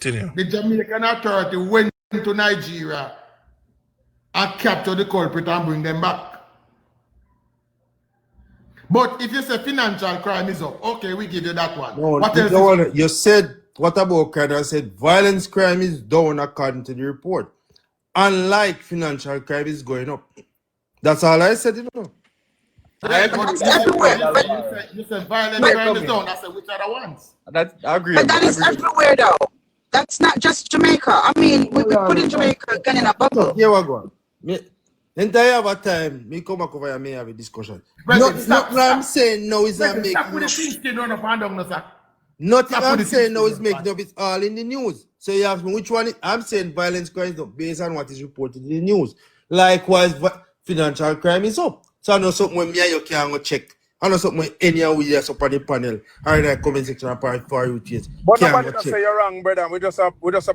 The Jamaican authority went to Nigeria and captured the culprit and bring them back. But if you say financial crime is up, okay, we give you that one. No, what else? You said, what about crime? I said violence crime is down according to the report. Unlike financial crime is going up. That's all I said, you know. That's everywhere. You said violence crime is down. I said, which are the ones? I agree. But that is everywhere, though. That's not just Jamaica. I mean, we put in Jamaica again in a bubble. Here we go. Entire have time, me come back over here, me have a discussion. Stop. I'm saying no is not making Stop with the thing run up and down, no, sir. nothing I'm saying now is making up, it's all in the news. So you ask me which one I'm saying violence crime is up based on what is reported in the news. Likewise, financial crime is up. So I know something when me and you can go check. I know something when any of we up on the panel or in the comment section or for you. But nobody just say you're wrong, brother. We just have put so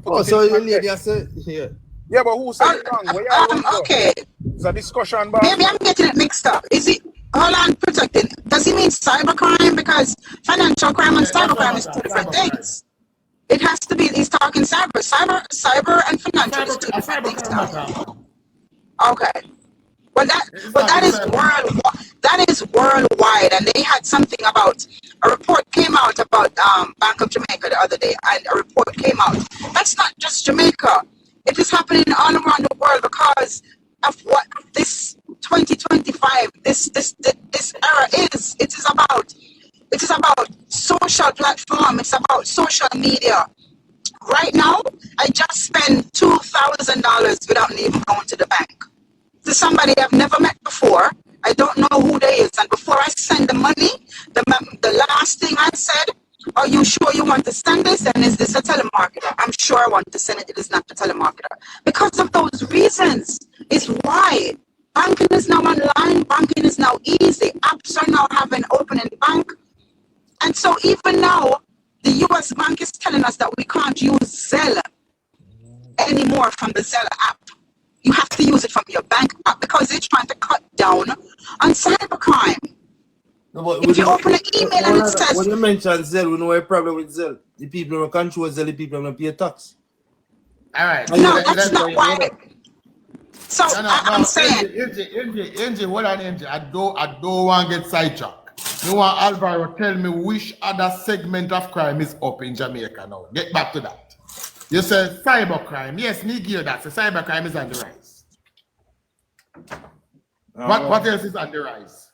the lady said yeah. Yeah, but who said it wrong? Where you okay. It's a discussion, but Maybe I'm getting it mixed up. Is it hold on, protecting? Does he mean cybercrime? Because financial crime and cybercrime is two different things. It has to be. He's talking cyber and financial is two different things now. Okay. But that is worldwide, and they had something about a report came out about Bank of Jamaica the other day, and a report came out. That's not just Jamaica. It is happening all around the world because of what this 2025 this era is. It is about social platform. It's about social media. Right now, I just spent $2,000 without even going to the bank. To somebody I've never met before. I don't know who they is. And before I send the money, the last thing I said, are you sure you want to send this? And is this a telemarketer? I'm sure I want to send it. It is not a telemarketer. Because of those reasons is why banking is now online. Banking is now easy. Apps are now having opening bank. And so even now, the US bank is telling us that we can't use Zelle anymore from the Zelle app. You have to use it from your bank app because they're trying to cut down on cybercrime. No, if you open an email and it says... When you mention Zelle, we know a problem with Zelle. The people who control Zelle, the people who pay tax. All right. No, that's not why. So I'm saying... Angie, hold on, Angie. I don't want to get sidetracked. You want Alvaro tell me which other segment of crime is up in Jamaica now. Get back to that. You said cybercrime. Yes, me give you that. So cybercrime is on the rise. What else is on the rise?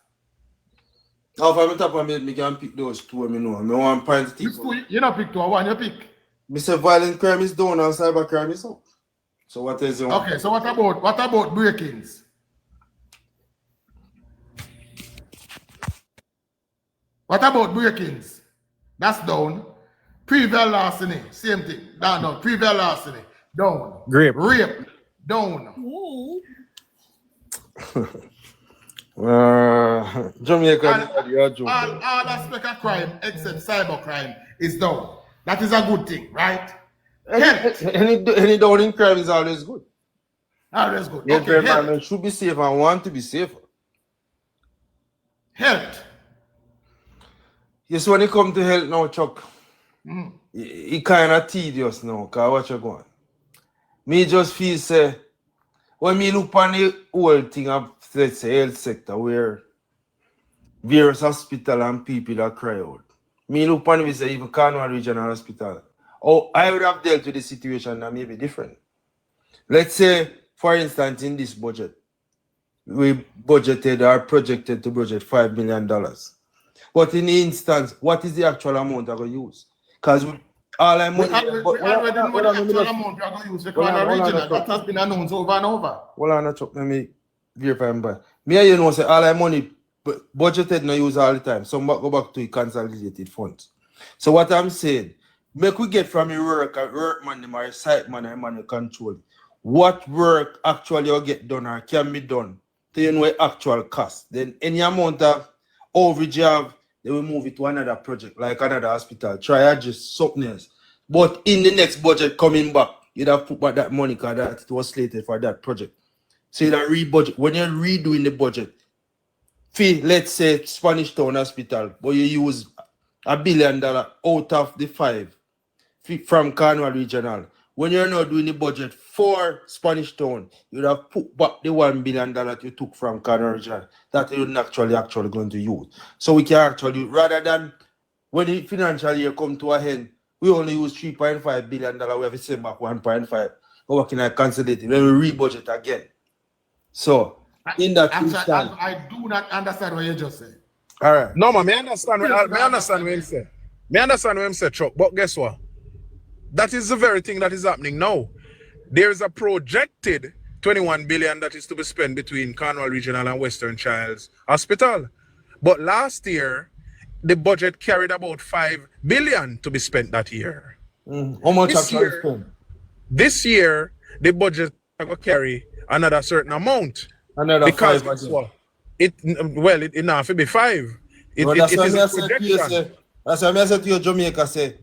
If I'm top of me can pick those two. I know. I want point to you don't pick two. One you pick. Mr. Violent crime is down and cybercrime is up. So what is it? Okay. So what about break-ins? What about break-ins? That's down. Previous larceny, same thing. No. Previous larceny, down. Rape, down. Jamaica, all aspect of crime except cybercrime is down. That is a good thing, right? Any down in crime is always good. Always good. Yes, Okay, environment should be safe and want to be safer. Health. Yes, when it comes to health now, Chuck. It kind of tedious now, because what you going? Me just feel say, when me look on the whole thing of, let's say, health sector, where various hospital and people that cry out. Me look on it, say, even Cornwall Regional Hospital. Oh, I would have dealt with the situation that may be different. Let's say, for instance, in this budget, we budgeted or projected to budget $5 million. But in the instance, what is the actual amount I'm going to use? Because all I'm we already know the actual amount we are going to use because that has been announced over and over. Well, I'm not let me verify my me and you know say all our money budgeted no use all the time. Some go back to consolidated funds. So what I'm saying, make we get from your work man, or site man, or man control. What work actually you get done or can be done to you know actual cost. Then any amount of overage you have, they will move it to another project, like another hospital. Try adjust something else. But in the next budget coming back, you'd have put back that money because that it was slated for that project. So you'd have rebudget. When you're redoing the budget, fee, let's say Spanish Town Hospital, but you use $1 billion out of the 5 from Cornwall Regional. When you're not doing the budget for Spanish Town, you'd have put back the $1 billion that you took from Cornwall Regional that you're not actually going to use. So we can actually, rather than when the financial year come to an end, we only use $3.5 billion, we have to send back 1.5. What can I cancel it? Then we rebudget again. So, in that I do not understand what you just said. all right. No, man, I understand what you say. Me understand what you say, Chuck, but guess what? That is the very thing that is happening now. There is a projected 21 billion that is to be spent between Cornwall Regional and Western Child's Hospital. But last year, the budget carried about 5 billion to be spent that year. How much actually spent? This year, the budget will carry another certain amount. Another because 5 it now have to be 5. It is a projection. That's why I said to you, Jamaica, say,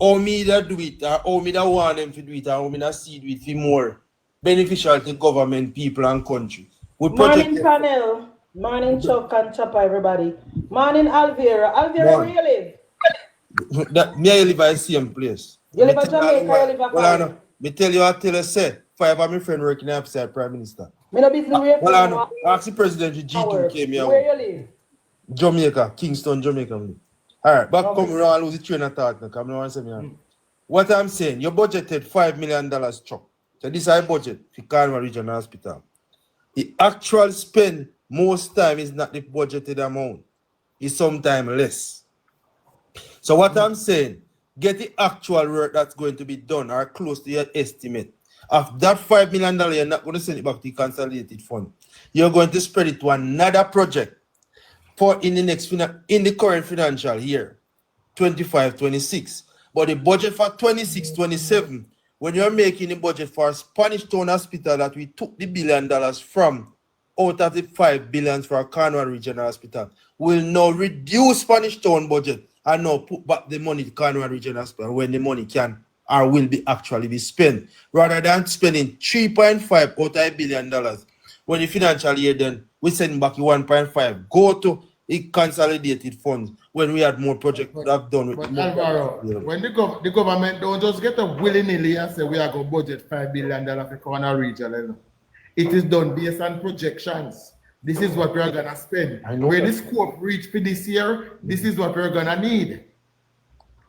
how me that do it, or how me that want them to do it, or how me that see do it for more beneficial to government, people, and country. Morning, panel. Morning, Chuck and Chopper, everybody. Morning, Alvira. Alvira, where you live? Me I live at the same place. You live at Jamaica, you live at Paris? Me tell you, say, 5 of my friends working upside Prime Minister. Me no business where you from. Ask the President G2 came here. Where you live? Jamaica, Kingston, Jamaica. All right, but come around lose the train of thought. What I'm saying, you budgeted $5 million, Chuck. So this is a budget for Cornwall Regional Hospital. The actual spend most time is not the budgeted amount. It's sometimes less. So what I'm saying, get the actual work that's going to be done or close to your estimate. Of that $5 million, you're not going to send it back to the consolidated fund. You're going to spread it to another project for in the current financial year, 25-26. But the budget for 26-27, when you're making the budget for Spanish Town Hospital that we took the $1 billion from out of the $5 billion for Cornwall Regional Hospital, will now reduce Spanish Town budget and now put back the money to Cornwall Regional Hospital when the money can or will be actually be spent, rather than spending 3.5 out of $1 billion. When the financial year then we send back 1.5, go to a consolidated funds when we had more projects to have done with. But Alvaro, when the government don't just get a willy-nilly and say we are going to budget $5 billion for Cornwall Region. It is done based on projections. This is what we are going to spend. Where the scope reach for this year, this is what we're going to need.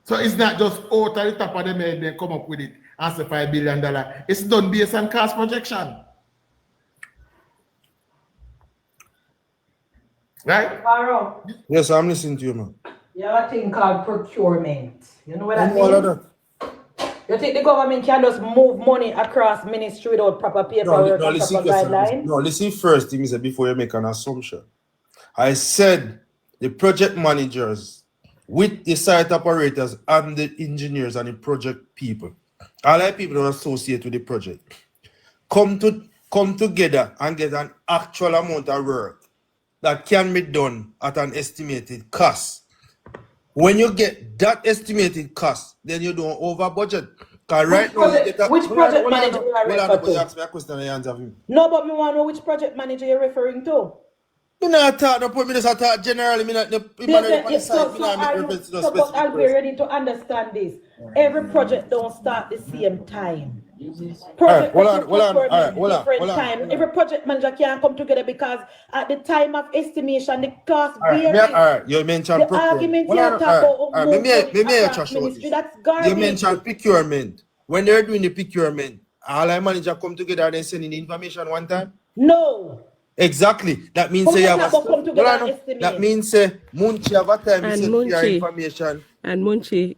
So it's not just out of the top of the head they come up with it and say $5 billion. It's done based on cost projection. Right? Alvaro, Yes, I'm listening to you, man. you have a thing called procurement. You know what that means? You think the government can just move money across ministry without proper paperwork and proper guidelines? No, listen first, before you make an assumption. I said the project managers with the site operators and the engineers and the project people, all the people that are associated with the project, come together and get an actual amount of work that can be done at an estimated cost. When you get that estimated cost, then you don't over budget. Which project manager you are referring to? Ask me a question and I answer him. No, but me want to know which project manager you're referring to. Me not talk, no point me just talk generally. Me not So I'll be ready to understand this. Every project don't start the same time. Project Every project manager can come together because at the time of estimation, the cost varies. You mentioned procurement. You mentioned procurement. When they're doing the procurement, all our manager come together and they send in the information one time? No. Exactly. That means say you have that means say MunchieB have a time to send your information. And MunchieB,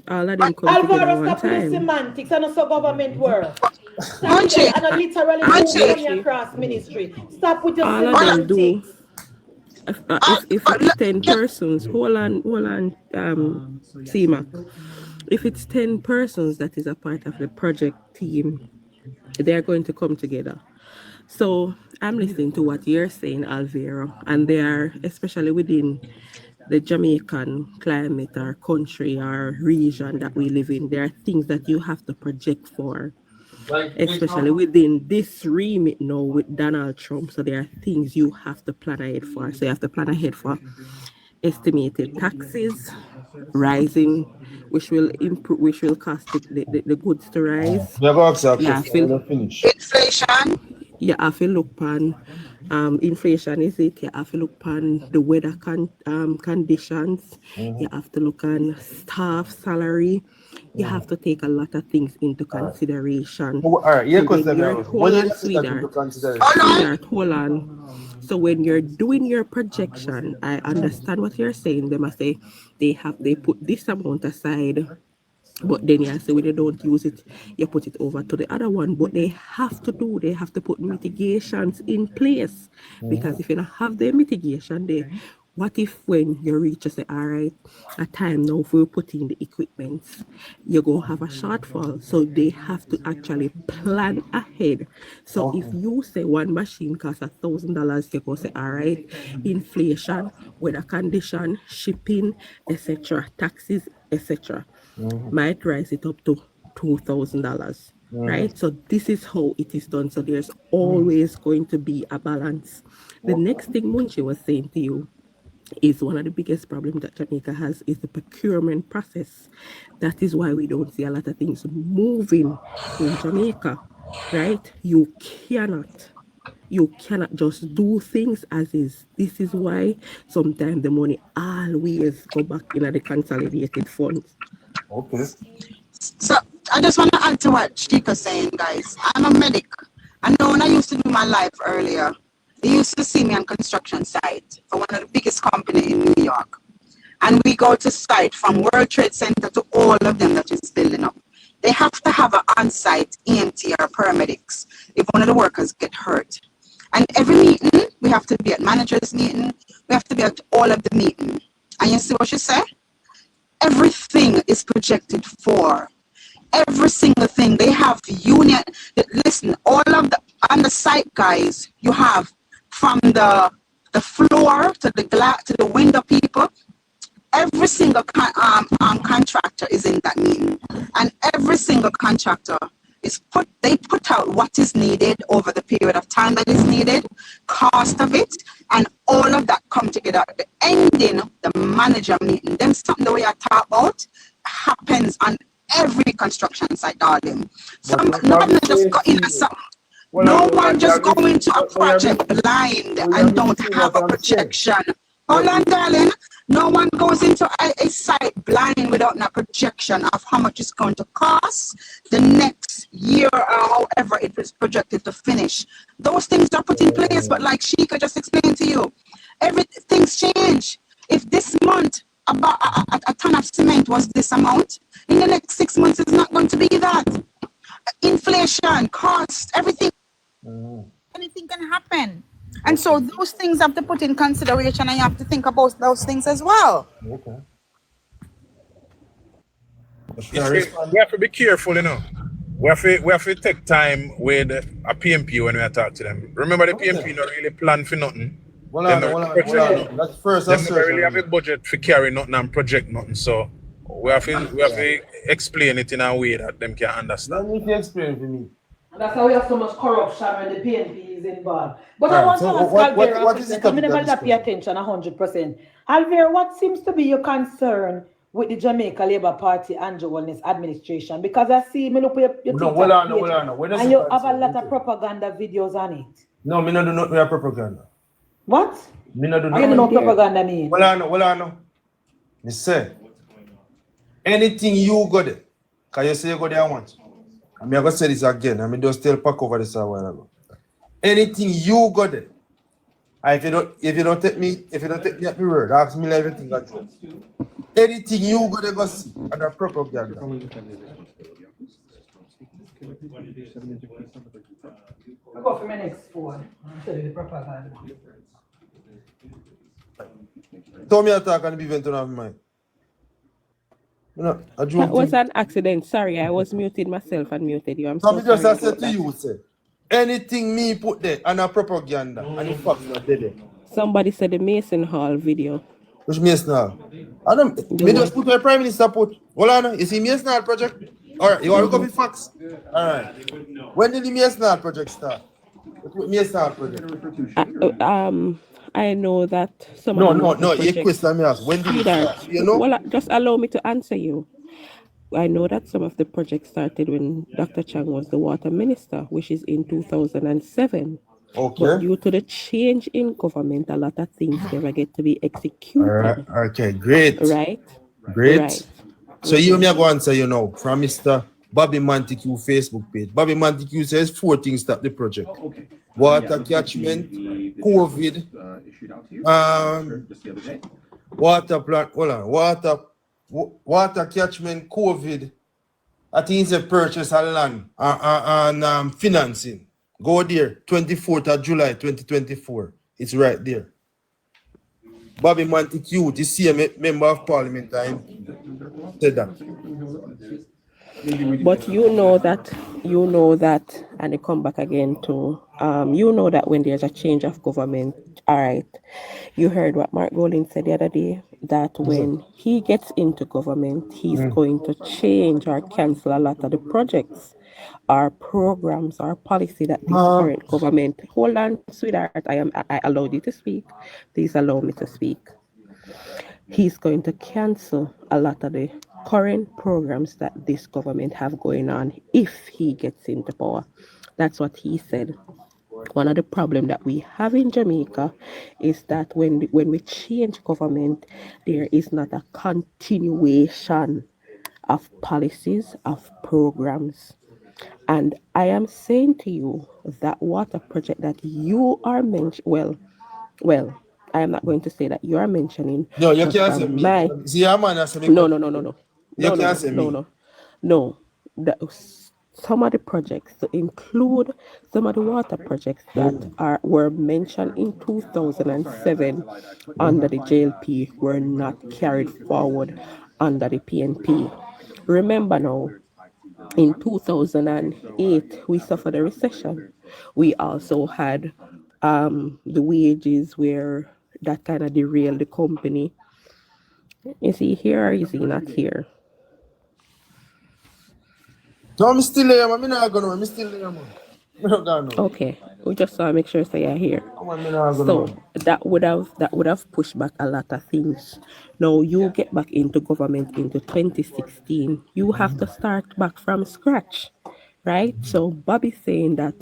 all of them come together one stop time. with semantics and also government work. MunchieB. And literally MunchieB across ministry. Stop with your all semantics. of them do. If it's 10 persons, hold on, CMAC. If it's 10 persons that is a part of the project team, they're going to come together. So I'm listening to what you're saying, Alvaro, and they are, especially within the Jamaican climate or country or region that we live in, there are things that you have to project for, especially within this remit now with Donald Trump. So there are things you have to plan ahead for. So you have to plan ahead for estimated taxes rising, which will improve, which will cost the goods to rise. You go ask Yeah, I feel finish. Inflation. yeah, I feel look pan inflation is it. You have to look pan the weather conditions. You have to look on staff salary. You have to take a lot of things into consideration. All right, yeah, because hold on, sweetheart. Hold on. So when you're doing your projection, I understand what you're saying. They must say they put this amount aside, but then you say when they don't use it, you put it over to the other one. But they have to put mitigations in place, because if you don't have the mitigation there, what if when you reach say, all right, a time now for putting the equipment, you're going to have a shortfall. So they have to actually plan ahead. So if you say one machine costs $1,000, you go say, all right, inflation, weather condition, shipping, etc., taxes, etc., might rise it up to $2,000. Right? So this is how it is done. So there's always going to be a balance. The next thing Munchie was saying to you is one of the biggest problems that Jamaica has is the procurement process. That is why we don't see a lot of things moving in Jamaica, right? You cannot just do things as is. This is why sometimes the money always go back in the consolidated funds. Okay. So I just want to add to what Chica's saying, guys. I'm a medic. I know when I used to do my life earlier, they used to see me on construction site for one of the biggest companies in New York. And we go to site from World Trade Center to all of them that is building up. They have to have an on-site EMT or paramedics if one of the workers get hurt. And every meeting, we have to be at managers' meeting. We have to be at all of the meeting. And you see what she said? Everything is projected for. Every single thing. They have union. Listen, all of the on the site guys, you have from the floor to the glass to the window people. Every single contractor is in that meeting, and every single contractor is they put out what is needed over the period of time that is needed, cost of it, and all of that come together at the ending the manager meeting. Then something the way I talk about happens on every construction site, darling. No one just got in something. No one just go into a project blind and don't have a projection. Hold on, darling. No one goes into a site blind without a projection of how much it's going to cost the next year or however it was projected to finish. Those things are put in place, but like Sheikah just explained to you, everything's changed. If this month about a ton of cement was this amount, in the next 6 months it's not going to be that. Inflation, cost, everything. Anything can happen. And so those things have to put in consideration, and you have to think about those things as well. Okay. We have to be careful, you know. We have to take time with a PMP when we talk to them. Remember, the PMP not really plan for nothing. That's first. They never really have a budget for carry nothing and project nothing. So we have to explain it in a way that them can understand. Let me explain for me. That's how we have so much corruption when the PNP is involved. But I want to ask Alvera, what is it? I never pay attention 100%. Alvera, what seems to be your concern with the Jamaica Labour Party and the Wellness Administration? Because I see me look at your TikTok page, and you have a lot of propaganda videos on it. No, me not do not do propaganda. What? Me not do I don't know what propaganda mean. Well, I know. Me say, anything you got there, can you say you go there once? I'm going to say this again. I'm just still pack over this a while ago. Anything you got there, if you don't take me at my word, ask me everything got true. Anything you got there, go see under propaganda. I'll go for my next phone. I'll tell you the propaganda. Tell me attack and be event on my mind. That was an accident. Sorry, I was muted myself and muted you. I'm so sorry. Just said to you, say, anything me put there and a propaganda and the facts not there. Somebody said the Mason Hall video. Which Mason Hall? I don't. Me just put my Prime Minister put. Hold on, you see Mason Hall project? All right, you want to go with facts? All right. When did the Mason Hall project start? Mason Hall project. I know that some No, of the no, water no. Your projects. question me ask. When did it Sweetheart, start? You know? well, just allow me to answer you. I know that some of the projects started when Dr. Chang was the water minister, which is in 2007. But Okay. due to the change in government, a lot of things never get to be All executed. right. Okay. Great. Right? Great. Right. So you me go answer you now from Mr. Bobby Montague Facebook page. Bobby Montague says 4 things stop the project. Water catchment, COVID, water plant, hold on, water catchment, COVID. I think it's a purchase of land and financing. Go there, 24th of July 2024. It's right there. Bobby Montague, the same member of parliament, said that. But you know that, and it come back again to, you know that when there's a change of government, all right, you heard what Mark Golding said the other day, that when he gets into government, he's going to change or cancel a lot of the projects or programs or policy that this current government, hold on, sweetheart, I allowed you to speak, please allow me to speak. He's going to cancel a lot of the current programs that this government have going on if he gets into power. That's what he said. One of the problems that we have in Jamaica is that when we change government, there is not a continuation of policies, of programs. And I am saying to you that water project that you are mentioning, well, I am not going to say that you are mentioning. No, you but can't say from me. my See, I'm an answer me. no. You can't say me. No. Some of the projects, to include some of the water projects that were mentioned in 2007 under the JLP, were not carried forward under the PNP. Remember now, in 2008, we suffered a recession. We also had the wages where that kind of derailed the company. Is he here or is he not here? No, I'm still here, man. I'm not going to. I'm still here, man. Okay, we just want to make sure you're here. So that would have pushed back a lot of things. Now you get back into government into 2016. You have to start back from scratch, right? So Bobby's saying that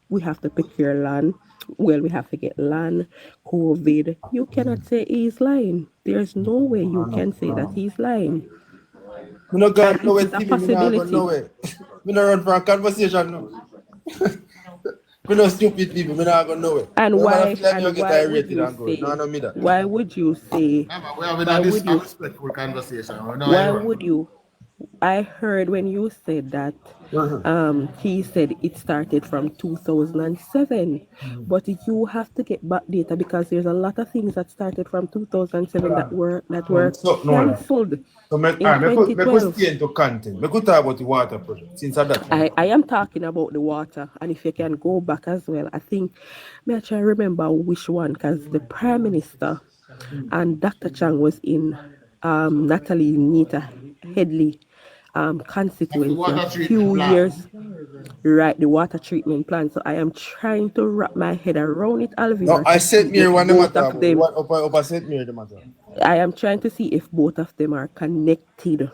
we have to procure land. Well, we have to get land. COVID. You cannot say he's lying. There's no way you can say that he's lying. I'm not going And it is a I'm possibility. not run for a conversation now. We no stupid people. We not going nowhere. And why would you say? We're having a respectful conversation. Why would you? I heard when you said that he said it started from 2007, but you have to get back data because there's a lot of things that started from 2007 that were cancelled in 2012. Stay into content. We could talk about the water project since that. I am talking about the water, and if you can go back as well, I think I try to remember which one, because the Prime Minister and Dr. Chang was in Natalie Nita Headley constituency a few years, right? The water treatment plant. So I am trying to wrap my head around it, Alvin. No, I said me one matter. I am trying to see if both of them are connected.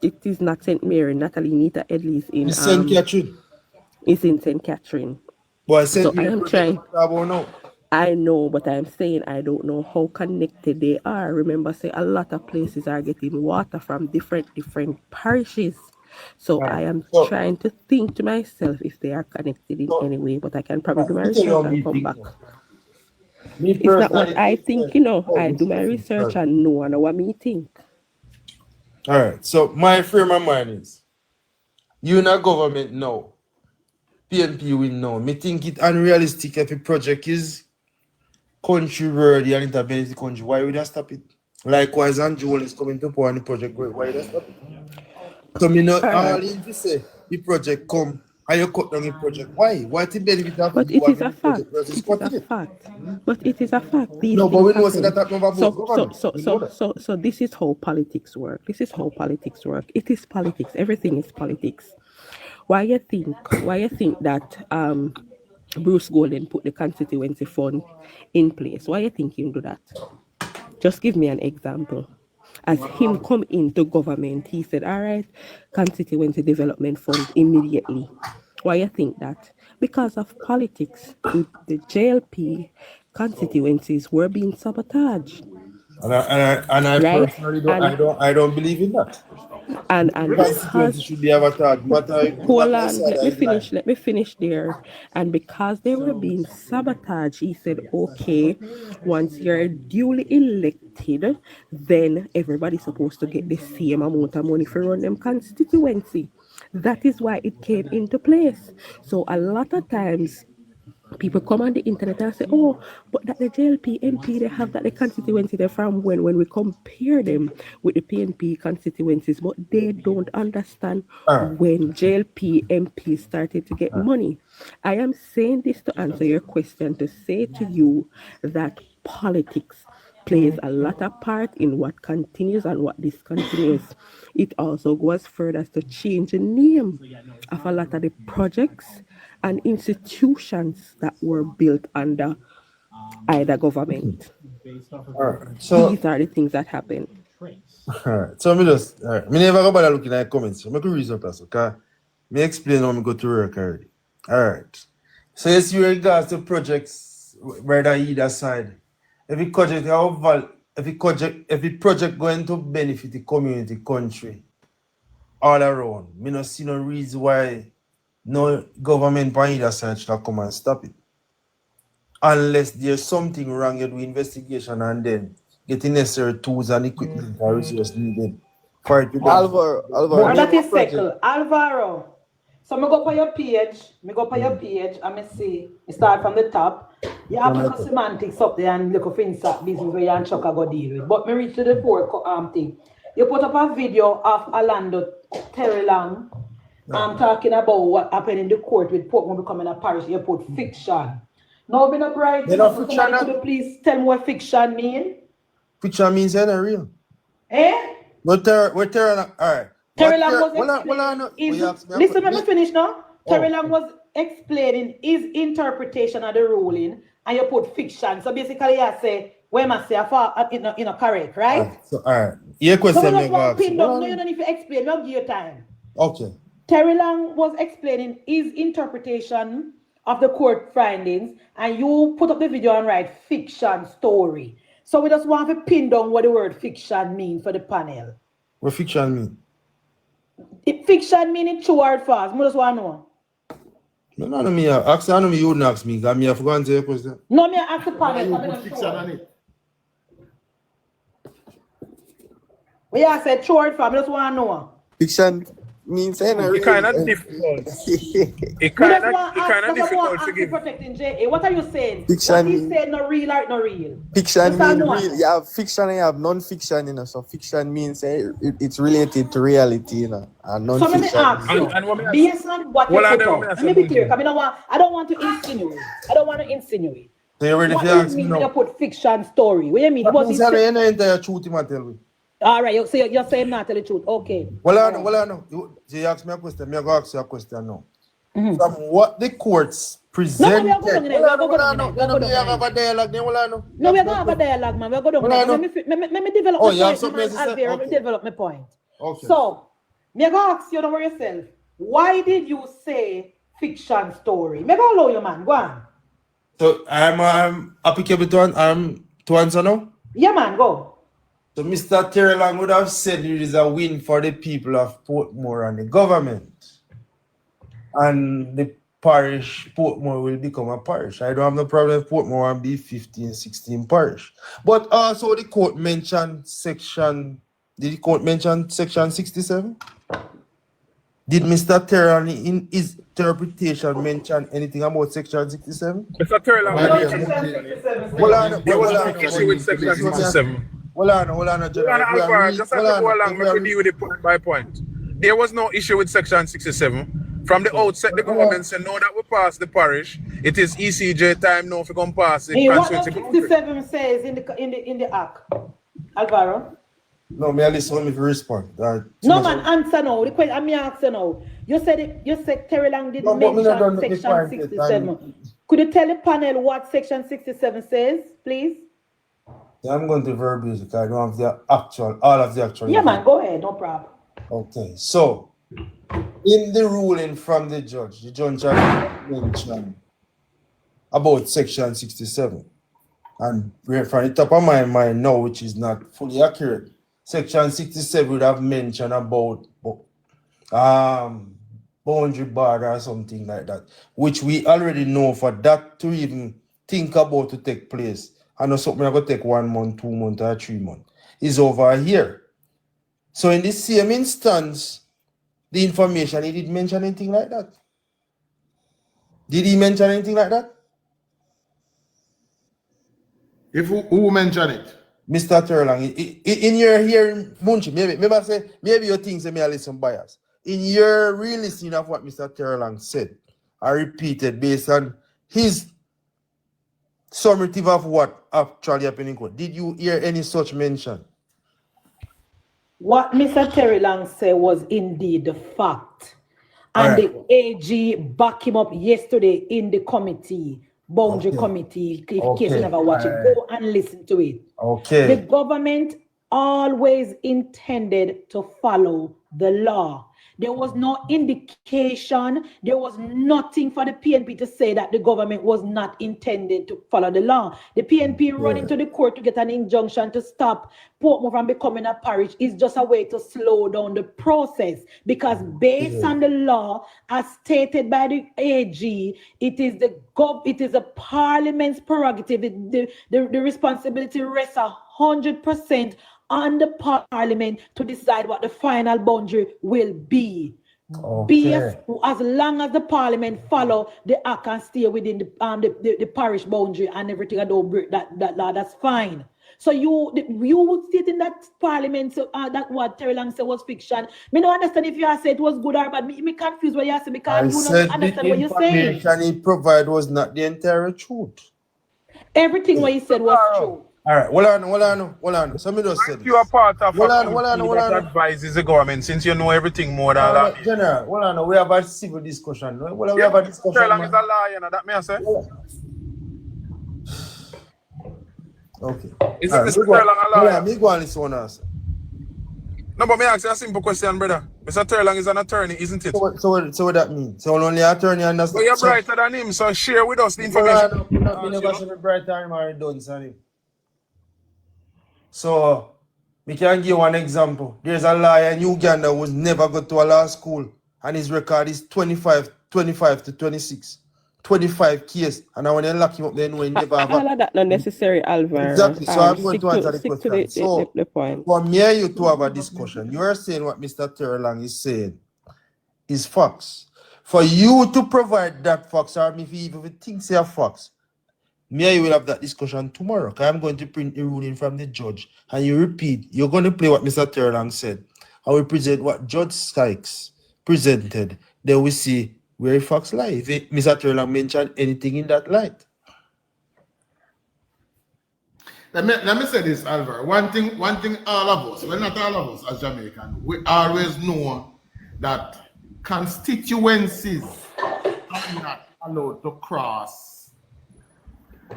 It is not St. Mary. Natalie Nita Headley is in St. Catherine. It's in St. Catherine. But so I am trying. I know, but I'm saying I don't know how connected they are. Remember, say a lot of places are getting water from different parishes. So I am trying to think to myself if they are connected in any way, but I can probably do my research and come back. It's not what I think, I do my research and know what me think. All right, so my frame of mind is, you in a government now, PNP will know. Me think it unrealistic if a project is country worthy and it benefits the country. Why would I stop it? Likewise, and Joel is coming to power and the project going. Why would I stop it? So me not all in to say the project come and you cut down the project. Why? What the benefit of But it is a fact. But it is a fact. No, but we know that so this is how politics work. It is politics. Everything is politics. Why you think that Bruce Golden put the constituency fund in place. Why you think him do that? Just give me an example. As him come into government, he said, all right, constituency development fund immediately. Why you think that? Because of politics. The JLP constituencies were being sabotaged. And I Right? personally I don't believe in that. And Constituency should be advertised, but hold on, let me finish there. And because they were being sabotaged, he said, okay, once you're duly elected, then everybody's supposed to get the same amount of money for run them constituency. That is why it came into place. So a lot of times people come on the internet and say, oh, but that the JLP MP, they have that the constituency they're from when we compare them with the PNP constituencies, but they don't understand when JLP MP started to get money. I am saying this to answer your question, to say to you that politics plays a lot of part in what continues and what discontinues. It also goes further to change the name of a lot of the projects and institutions that were built under either government. So these are the things that happen. So me just me never go bother looking at comments. So me could reason plus, okay? Me explain how me go to work already. Alright. So yes, you regards to projects whether either side. Every project going to benefit the community, country, all around. Me not see no reason why no government on either side should come and stop it. Unless there's something wrong, you do investigation and then getting necessary tools and equipment or resources needed for it to Alvaro. That is settled. Alvaro. So I go for your page, and I see, I start from the top. You have to put semantics up there and look for inside business where you and Chuck go deal with. But me reach to the fourth thing. You put up a video of Orlando Terry Lang talking about what happened in the court with Portmore becoming a parish. You put fiction. Now been upright. Could you please tell me what fiction mean? Fiction means it's not real. Eh? What Terry Lang, alright. Terry Lang was listen, let me finish now. Terry Lang was explaining his interpretation of the ruling, and you put fiction. So basically, I say, where must say, correct, right? Alright. Your question, no, you don't need to explain. I'll give you time. Okay. Terry Lang was explaining his interpretation of the court findings, and you put up the video and write fiction story. So we just want to pin down what the word fiction means for the panel. What fiction mean? If fiction meaning true or false, I just want to know. No, I know me, you wouldn't ask me, because I forgot to answer your question. No, me ask the panel. Put fiction on it. We have said true or false, I just want to know. Fiction means It kind of difficult. It kind of difficult to give. ProtectingJa. What are you saying? Fiction. What he said no real or no real? Fiction means real. You have fiction and you have non-fiction, you know. So fiction means it's related to reality, you know. And non-fiction. So let me ask you, based on what you put out, let me be clear, because I don't want to insinuate. So you ready what to ask me you now? put fiction story? What do you mean? What is the truth you tell me? All right, so you're saying not tell the truth. Okay. Well, I know. You ask me a question, I'm going to ask you a question now. From what the courts presented. No, we're going to have a dialogue, man. We're going to let me develop my point. Let me develop my point. Okay. So, I'm going to ask you over yourself. Why did you say fiction story? I'm going to allow you, man. Go on. So, I'm applicable to answer now? Yeah, man, go. So Mr. Terry Lang would have said it is a win for the people of Portmore and the government. And the parish, Portmore will become a parish. I don't have no problem if Portmore will be 15, 16 parish. But also the court mentioned section 67? Did Mr. Terry Lang in his interpretation mention anything about section 67? Mr. Terry Lang, there was no issue with section 67. Hold on, General. Just have to go along, let me deal with it point by point. There was no issue with section 67. From the outset, the government said, no, that we pass the parish. It is ECJ time now if we come pass it. What does 67 says in the act, Alvaro? No, me listen me to respond. No, man, answer now. The question I'm asking now. You said Terry Lang didn't mention section 67. Could you tell the panel what section 67 says, please? I'm going to verbose because I don't have the actual, all of the actual. Yeah, man, go ahead, no problem. Okay, so in the ruling from the judge has mentioned about section 67. And from the top of my mind now, which is not fully accurate, section 67 would have mentioned about boundary bar or something like that, which we already know for that to even think about to take place. I know something going to take 1 month, 2 months, or 3 months. Is over here. So in the same instance, the information, he didn't mention anything like that. Did he mention anything like that? If who mentioned it? Mr. Terlang, in your hearing, Munchie, maybe you think that me a listen bias. In your re-listening of what Mr. Terlang said, I repeated based on his summative of what actually happened in court. Did you hear any such mention? What Mr. Terry Lang said was indeed the fact. And the AG backed him up yesterday in the committee, boundary committee. In case you never watch it, go and listen to it. Okay. The government always intended to follow the law. There was no indication, there was nothing for the PNP to say that the government was not intended to follow the law. The PNP running to the court to get an injunction to stop Portmore from becoming a parish is just a way to slow down the process, because based on the law, as stated by the AG, it is the parliament's prerogative. The responsibility rests 100% on the parliament to decide what the final boundary will be. As long as the parliament follow the act and stay within the parish boundary and everything, and don't break that law, that's fine. So you would state in that parliament that what Terry Lang said was fiction. Me don't understand if you are saying it was good or bad. Me confused what you are saying because you don't understand what you're saying. The information he provided was not the entire truth. Everything what he said was true. All right, hold on. So me just said you are part of hold a on. that advises the government, since you know everything more than that. General, hold on. We have a civil discussion. We have a discussion. Terlang is a liar, that may I say? Okay. Is Mr. Terlang a liar? Me go on this one answer. No, but may I ask you a simple question, brother? Mr. Terlang is an attorney, isn't it? So what that means? So only attorney understand. But you're brighter than him, so share with us the information. Me never say me brighter than him or done, sonny. So, we can give you one example. There's a lawyer in Uganda who's never got to a law school, and his record is 25 to 26. 25 cases, and I want to lock him up then when never have all of that not necessary, Alvaro. Exactly. So I'm going to answer the question. So, the point. for me and you to have a discussion, you are saying what Mr. Terlang is saying is facts. For you to provide that facts, or if you even think say a facts, me and you will have that discussion tomorrow, because I'm going to print a ruling from the judge, and you repeat, you're going to play what Mr. Terlang said. I will present what Judge Sykes presented. Then we see where facts lie. If Mr. Terlang mentioned anything in that light. Let me say this, Alvar. One thing all of us, well, not all of us as Jamaican, we always know that constituencies are not allowed to cross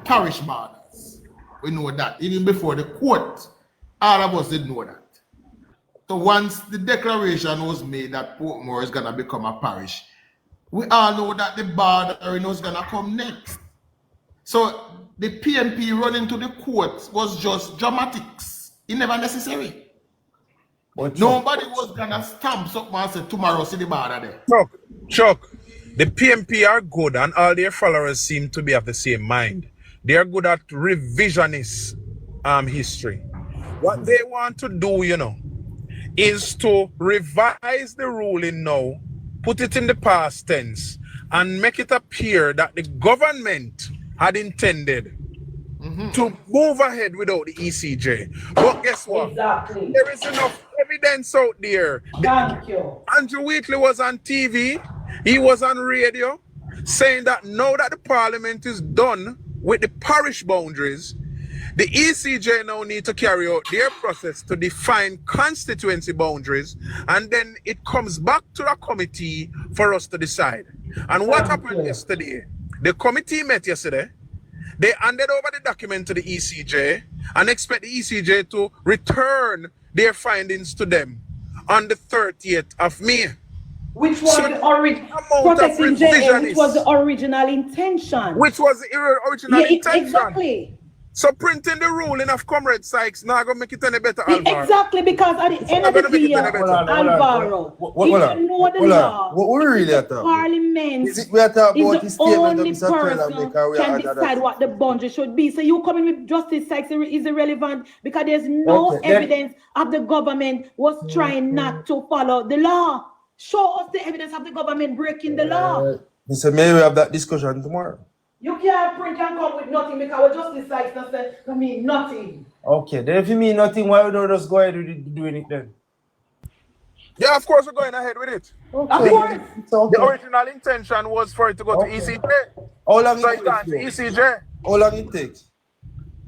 parish borders. We know that. Even before the court, all of us did know that. So once the declaration was made that Portmore is going to become a parish, we all know that the border is going to come next. So the PNP running to the court was just dramatics. It never necessary. Nobody was going to stamp something and say tomorrow see the border there. Chuck, the PNP are good and all their followers seem to be of the same mind. They are good at revisionist history. What they want to do, is to revise the ruling now, put it in the past tense, and make it appear that the government had intended to move ahead without the ECJ. But guess what? Exactly. There is enough evidence out there. Thank you. Andrew Wheatley was on TV, he was on radio, saying that now that the parliament is done with the parish boundaries, the ECJ now need to carry out their process to define constituency boundaries, and then it comes back to a committee for us to decide. And what happened yesterday? The committee met yesterday. They handed over the document to the ECJ and expect the ECJ to return their findings to them on the 30th of May. Which was the ProtectingJa, which was the original intention. Which was the original intention. Exactly. So printing the ruling of Comrade Sykes now gonna make it any better, Alvaro. Exactly, because at the end of the day, Alvaro, if you know the law, Parliament is the only person can decide what the boundary should be. So you coming with Justice Sykes is irrelevant because there's no evidence of the government was trying not to follow the law. Show us the evidence of the government breaking the law. Mr. Mayor, we have that discussion tomorrow. You can't print and come with nothing because we just decide to mean nothing. Okay, then if you mean nothing, why don't we just go ahead with doing it then? Yeah, of course we're going ahead with it. Okay. Of course. Okay. The original intention was for it to go to ECJ. How long so it takes? ECJ. How long it takes?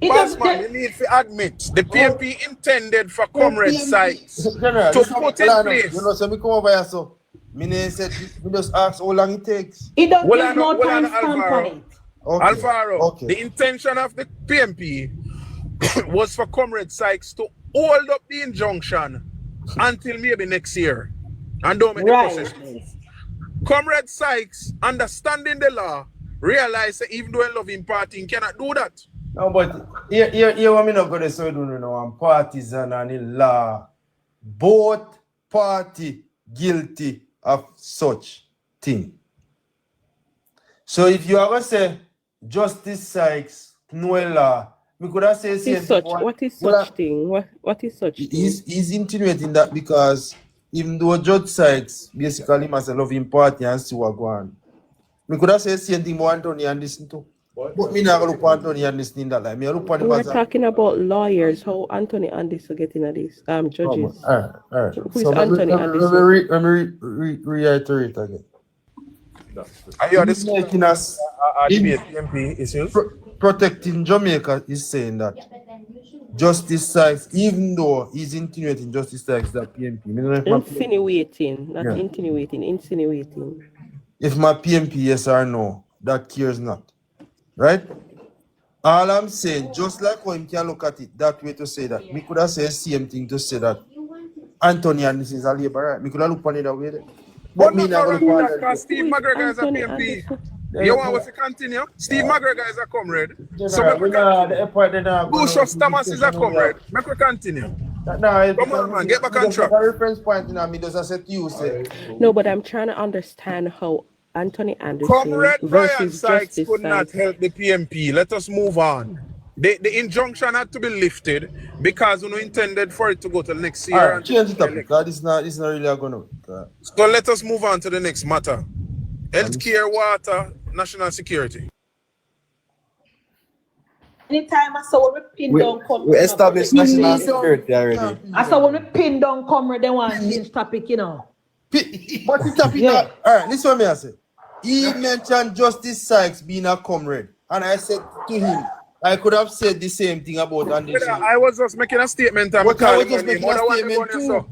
Bossman, you need to admit the PMP intended for Comrade Sykes to put in place. You know, so me come over here, so me said we just ask how long it takes. It doesn't take no time stamp on it. Okay. Alvaro, the intention of the PMP was for Comrade Sykes to hold up the injunction until maybe next year and don't make the process move. Comrade Sykes, understanding the law, realized that even though a loving party, he cannot do that. No, but here what me not gonna say do you know, I'm partisan and in law. Both party guilty of such thing. So if you ever say Justice Sykes, no law, we could have said what is such thing? What is such thing? He's insinuating that because even though Judge Sykes basically must love him party and see what go on. We could have said same thing more Anthony and listen to. But me not look at Anthony and listening that like me look at we're talking about lawyers, how Anthony and this are getting at this judges. All right. Who is Anthony and this? Let me reiterate again. Are you making us PMP issues? Protecting Jamaica is saying that Justice Sykes, even though he's insinuating Justice Sykes that PMP. Insinuating, not insinuating. If my PMP yes or no, that cares not. Right? All I'm saying, just like how him can look at it that way to say that, we could have said the same thing to say that Anthony and this is a labor, right? We could have looked at it that way. But me not look at that Steve McGregor is a PMP. You want us to continue? Steve McGregor is a comrade. So Lucius Thomas is a comrade. Make we continue. Come on, man, get back on track. Reference point in me does I said you say. No, but I'm trying to understand how Anthony Anderson Comrade Brian versus Sykes Justice could not help the PMP. Let us move on. The injunction had to be lifted because we intended for it to go to the next year. Right, change the topic. This is not really going to. So let us move on to the next matter. Healthcare, water, national security. Anytime I saw when we pin down comrade. We established national security already. I saw when we pin down comrade, they want to change topic, you know. But the topic all right, this one me I say. He mentioned Justice Sykes being a comrade. And I said to him, I could have said the same thing about Anderson. I was just making a statement. I was just making a statement too.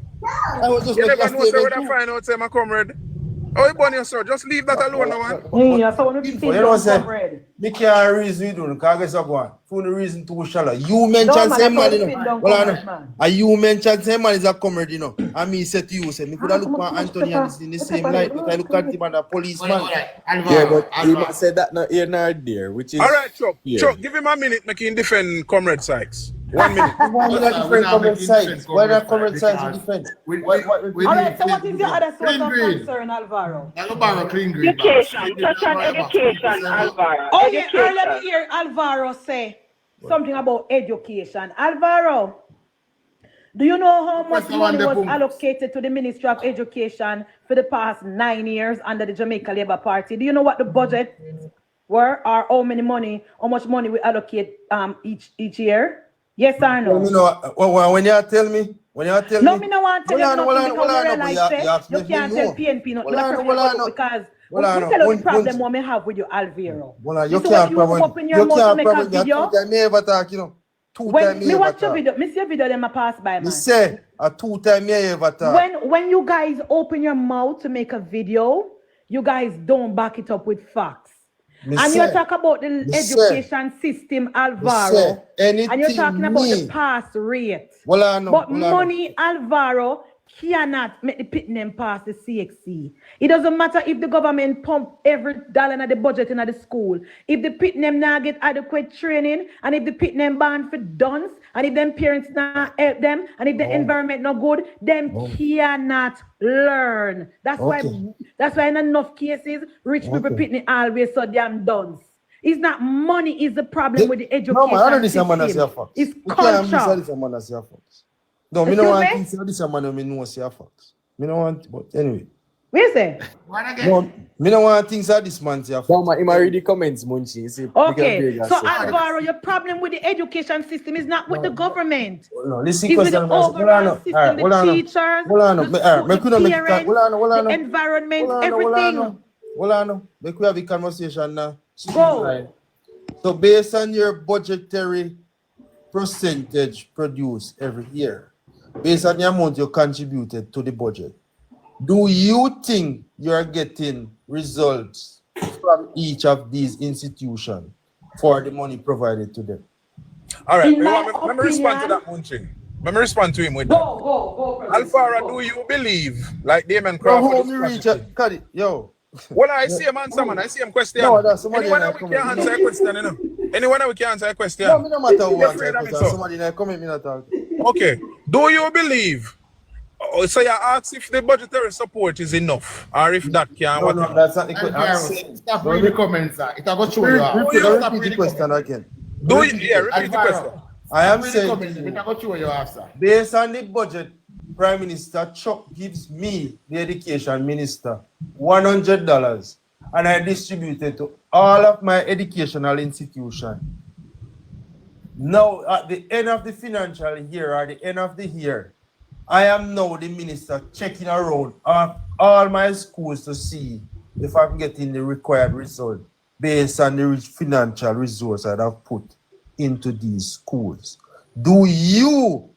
I was just making a statement too. Find out, say my comrade. Oh, you born yourself. Just leave that alone, man. Yeah, so when we pin down comrade. Me can't reason with you, because guess what? For the reason too shallow. You mentioned same man, you know. And you mentioned same man is a comrade, you know. And me said to you, say, me could have looked at Anthony and in the same light, but I look at him and a policeman. Yeah, but he must say that not here nor there, which is. All right, Chuck. Yeah. Chuck, give him a minute, make him defend Comrade Sykes. 1 minute. Why not defend Comrade Sykes? Why not Comrade Sykes to defend? All right, so what is your other source of concern, Alvaro? Education, touch on education, Alvaro. Oh, yeah, let me hear Alvaro say something about education. Alvaro, do you know how much money was allocated to the Ministry of Education for the past 9 years under the Jamaica Labour Party? Do you know what the budget were, or how much money we allocate each year? Yes or no? You know, when you tell me, no, me no want to tell you nothing because I realize you can't tell PNP nothing because we tell you the problem what me have with you, Alvaro. You can't me watch your video, me see your video, them a pass by, man. Me say, a 2-time ever talk. When you guys open your mouth to make a video, you guys don't back it up with facts. And you talk about the education system, Alvaro. And you're talking about the pass rate. But money, Alvaro, cannot make the pitney pass the CXC. It doesn't matter if the government pump every dollar in the budget in the school. If the pitney now get adequate training, and if the pitney ban for dunce, and if them parents not help them, and if the environment not good, them cannot learn. That's why in enough cases, rich people pitney always so damn dunce. It's not money is the problem with the education system. It's culture. No, me no want to say this man, me know say facts. Me no want, but anyway. What you say? No, me no want things that this man say facts. No, man, read the comments, Munchie. Okay, so Alvaro, your problem with the education system is not with the government. No, listen, it's with the overall system, the teachers, the parents, the environment, everything. Hold on, make we have a conversation now. Go. So based on your budgetary percentage produced every year, based on the amount you contributed to the budget, do you think you are getting results from each of these institutions for the money provided to them? All right, let me respond to that, Munchie. Let me respond to him with that. Go. Alfara, do you believe, like Damon Crawford? Yo. Well, I see him answer, man. I see him question. No, that's somebody Anyone that we can answer a question, you know? Anyone that we can answer a question? No, no matter who answer a question. Somebody that come in, me not talk. Okay. Do you believe? So you ask if the budgetary support is enough, or if that can. No, that's not the question. Stop reading the comments, sir. It will show you. Repeat the question again. Do you? Yeah, repeat the question. I am saying, based on the budget, Prime Minister Chuck gives me, the education minister, $100, and I distribute it to all of my educational institutions. Now, at the end of the financial year, or the end of the year, I am now the minister checking around all my schools to see if I'm getting the required result based on the financial resource that I've put into these schools. Do you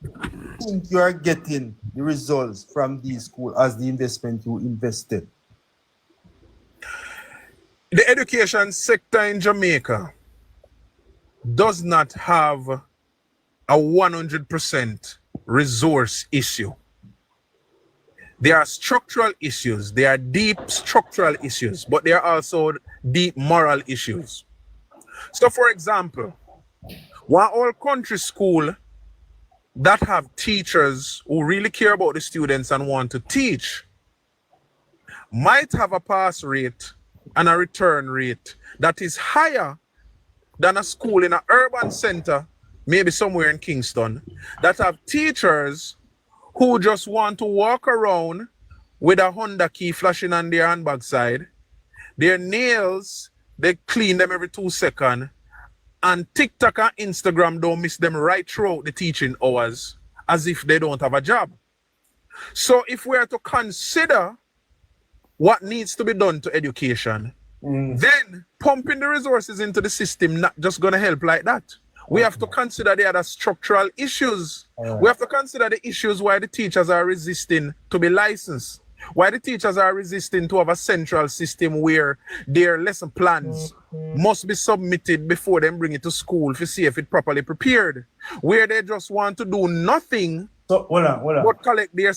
think you are getting the results from these schools as the investment you invested? The education sector in Jamaica does not have a 100% resource issue. There are structural issues. There are deep structural issues, but there are also deep moral issues. So, for example, one all country school that have teachers who really care about the students and want to teach might have a pass rate and a return rate that is higher than a school in an urban center, maybe somewhere in Kingston, that have teachers who just want to walk around with a Honda key flashing on their handbag side. Their nails, they clean them every 2 seconds. And TikTok and Instagram don't miss them right throughout the teaching hours as if they don't have a job. So if we are to consider what needs to be done to education, then pumping the resources into the system not just going to help like that. We have to consider the other structural issues. We have to consider the issues why the teachers are resisting to be licensed. Why the teachers are resisting to have a central system where their lesson plans must be submitted before they bring it to school to see if it's properly prepared. Where they just want to do nothing but collect their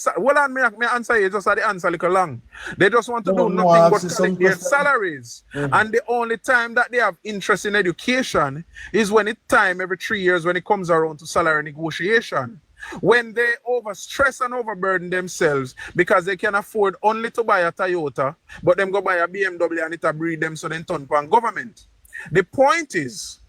me answer you just at the answer little long. They just want to do nothing but collect their salaries. And the only time that they have interest in education is when it's time every 3 years when it comes around to salary negotiation. When they overstress and overburden themselves because they can afford only to buy a Toyota, but them go buy a BMW and it'll breed them so they turn upon government. The point is,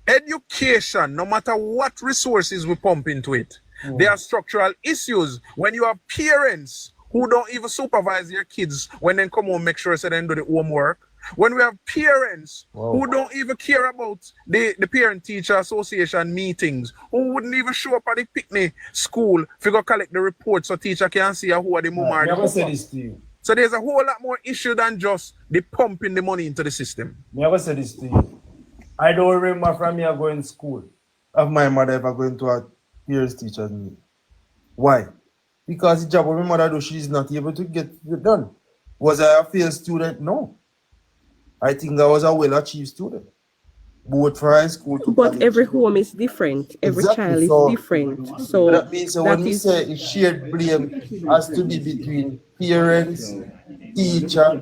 education, no matter what resources we pump into it, there are structural issues. When you have parents who don't even supervise their kids when they come home, make sure they do the homework. When we have parents who don't even care about the parent-teacher association meetings, who wouldn't even show up at the picnic school to go collect the reports so teacher can see who are the mom are the this to you. So there's a whole lot more issue than just the pumping the money into the system. I never said this to you. I don't remember from me going to school of my mother ever going to a parents teacher's meeting. Why? Because the job of my mother do, she's not able to get it done. Was I a failed student? No. I think I was a well-achieved student. Both for high school to But college. every home is different. Every child is different. So that means when we say it's shared blame has to be between parents, teacher,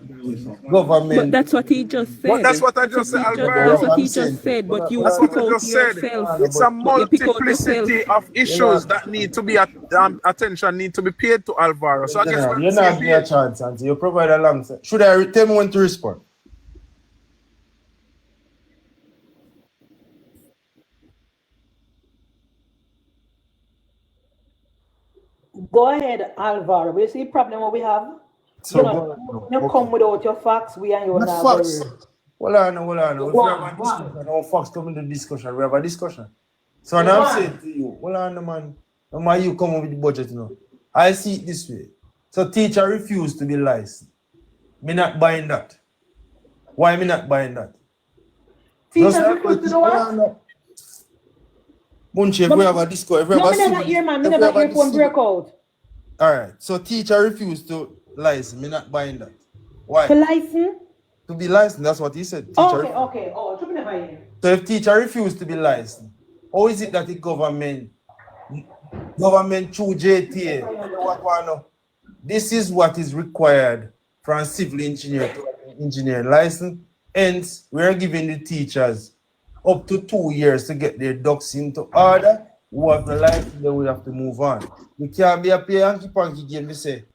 government. But that's what he just said. But that's what I just said, Alvaro. That's what he just said. But you That's what I pick out just said. yourself. It's a multiplicity of issues that need to be attention need to be paid to Alvaro. So I guess you're not giving a chance, and you provide a long. Should I tell me when to respond? Go ahead, Alvaro. We see the problem what we have. So you come without your facts, we and you not not facts. worried. Hold on. If we have a discussion, our facts come in the discussion. We have a discussion. So now I'm saying to you, hold on, man. No matter you come up with the budget, you know. I see it this way. So teacher refuse to be licensed. Me not buying that. Why me not buying that? Teacher refuse to do what? MunchieB, if we have a discussion, if we have a never hear, man. Me never hear phone break out. Alright, so teacher refuse to license. Me not buying that. Why? To license? To be licensed, that's what he said. Okay. Oh, you never hear. So if teacher refuse to be licensed, how is it that the government through JTA, this is what is required from a civil engineer to an engineering license. Hence, we are giving the teachers up to 2 years to get their ducks into order. Who have the license, then we have to move on. We can't be a play hanky-panky game, we say.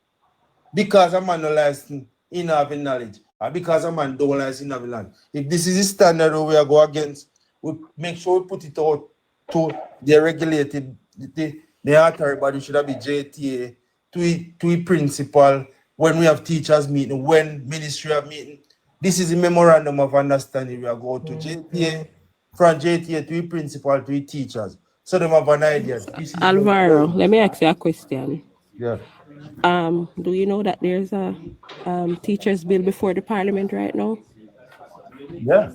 Because a man no license, he not have knowledge. Or because a man don't license, he not have knowledge. If this is the standard we are go against, we make sure we put it out to the regulated, the authority body should have be JTA, to a principal, when we have teachers meeting, when ministry have meeting. This is a memorandum of understanding. We are going to JTA, from JTA to a principal to a teachers. So they have an idea. Alvaro, let me ask you a question. Yeah. Do you know that there's a teachers bill before the parliament right now? Yeah.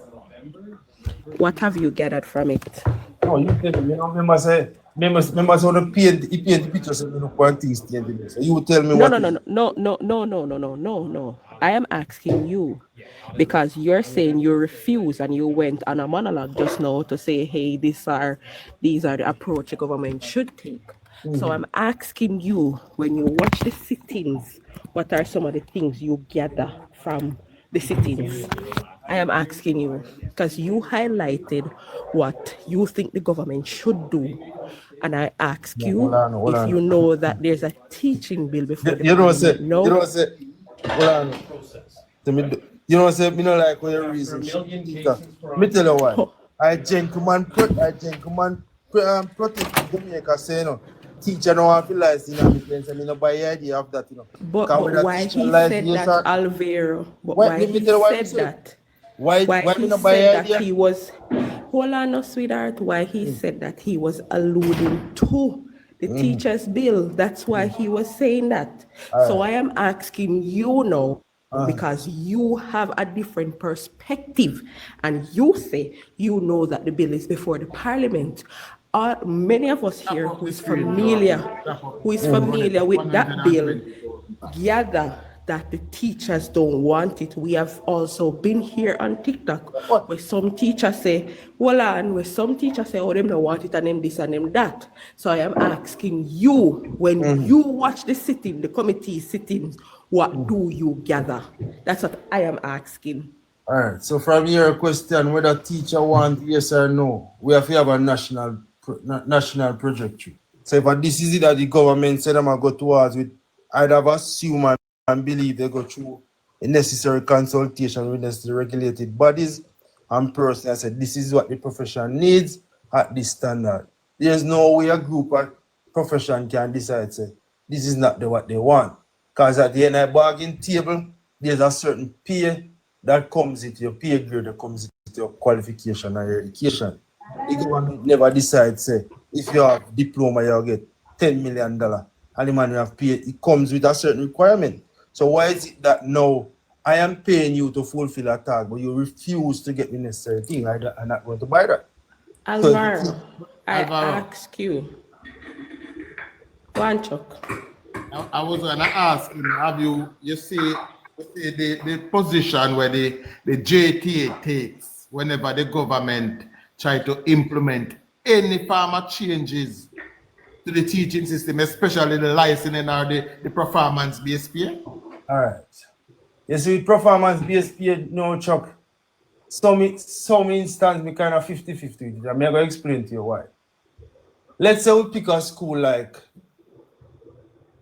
What have you gathered from it? No, you tell me. You know, remember say the paint the pictures and look one thing standing. So you tell me No. I am asking you because you're saying you refuse and you went on a monologue just now to say, hey, these are the approach the government should take. So I'm asking you, when you watch the sittings, what are some of the things you gather from the sittings? I am asking you because you highlighted what you think the government should do. And I ask you if you know that there's a teaching bill before the parliament. No. You don't say, hold on. You don't say, me no like what your reason. Me tell you why. I gentleman protect Jamaica say, you know, teacher no have to license in a defense. I mean, no buy the idea of that, you know. But why he said that, Alvaro? But why he said that? Why he said that he was, hold on, no, sweetheart, why he said that he was alluding to the teacher's bill. That's why he was saying that. So I am asking you now, because you have a different perspective and you say you know that the bill is before the parliament. Many of us here who is familiar with that bill gather that the teachers don't want it. We have also been here on TikTok where some teachers say, well, and where some teachers say, oh, them don't want it and them this and them that. So I am asking you, when you watch the committee sittings, what do you gather? That's what I am asking. All right. So from your question, whether teacher want yes or no, we have to have a national trajectory. So if this is it that the government said I'm going to go towards with, I'd have assumed and believe they go through a necessary consultation with necessary regulated bodies. And personally, I said, this is what the profession needs at this standard. There's no way a group of profession can decide, say, this is not what they want. Because at the end of the bargain table, there's a certain pay that comes with your pay grade, that comes with your qualification and your education. The government never decides, say, if you have diploma, you'll get $10 million. And the man you have paid, it comes with a certain requirement. So why is it that now I am paying you to fulfill a task, but you refuse to get the necessary thing? I'm not going to buy that. Alvaro, I ask you. Go on, Chuck. I was going to ask him, have you see the position where the JTA takes whenever the government try to implement any form of changes to the teaching system, especially the licensing or the performance-based pay? All right. You see, with performance-based pay, no, Chuck. Some instance, me kind of 50-50. I'm going to explain to you why. Let's say we pick a school like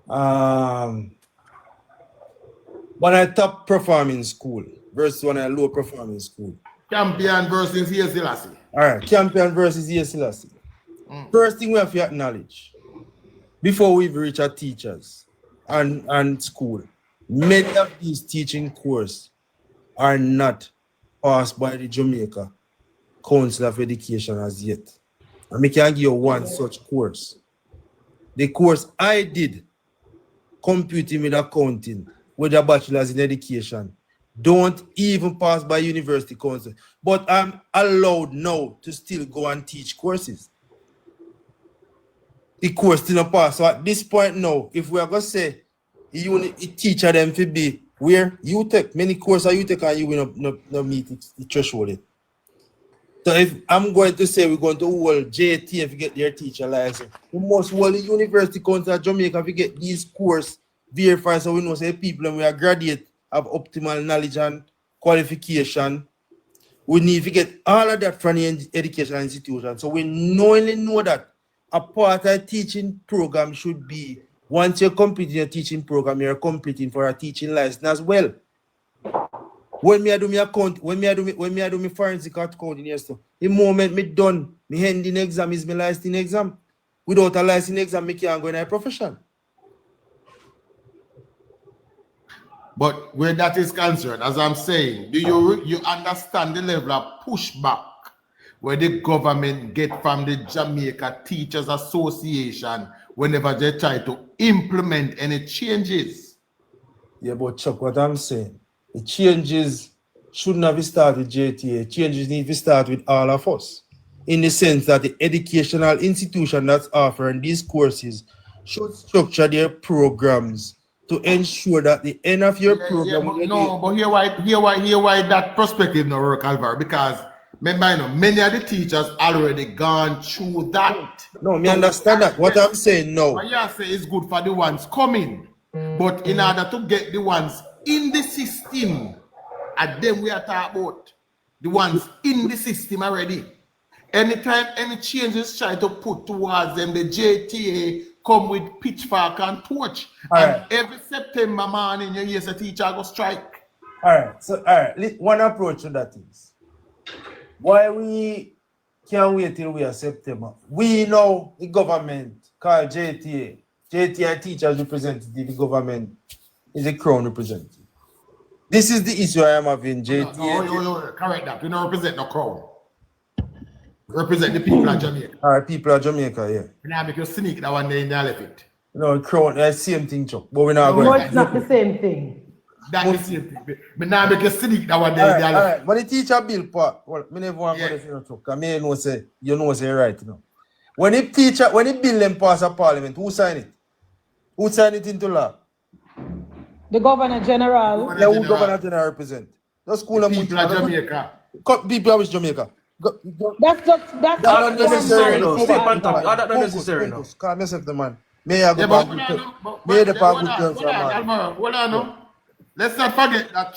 one a top performing school versus one a low performing school. Champion versus Selassie. All right, champion versus Selassie. First thing we have to acknowledge, before we reach our teachers and school, many of these teaching courses are not passed by the Jamaica Council of Education as yet. And I can give you one such course. The course I did, computing with accounting, with a bachelor's in education, don't even pass by University Council. But I'm allowed now to still go and teach courses. The course still not pass. So at this point now, if we are going to say, you teacher them to be where you take many courses you take and you will not meet the threshold. So if I'm going to say we're going to hold JT if you get their teacher license, we must hold the University Council of Jamaica if you get these courses verified so we know say people when we are graduate have optimal knowledge and qualification. We need to get all of that from the educational institution. So we only know that a part of teaching program should be once you're completing a teaching program, you're competing for a teaching license as well. When me do my account, when me do my forensic accounting here, so the moment me done, me handing exam is my licensing exam. Without a licensing exam, me can't go in a profession. But where that is concerned, as I'm saying, do you understand the level of pushback where the government get from the Jamaica Teachers Association whenever they try to implement any changes? Yeah, but Chuck, what I'm saying, the changes shouldn't have started with JTA. Changes need to start with all of us. In the sense that the educational institution that's offering these courses should structure their programs to ensure that the end of your program. But here why that perspective no work, Alvaro, because remember, many of the teachers already gone through that. No, me understand that. What I'm saying no. What you say is good for the ones coming, but in order to get the ones in the system, and then we are talking about the ones in the system already. Anytime any changes try to put towards them, the JTA come with pitchfork and torch. And every September morning, you hear a teacher go strike. So one approach to that is why we can't wait till we are September. We know the government called JTA. JTA teachers representative, the government is a crown representative. This is the issue I am having, JTA. No, correct that. We don't represent the crown. Represent the people of Jamaica. All right, people of Jamaica, yeah. We now make you sneak that one day in the elephant. No, crown, that's the same thing, Chuck. But we're not going. No, it's not the same thing. That's the same thing. But now make you sneak that one day in the elephant. All right, but the teacher bill part, well, I never want to go there, Chuck. I mean, you know, say right, you know. When the bill them pass a parliament, who sign it? Who sign it into law? The Governor General. Who Governor General represent? The school of people of Jamaica. People of Jamaica. That's not necessary. That's not necessary. Calm yourself, the man. May I go back with the park. Hold on. Let's not forget that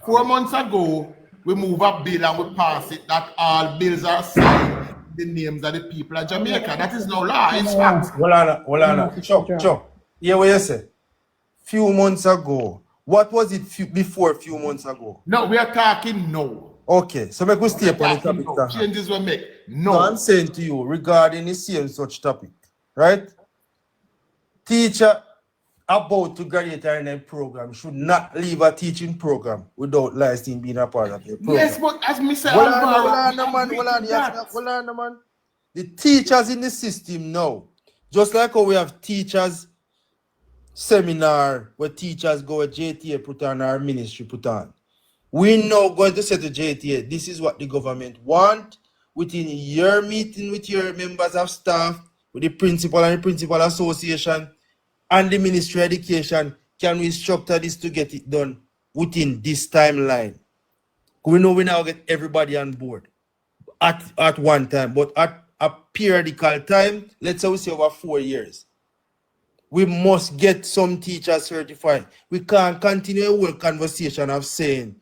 4 months ago, we move a bill and we pass it that all bills are signed the names of the people of Jamaica. That is no law, it's fact. Hold on. Chuck. Hear what you say. Few months ago. What was it before a few months ago? No, we are talking now. Okay, so make we stay upon the topic. Changes were made. No. So I'm saying to you regarding the same such topic, right? Teacher about to graduate in a program should not leave a teaching program without licensing being a part of the program. Yes, but as Mr. Hold on, man. The teachers in the system now, just like how we have teachers seminar where teachers go at JTA put on our ministry put on. We now going to say to JTA, this is what the government want. Within your meeting with your members of staff, with the principal and the principal association and the Ministry of Education, can we structure this to get it done within this timeline? We know we now get everybody on board at one time, but at a periodical time, let's say we say over 4 years. We must get some teachers certified. We can't continue a whole conversation of saying,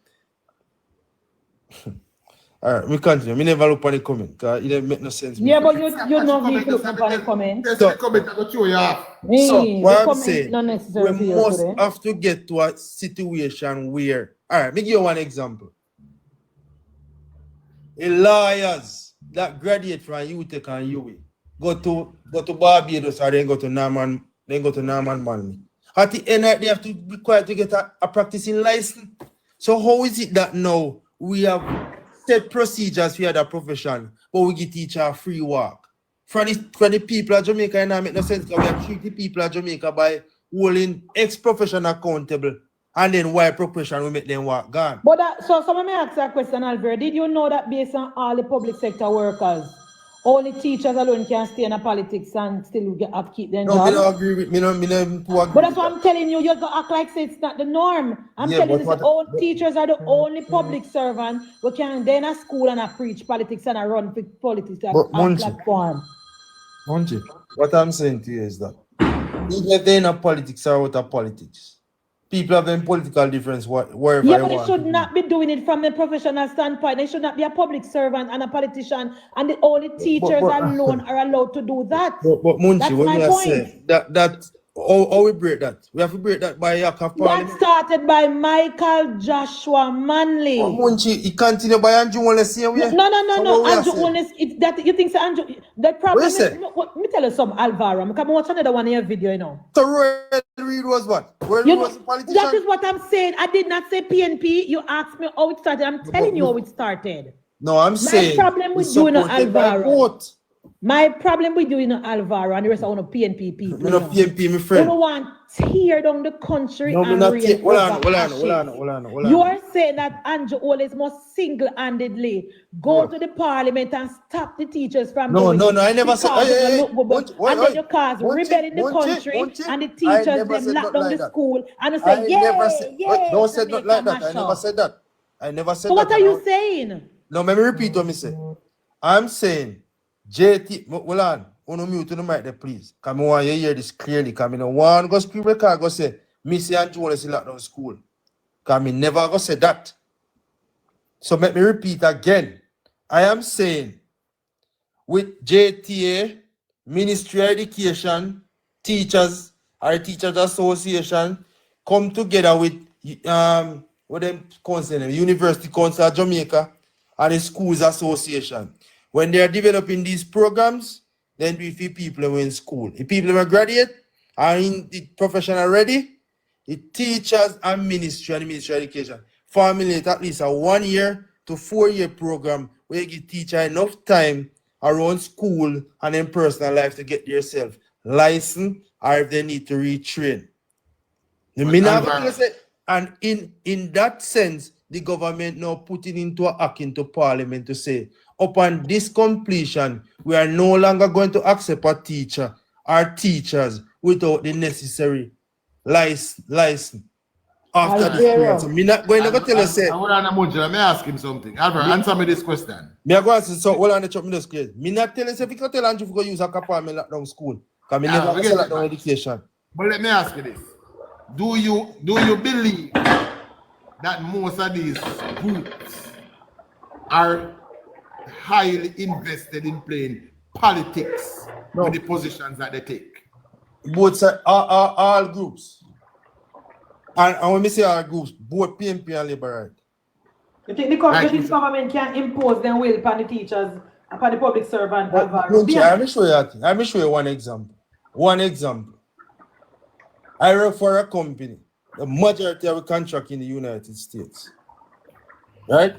all right, we continue. We never look on the comment because it doesn't make no sense. Yeah, but you don't need to look on the comment. There's a comment I got you off. So what I'm saying, not necessary we must have to get to a situation where, all right, let me give you one example. The lawyers that graduate from UTech and UWI go to Barbados or then go to Norman Manley. At the end, they have to be required to get a practicing license. So how is it that now we have set procedures for the profession, but we give teacher a free walk? For the people of Jamaica, it doesn't make no sense because we have treated people of Jamaica by holding ex-profession accountable, and then why profession we make them walk gone. But so someone may ask that question, Alvaro. Did you know that based on all the public sector workers, only teachers alone can stay in the politics and still keep them jobs? No, I don't agree with me. But that's what I'm telling you. You got act like say it's not the norm. I'm telling you, all teachers are the only public servant who can then a school and a preach politics and a run for politics on platform. Munchie, what I'm saying to you is that even if they're in a politics or out of politics, people have a political difference wherever yeah, they but want. they should not be doing it from the professional standpoint. They should not be a public servant and a politician, and the only teachers alone are allowed to do that. But Munchie, that's when my we are point. saying that how we break that? We have to break that by Act of Parliament. That started by Michael Joshua Manley. But Munchie, he continued by Andrew Wallace the same way. No. Andrew Wallace, it's that you think so Andrew. The problem is, let me tell you some Alvaro. I'm watch another one in your video, you know. So Roy Reid was what? Roy Reid was a politician. That is what I'm saying. I did not say PNP. You asked me how it started. I'm telling you how it started. No, I'm saying. My problem with doing Alvaro. My problem with doing Alvaro and the rest of the PNP people. Me not PNP, my friend. You want tear down the country and hold on. You are saying that Andrew Wallace must single-handedly go to the parliament and stop the teachers from doing No, I never said. And then you cause rebel in the country and the teachers them lock down the school and you say, don't say not like that. I never said that. So what are you saying? No, let me repeat what I say. I'm saying JT, hold on, mute to the mic there, please. Because I want you to hear this clearly. Because I don't want to go scream record, go say, Missy and Jonas locked down school. Because I never go say that. So let me repeat again. I am saying, with JTA, Ministry of Education, teachers, our Teachers Association, come together with what them council, University Council of Jamaica, and the Schools Association. When they are developing these programs, then we feel people who are in school. If people are graduate, are in the profession already, the teachers and Ministry of Education formulate at least a 1 year to 4 year program where you give teacher enough time around school and in personal life to get themselves licensed or if they need to retrain. And in that sense, the government now putting into an act into parliament to say, upon this completion, we are no longer going to accept a teacher or teachers without the necessary license. After this, so I'm not going to tell you, say. Let me ask him something. Alvaro, answer me this question. Me go ask so hold on, chop me this clear. Me not telling you if you can tell Andrew to go use a apartment lockdown school. Because me never go lockdown education. But let me ask you this. Do you believe that most of these groups are highly invested in playing politics with the positions that they take? Both sides, all groups. And when we say all groups, both PNP and Labour right. You think the government can impose their will upon the teachers, upon the public servant? Let me show you one example. I work for a company. The majority of the contract in the United States. Right?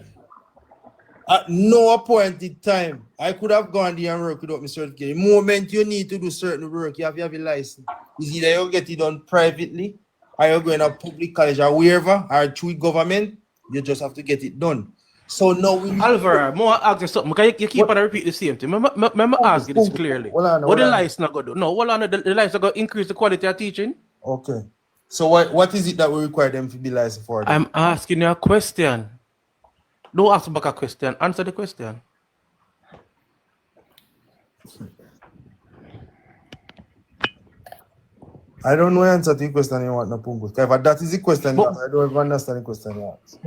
At no appointed time, I could have gone there and work without my certificate. The moment you need to do certain work, you have to have a license. It's either you get it done privately, or you're going to public college or wherever, or through government, you just have to get it done. So now we Alvaro, more ask you something. Because you keep on repeat the same thing. Remember ask you this clearly. What the license not going to do? No, the license going to increase the quality of teaching. Okay. So what is it that we require them to be licensed for? I'm asking you a question. Don't ask back a question. Answer the question. I don't know the answer to the question you want, no Pungus. If that is the question, I don't even understand the question you ask.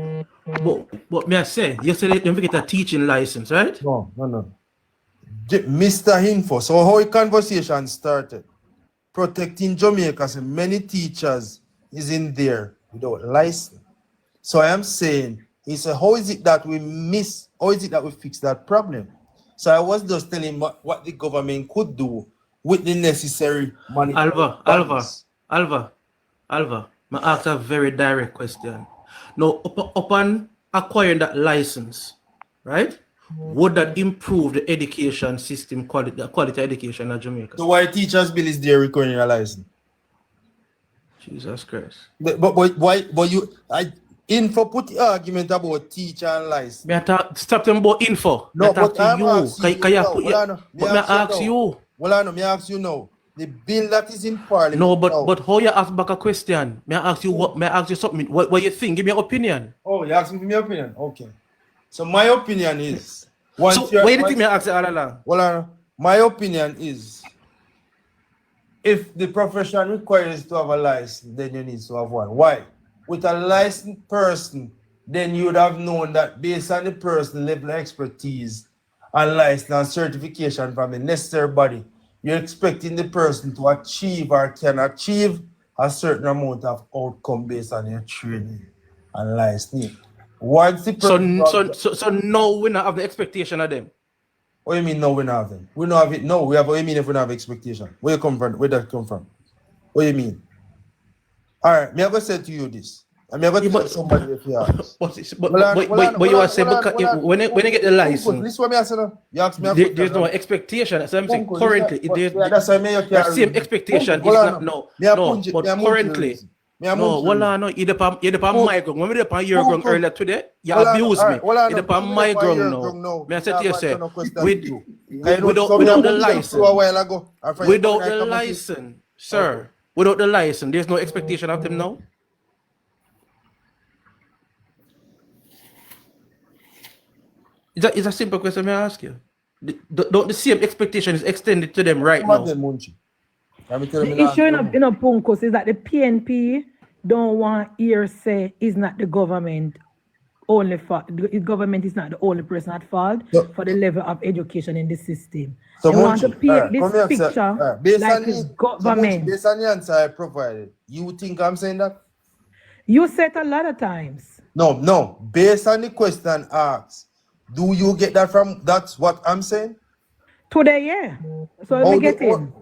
But may I say, you said you get a teaching license, right? No. Mr. Info, so how the conversation started? Protecting Jamaica, so many teachers is in there without license. So I am saying, how is it that we fix that problem? So I was just telling what the government could do with the necessary money. Alva, I ask a very direct question. Now, upon acquiring that license, right? Would that improve the education system, the quality education in Jamaica? So why teachers' bill is there requiring a license? Jesus Christ. But Info put the argument about teacher and license. Stop them about Info. No, but I'm asking you. Well, me ask you now. The bill that is in Parliament. No, but how you ask back a question? May I ask you something? What you think? Give me your opinion. Oh, you ask me my opinion? Okay. So my opinion is why do you think me ask you all along? Well, my opinion is if the profession requires to have a license, then you need to have one. Why? With a licensed person, then you would have known that based on the person's level of expertise and license and certification from the necessary body, you're expecting the person to achieve or can achieve a certain amount of outcome based on your training and licensing. Once the person so no, we not have the expectation of them. What do you mean no, we don't have them? We don't have it. No, we have. What do you mean if we don't have expectation? Where you come from? Where that come from? What do you mean? All right, me ever said to you this. I mean, ever tell somebody if you ask. But you are saying when you get the license, this what me ask you. You ask me. There's no expectation. So I'm saying currently, that's why the same expectation is not but currently. No, no, you depend my ground. When we depend your ground earlier today, you abuse me. You depend my ground now. Me I said to you, say, without the license, sir, without the license, there's no expectation of them now. It's a simple question I ask you. The same expectation is extended to them right now. The issue in Punkos is that the PNP don't want here say is not the government only fault. The government is not the only person at fault for the level of education in the system. So they want to paint this picture like it's government. Based on the answer I provided, you think I'm saying that? You said a lot of times. No. Based on the question asked, do you get that from? That's what I'm saying. Today, yeah. So we get in.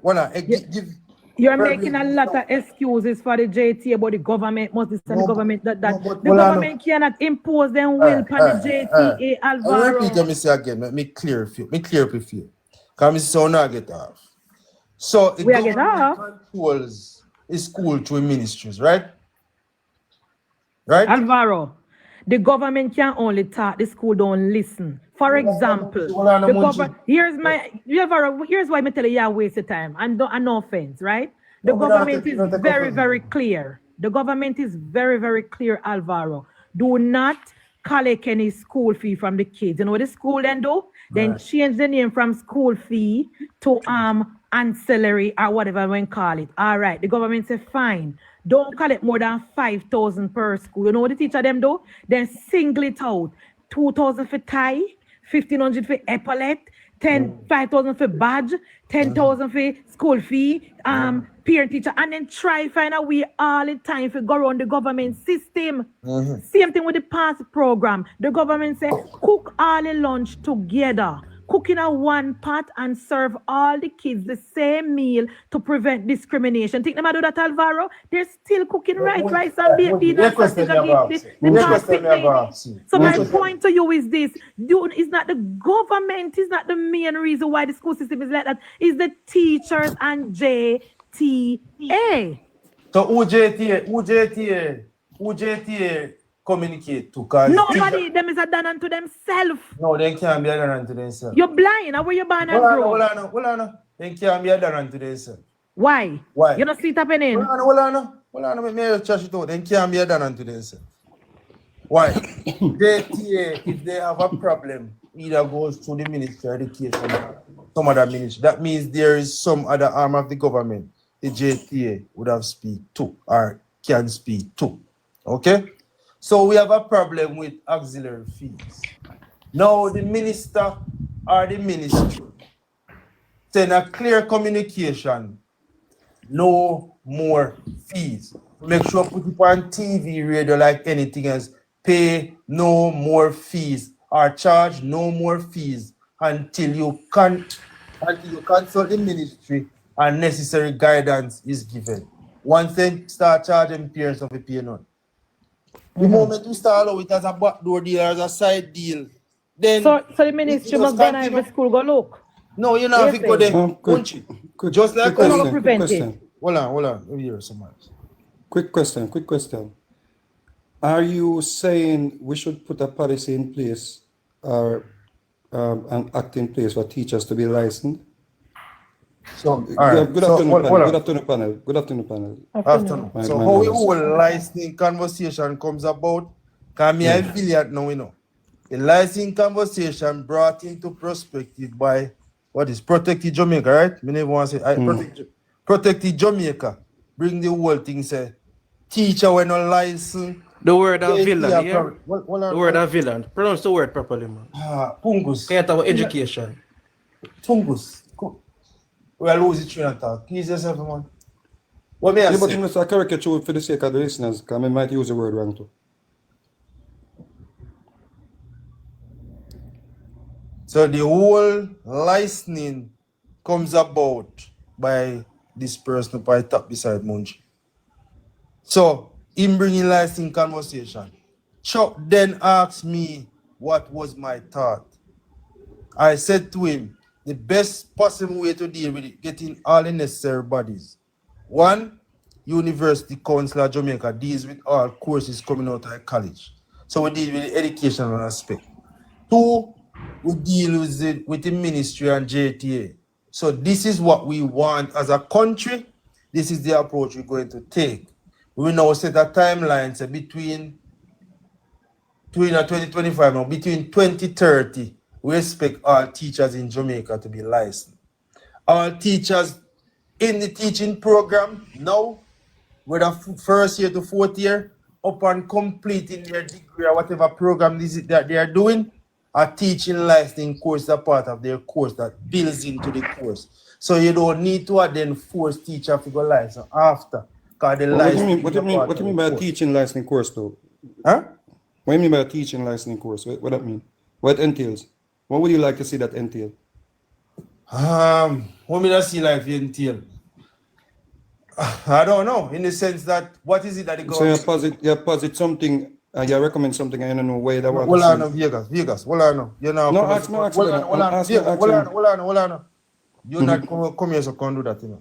You're making a lot of excuses for the JTA, but the government must be the government that the government cannot impose them will upon the JTA. Alvaro. I'll repeat what I say again. Let me clear up with you. Because I so now get off. So the government controls the school through ministries, right? Right? Alvaro, the government can only talk, the school don't listen. For example, here's why I tell you, you waste your time. And no offense, right? The government is very, very clear. The government is very, very clear, Alvaro. Do not collect any school fee from the kids. You know what the school then do? Then change the name from school fee to ancillary or whatever we call it. All right. The government say fine. Don't collect more than 5,000 per school. You know what the teacher them do? Then single it out. 2,000 for tie, 1,500 for epaulette, 5,000 for badge, 10,000 for school fee, parent teacher, and then try find a way all the time for go around the government system. Same thing with the PASS program. The government say cook all the lunch together. Cook in a one pot and serve all the kids the same meal to prevent discrimination. Think them do that, Alvaro? They're still cooking rice and baked beans. So my point to you is this: it's not the government, it's not the main reason why the school system is like that. It's the teachers and JTA. So who JTA communicate to? Nobody, them is a done unto themselves. No, they can't be a done unto themselves. You're blind. How are you born and grow? Hold on. They can't be a done unto themselves. Why? Why? You don't see it happening? Hold on, let me just trash it out. Then can't be done unto them. Why? JTA, if they have a problem, either goes through the Ministry of Education or some other ministry. That means there is some other arm of the government the JTA would have speak to or can speak to. Okay? So we have a problem with auxiliary fees. Now the minister or the ministry send a clear communication, no more fees. Make sure put it on TV, radio, like anything else. Pay no more fees or charge no more fees until you consult the ministry and necessary guidance is given. Once they start charging parents of a pay none. The moment you start allow it as a backdoor deal or as a side deal, then so the ministry must go and the school go look. No, you know, if you go there, just like question. Hold on. Let me hear somebody. Quick question. Are you saying we should put a policy in place or an act in place for teachers to be licensed? So, good afternoon, panel. Afternoon. So, how the whole licensing conversation comes about? Because me affiliate now, you know. The licensing conversation brought into perspective by what is Protecting Jamaica, right? Me never want to say Protecting Jamaica. Bring the whole thing, say teacher when no license. The word of villain, yeah? The word of villain. Pronounce the word properly, man. Pungus. Get our education. Pungus. We'll lose the train of thought. Please yourself, man. What may I say? But you must caricature for the sake of the listeners, because I might use the word wrong too. So the whole licensing comes about by this person up at top beside MunchieB. So, in bringing licensing conversation, Chuck then asked me what was my thought. I said to him, the best possible way to deal with it, getting all the necessary bodies. One, University Council of Jamaica deals with all courses coming out of college. So we deal with the educational aspect. Two, we deal with the ministry and JTA. So this is what we want as a country. This is the approach we're going to take. We now set a timeline, so between 2025 now, between 2030, we expect all teachers in Jamaica to be licensed. All teachers in the teaching program now, whether first year to fourth year, upon completing their degree or whatever program that they are doing, a teaching licensing course is a part of their course that builds into the course. So you don't need to then force teacher to go license after. What do you mean by a teaching licensing course though? Huh? What do you mean by a teaching licensing course? What that mean? What it entails? What would you like to see that entail? What would I see like the entail? I don't know. In the sense that, what is it that the government... So you posit something, you recommend something, and you don't know where that was. Hold on, Vegas. Hold on. You know, no, ask me. Hold on. You not come here so can't do that, you know.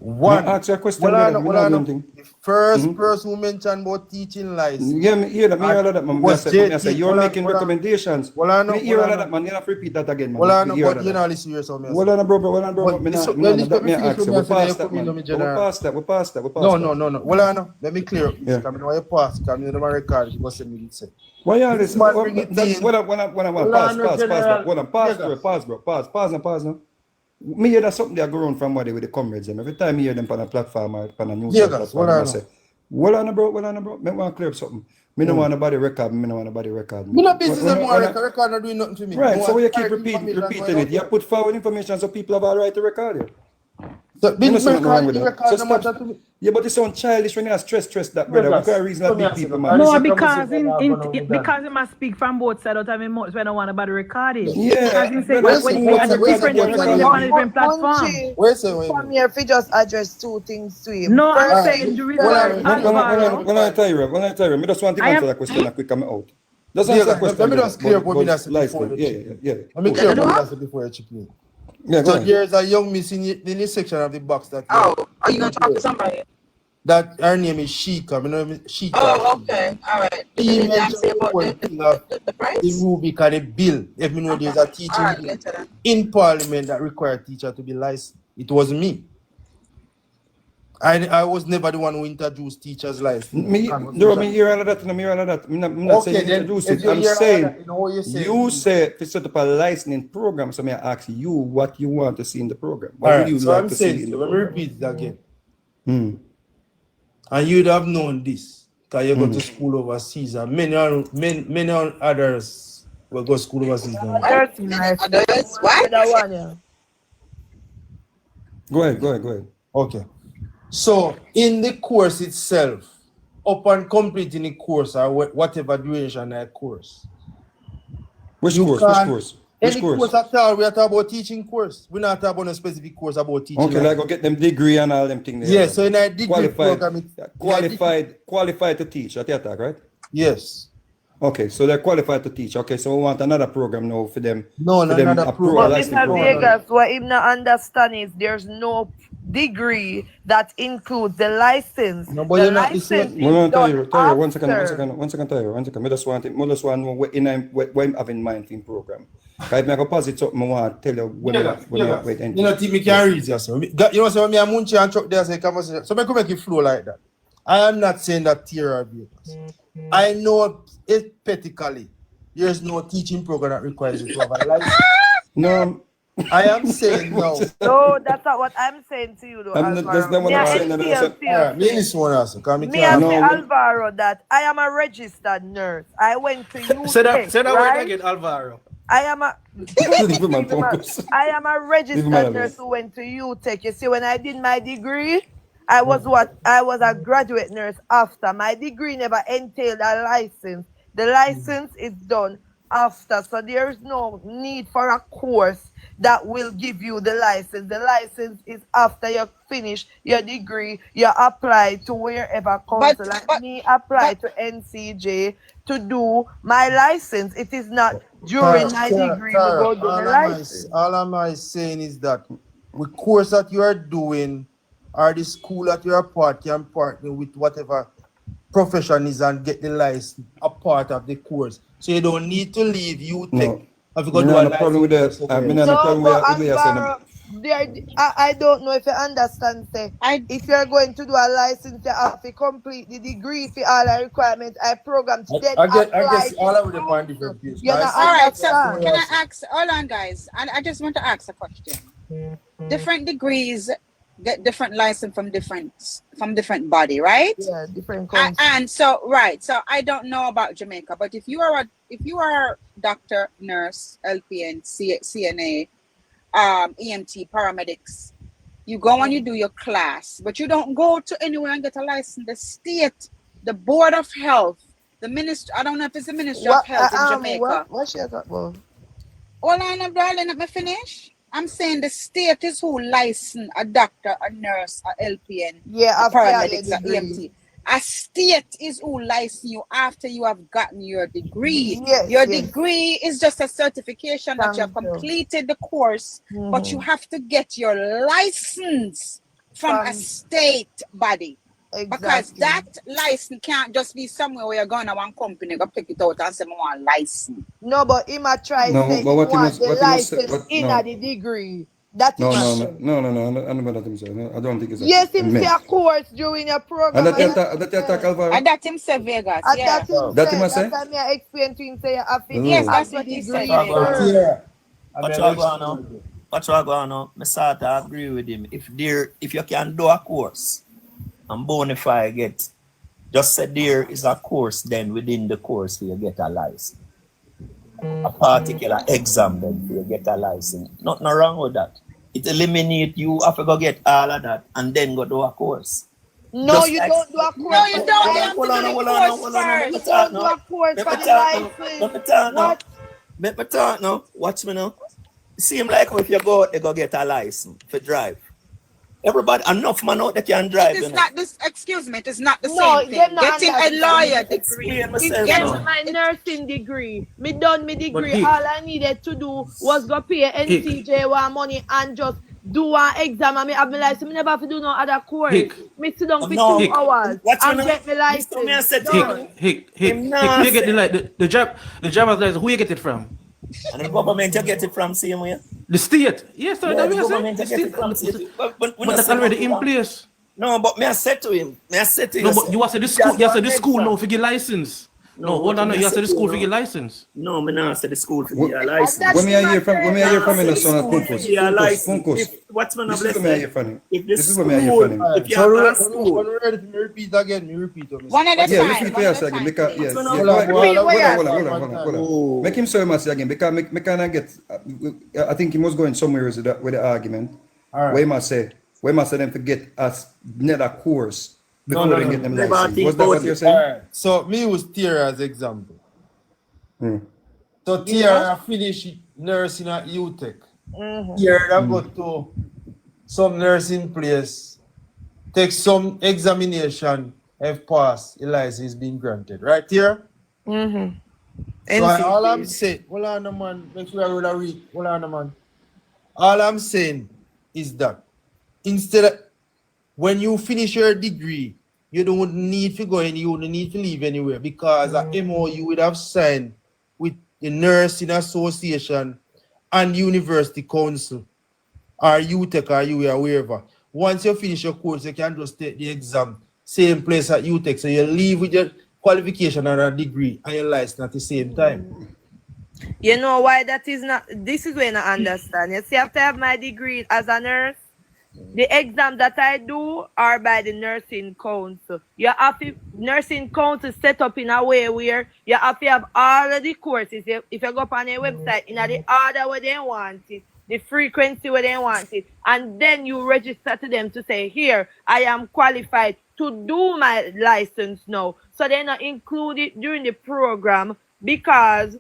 One. No, ask your question. The first person who mentioned about teaching license. Yeah, me hear that. Me hear that, man. I say you're making recommendations. Me hear all that, man. You have to repeat that again, man. Hold on, but you know, listen yourself. Hold on, bro. Let me ask you. We passed that. No. Hold on. Let me clear up this. Come on, you pass. Come on, the record. You go send me this. Why you listen? Pause now. Me hear that something they go around from what they with the comrades them. Every time you hear them on a platform or on a news platform, I say, hold on, bro. Me want to clear up something. Me don't want nobody record. Me no business anymore. Record not doing nothing to me. Right, so you keep repeating it. You put forward information so people have a right to record it. So business record no matter to me. Yeah, but it sounds childish when you stress that, brother. We got reason to big people, man. No, because he must speak from both sides of time when I want about the recording. Yeah. Because he said when you at different platform. Wait. Come here if you just address two things to him. No, I'm saying the reason when I tell you, I just want to answer that question quick come out. Just answer that question. Let me just clear up what me say before. Yeah. Let me clear up what me say before you chip in. Yeah, so there's a young miss in this section of the box that. Oh, are you gonna talk to somebody? That her name is Sheikah. My name is Sheikah. Oh, okay, all right. He mentioned the price? The rubric and the bill. If you know there's a teaching in Parliament that requires teacher to be licensed, it was me. I was never the one who introduced teachers' license. Me hear all of that. I'm not saying introduce it. I'm saying you say to set up a licensing program. So I ask you what you want to see in the program. What would you like to see in the program? Let me repeat it again. And you'd have known this because you go to school overseas, and many others will go to school overseas. Others? What? Go ahead. Okay. So, in the course itself, upon completing the course or whatever duration of the course. Which course? Any course at all, we are talking about teaching course. We're not talking about a specific course about teaching. Okay, like go get them degree and all them things. Yeah, so in a degree program, qualified to teach at the attack, right? Yes. Okay, so they're qualified to teach. Okay, so we want another program now for them. No, another program. But Mr. Vegas, what him not understand is there's no degree that includes the license. No, but you're not listening. Tyler, one second. I just want to know what I'm having in mind in program. If I posit something, I want to tell you when you wait. You know, me can read you. So. You know, so me and Munchie and Chuck there say conversation. So I could make it flow like that. I am not saying that tear of Vegas. I know ethically there's no teaching program that requires you to have a license. No. I am saying no. No, that's not what I'm saying to you, though. That's not what I'm saying. Me this one also. Me and Alvaro that I am a registered nurse. I went to UK. Say that word again, Alvaro. I am a registered nurse who went to UTech. You see, when I did my degree, I was a graduate nurse after. My degree never entailed a license. The license is done after. So there is no need for a course that will give you the license. The license is after you finish your degree, you apply to wherever council. Like me apply to NCJ to do my license. It is not during my degree to go do the license. All I'm saying is that the course that you are doing or the school that you are part can partner with whatever profession is and get the license a part of the course. So you don't need to leave UTech. I don't know if you understand. If you're going to do a license, you have to complete the degree for all the requirements. I program to I guess all of them are different views. All right, so can I ask? Hold on, guys. I just want to ask a question. Different degrees get different license from different body, right? Yeah, different. And so so I don't know about Jamaica, but if you are doctor, nurse, LPN, CNA, EMT, paramedics, you go and you do your class, but you don't go to anywhere and get a license. The state, the Board of Health, the ministry, I don't know if it's the Ministry of Health in Jamaica. What she talking about? Hold on, darling, let me finish. I'm saying the state is who license a doctor, a nurse, a LPN, a paramedics, a EMT. A state is who license you after you have gotten your degree. Your degree is just a certification that you have completed the course, but you have to get your license from a state body. Because that license can't just be somewhere where you're going to one company, go pick it out and say, I want a license. No, but he might try to say the license in the degree. No, I don't think it's yes, him say a course during your program. And that him say Vegas. That him say? That's me explain to him say yes, that's what he said. What you going on? I start to agree with him. If you can do a course and bonify get, just say there is a course, then within the course you get a license. A particular exam, then you get a license. Nothing wrong with that. It eliminates you have to go get all of that and then go do a course. No, just you don't do a course. No, you don't. You have to do a course first. Let me talk now. Watch me now. Seem like if you go get a license for drive. Everybody, enough man out that can drive. It is not this. Excuse me. It is not the same thing. Getting a lawyer degree. Getting my nursing degree. Me done my degree. All I needed to do was go pay NCJ one money and just do an exam. And me have my license. Me never have to do no other course. Me sit down for 2 hours and get my license. Hick, you get the job. The driver's license. Who you get it from? And the government you get it from same way. The state. Yes, sir. The government you get it from. But that's already in place. No, but me I said to him. No, but you are the school. You are the school now for your license. No, hold on. You are the school for your license. No, me not say the school for your license. When me hear from the son of Punkos. What's my This is what me hear from him. This is what me hear from him. If you are school, when we're ready to repeat again, me repeat. One at a Yeah, time. repeat yourself again. Because yes, hold on. Make him say it again. Because me kind of get. I think he must go in somewhere with the argument. Where must say them to get us another course. Before they get them license. Was that what you're saying? Right. So me use Tierra as example. So Tierra finish nursing at UTech. Tierra go to some nursing place, take some examination, have passed, a license being granted. Right, Tierra? So all I'm saying, hold on, man. Make sure I will read. Hold on, man. All I'm saying is that instead of when you finish your degree, you don't need to go and you don't need to leave anywhere because at MO you would have signed with the Nursing Association and University Council or UTech or UWI or wherever. Once you finish your course, you can just take the exam, same place at UTech. So you leave with your qualification and a degree and your license at the same time. You know why that is not? This is when I understand. You see, after I have my degree as a nurse, the exam that I do are by the nursing council. You have to nursing council set up in a way where you have to have all of the courses. If you go up on their website, in the order where they want it, the frequency where they want it, and then you register to them to say, here, I am qualified to do my license now. So they're not included during the program because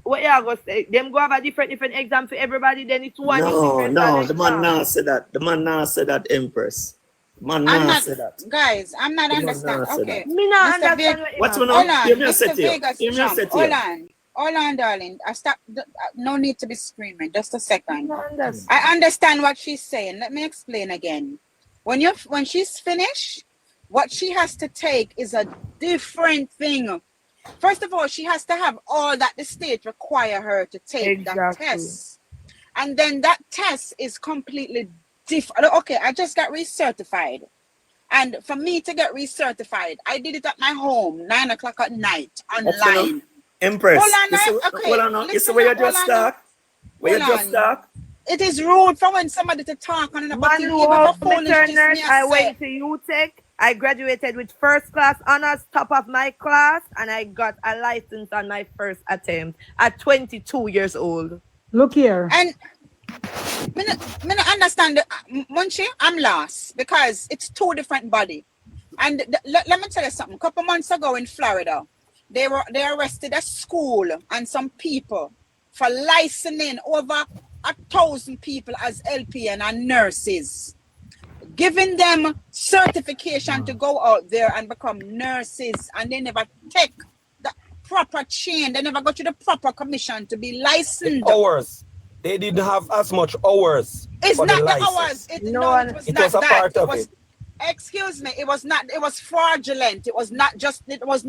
what you go say? Them go have a different exam for everybody. Then it's one. No, the man now said that. The man now said that, Empress. The man now said that. Guys, I'm not understanding. Okay. Me not understand. What's going on? Give me a set here. Hold on, darling. No need to be screaming. Just a second. I understand what she's saying. Let me explain again. When she's finished, what she has to take is a different thing. First of all, she has to have all that the state require her to take that test. And then that test is completely different. Okay, I just got recertified. And for me to get recertified, I did it at my home, 9 o'clock at night, online. Empress, hold on, this is where you just start. It is rude for when somebody to talk on I went to UTech. I graduated with first class honors, top of my class, and I got a license on my first attempt at 22 years old. Look here. And me not understand, Munchie, I'm lost because it's two different bodies. And let me tell you something. A couple months ago in Florida, they arrested a school and some people for licensing over 1,000 people as LPN and nurses, giving them certification to go out there and become nurses, and they never take the proper chain. They never got you the proper commission to be licensed. The hours. They didn't have as much hours. It's for not the the hours. It was a part of it. Excuse me, it was not. It was fraudulent. It was not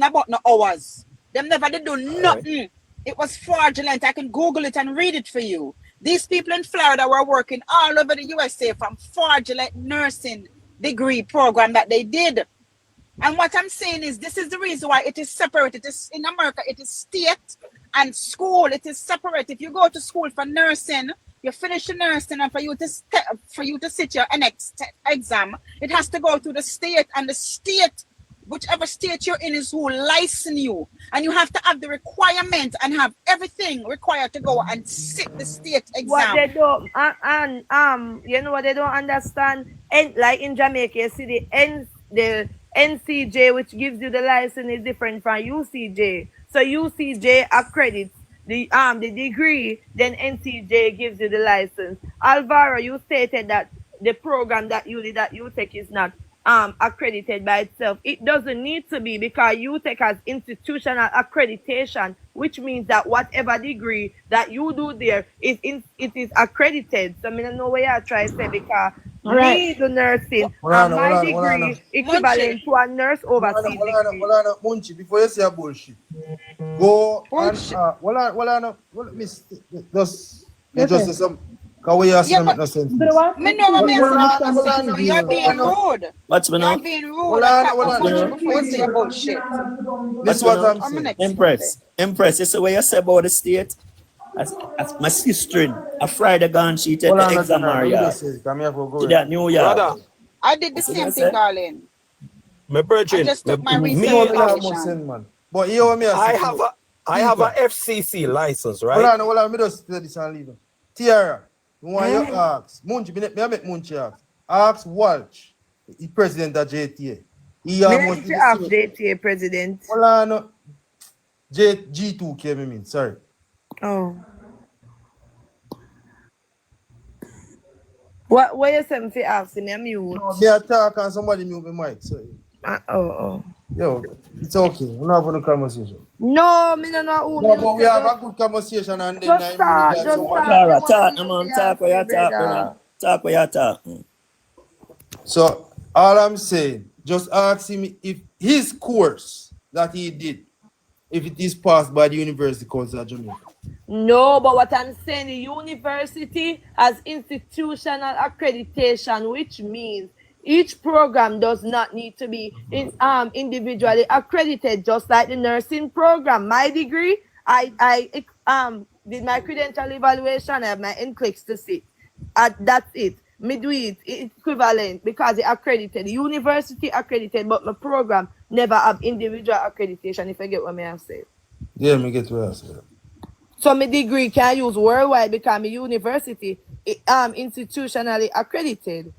about no hours. Them never did do nothing. Right. It was fraudulent. I can Google it and read it for you. These people in Florida were working all over the USA from fraudulent nursing degree program that they did. And what I'm saying is this is the reason why it is separate. It is in America, it is state and school. It is separate. If you go to school for nursing, you finish the nursing, and for you to sit your next exam, it has to go through the state, and the state, whichever state you're in, is who license you, and you have to have the requirement and have everything required to go and sit the state exam. What they don't you know what they don't understand, and like in Jamaica, you see the NCJ, which gives you the license, is different from UCJ. So UCJ accredits the degree, then NCJ gives you the license. Alvaro, you stated that the program that you did at UTech is not accredited by itself. It doesn't need to be, because UTech has institutional accreditation, which means that whatever degree that you do there it is accredited. So I don't know what I try to say, because me do nursing and my degree equivalent to a nurse overseas degree. Hold on, Munchie, before you say a bullshit, go and just say some. Because we are saying no sense. Me know what you're being rude. What's me now? You're being rude. You're bullshit. This is what I'm saying. Empress, you see what you say about the state? As my sister, a Friday gone, she take the exam area. To that New Year. Brother, I did the same thing, darling. my virgin, I just took my me, research. But you owe me a I have a FCC license, right? Hold on, me just say this and leave it. Tiara, you want you ask, MunchieB, me make MunchieB ask. Ask Walsh, the president of JTA. He almost JTA president. Hold on, G2 came in, sorry. Oh. What you saying for asking me? I'm mute. No, me attack and somebody mute my mic. So. Yo, it's okay. We're not having a conversation. No, me no know who. No, but we have a good conversation and then just start. Talk where you talk. So all I'm saying, just ask him if his course that he did, if it is passed by the University Council of Jamaica. No, but what I'm saying, the university has institutional accreditation, which means each program does not need to be individually accredited, just like the nursing program. My degree, I did my credential evaluation, I have my NCLEX to sit. That's it. Me do it equivalent because it accredited. The university accredited, but my program never have individual accreditation, if I get what I say. Yeah, me get what I say. So my degree can use worldwide because my university institutionally accredited.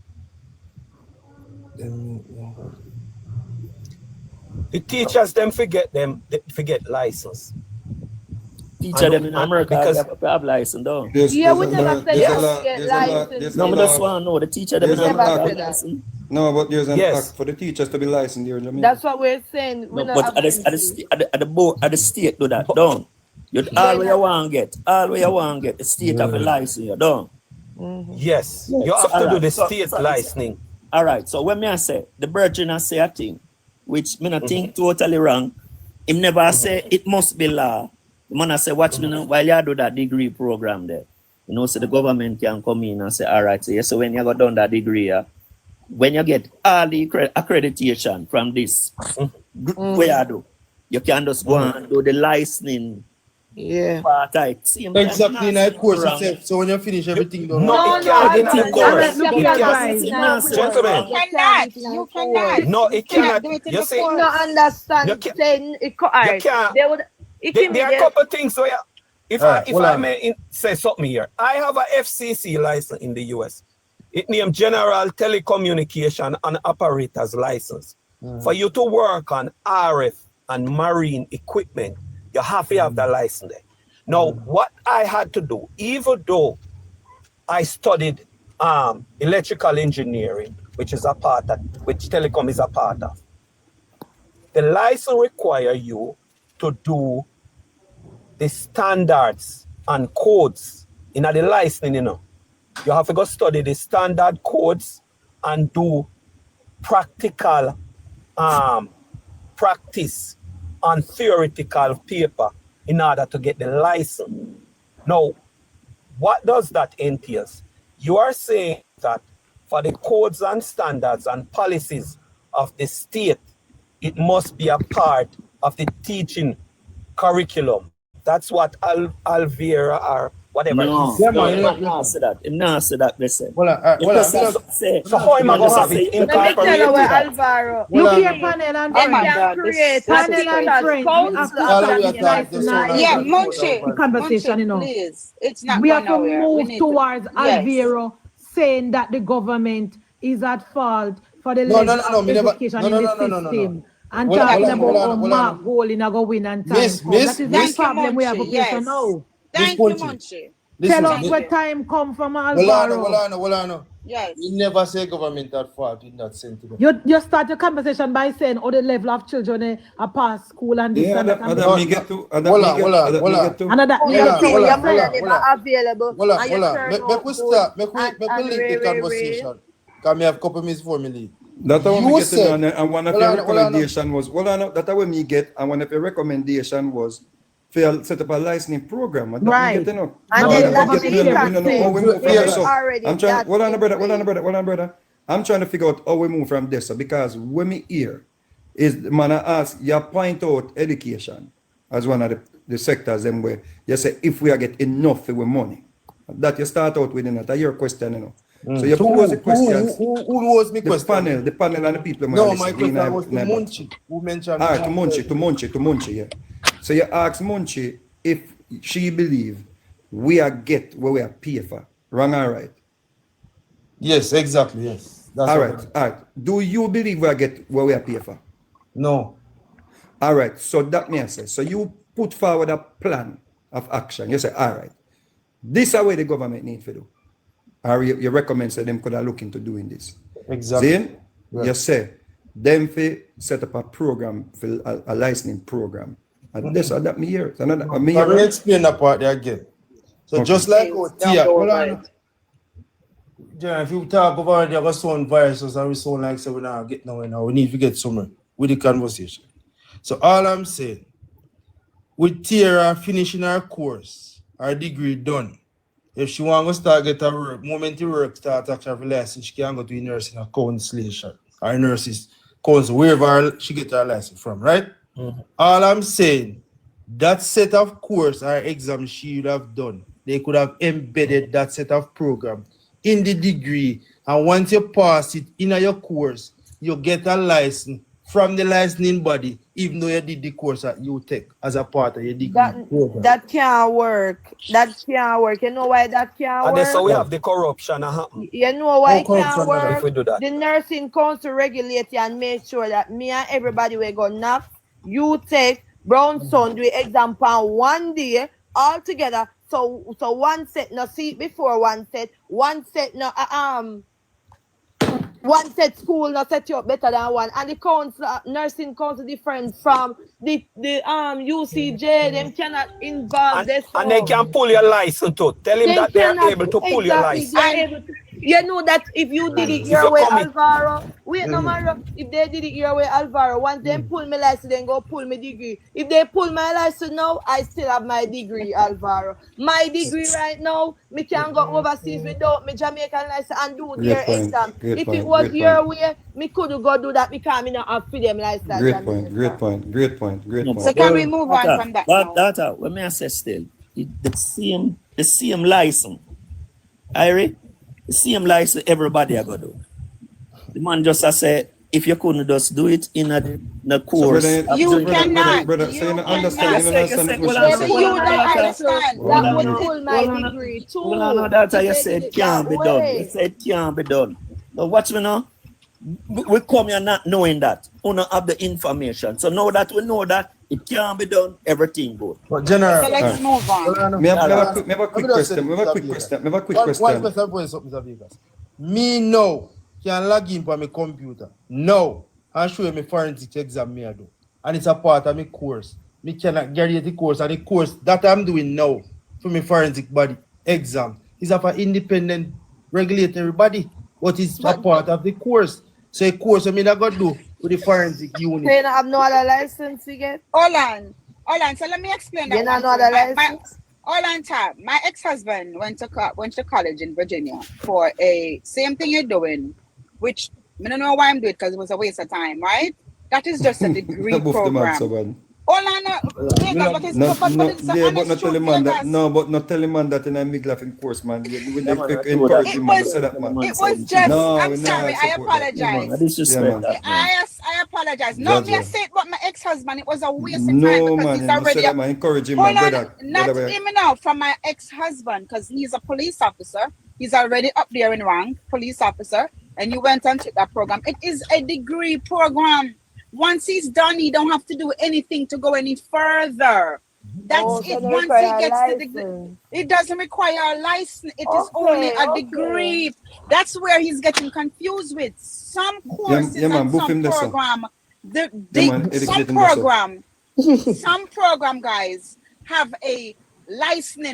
The teachers them forget license. Teacher them in America because they have license, though. Yeah, we never said get license. No, but that's why I know the teacher them never have license. No, but there's an act for the teachers to be licensed here in Jamaica. That's what we're saying. No, but at the state do that, don't. You all where you want to get, the state have a license, you don't. Yes, you have to do the state licensing. All right, so when I say, the Virgin say a thing, which me not think totally wrong, him never say it must be law. The man say, watch me now, while you do that degree program there, you know, so the government can come in and say, all right, so, so when you go done that degree, when you get all the accreditation from this, where you do, you can just go and do the licensing. Yeah. Exactly in that course itself. So when you finish everything done. No, it can't in the course. Gentlemen. You cannot. No, it cannot. You see, no understand. You can't. There are a couple things. So if I may say something here, I have a FCC license in the US. It named General Telecommunication and Operators License. For you to work on RF and marine equipment, you have to have the license there. Now, what I had to do, even though I studied electrical engineering, which is a part of, which telecom is a part of, the license require you to do the standards and codes in the licensing, you know. You have to go study the standard codes and do practical practice on theoretical paper in order to get the license. Now, what does that entail? You are saying that for the codes and standards and policies of the state, it must be a part of the teaching curriculum. That's what Alvera or whatever. No, not say that. I'm not say that. Listen. So how am I going to have it incorporated? Alvaro. You hear panel and can create panel and friends. Yeah, Munchie. Conversation, you know. Please, it's not. We have to move towards Alvaro saying that the government is at fault for the level of education in the system. And talking about Mark goal in a go win and time. That is the problem we have to face now. Thank you, Munchie. Tell us what time come from Alvaro. Hold on. Yes. You never say government at fault in that sense. You start your conversation by saying all the level of children are past school and this and that. Hold on. Make we start. Make we link the conversation. Because I have a couple minutes before me leave. That's what we get and one of your recommendation was, that way me get, and one of your recommendation was set up a licensing program. Right. And then I'm trying. Hold on, brother. I'm trying to figure out how we move from this. So because when me hear is the man I ask, you point out education as one of the sectors them where you say if we are get enough for money. That you start out with that. Your question, you know. So you pose the questions. Who was my question? The panel and the people. No, my question was to Munchie. Who mentioned? All right, to Munchie, yeah. So you ask Munchie if she believe we are get what we are pay for. Wrong or right? Yes, exactly. Yes. That's all right. Do you believe we are get what we are pay for? No. All right. So that means so you put forward a plan of action. You say, all right, this is what the government need to do. Or you recommend that them could have look into doing this. Exactly. Then you say them for set up a program for a licensing program. And this or that me here. Let me explain that part there again. So okay. Just like Tia, if you talk about the sound viruses and we sound like so we now get nowhere now, we need to get somewhere with the conversation. So all I'm saying, with Tierra finishing her course, her degree done. If she want to start get her work, moment the work start actually have a license, she can go to nursing a counselation or nurses council, wherever she get her license from, right? All I'm saying, that set of course or exam she would have done, they could have embedded that set of program in the degree, and once you pass it in your course, you get a license from the licensing body, even though you did the course that you take as a part of your degree. That can't work. That can't work. You know why that can't work? And that's how we have the corruption. You know why it can't work? If we do that. The nursing council regulate you and make sure that me and everybody will go knock. You take Brownson, do exam plan one day all together. So one set no seat before one set no one set school no set you up better than one, and the council nursing council different from the UCJ. Them cannot involve this, and they can pull your license too. Tell him that they are able to pull your license. You know that if you did it your way, Alvaro. Wait, no matter if they did it your way, Alvaro. Once they pull my license, then go pull my degree. If they pull my license now, I still have my degree, Alvaro. My degree right now, me can go overseas without my Jamaican license and do their exam. If it was your way, me could go do that because me not have freedom license. Great point. So can we move on from that? But that, when I say still, the same license, Irie, the same license everybody are gonna do. The man just say, if you couldn't just do it in a course. So you cannot. Brother, so you understand. That would pull my degree too. No, that's how you said it can't be done. You said it can't be done. Now watch me now. We come here not knowing that. We don't have the information. So now that we know that it can't be done, everything good. But General, so let's move on. Me have a quick question. Me know can log in for my computer. No. And show you my forensic exam me I do. And it's a part of my course. Me cannot get the course. And the course that I'm doing now for my forensic body exam is of an independent regulatory body. What is a part of the course? So a course I mean I got to do with the forensic unit. So you have no other license you get? Hold on. So let me explain that. You don't know other license? Hold on, Tab. My ex-husband went to college in Virginia for a same thing you're doing, which I don't know why I'm doing it because it was a waste of time, right? That is just a degree program. Hold on, but not tell him man that. No, but not tell him man that in a McLaughlin course, man. We encourage him man to say that, man. It was just. No, I'm sorry. I apologize. I apologize. No, me I said, but my ex-husband, it was a waste of time because he's already. Man, encourage him, man. Not him now. From my ex-husband, because he's a police officer. He's already up there in rank, police officer, and you went and took that program. It is a degree program. Once he's done, he don't have to do anything to go any further. That's it. Once he gets the degree, it doesn't require a license. It is only a degree. That's where he's getting confused with. Some courses and some program. Some program guys have a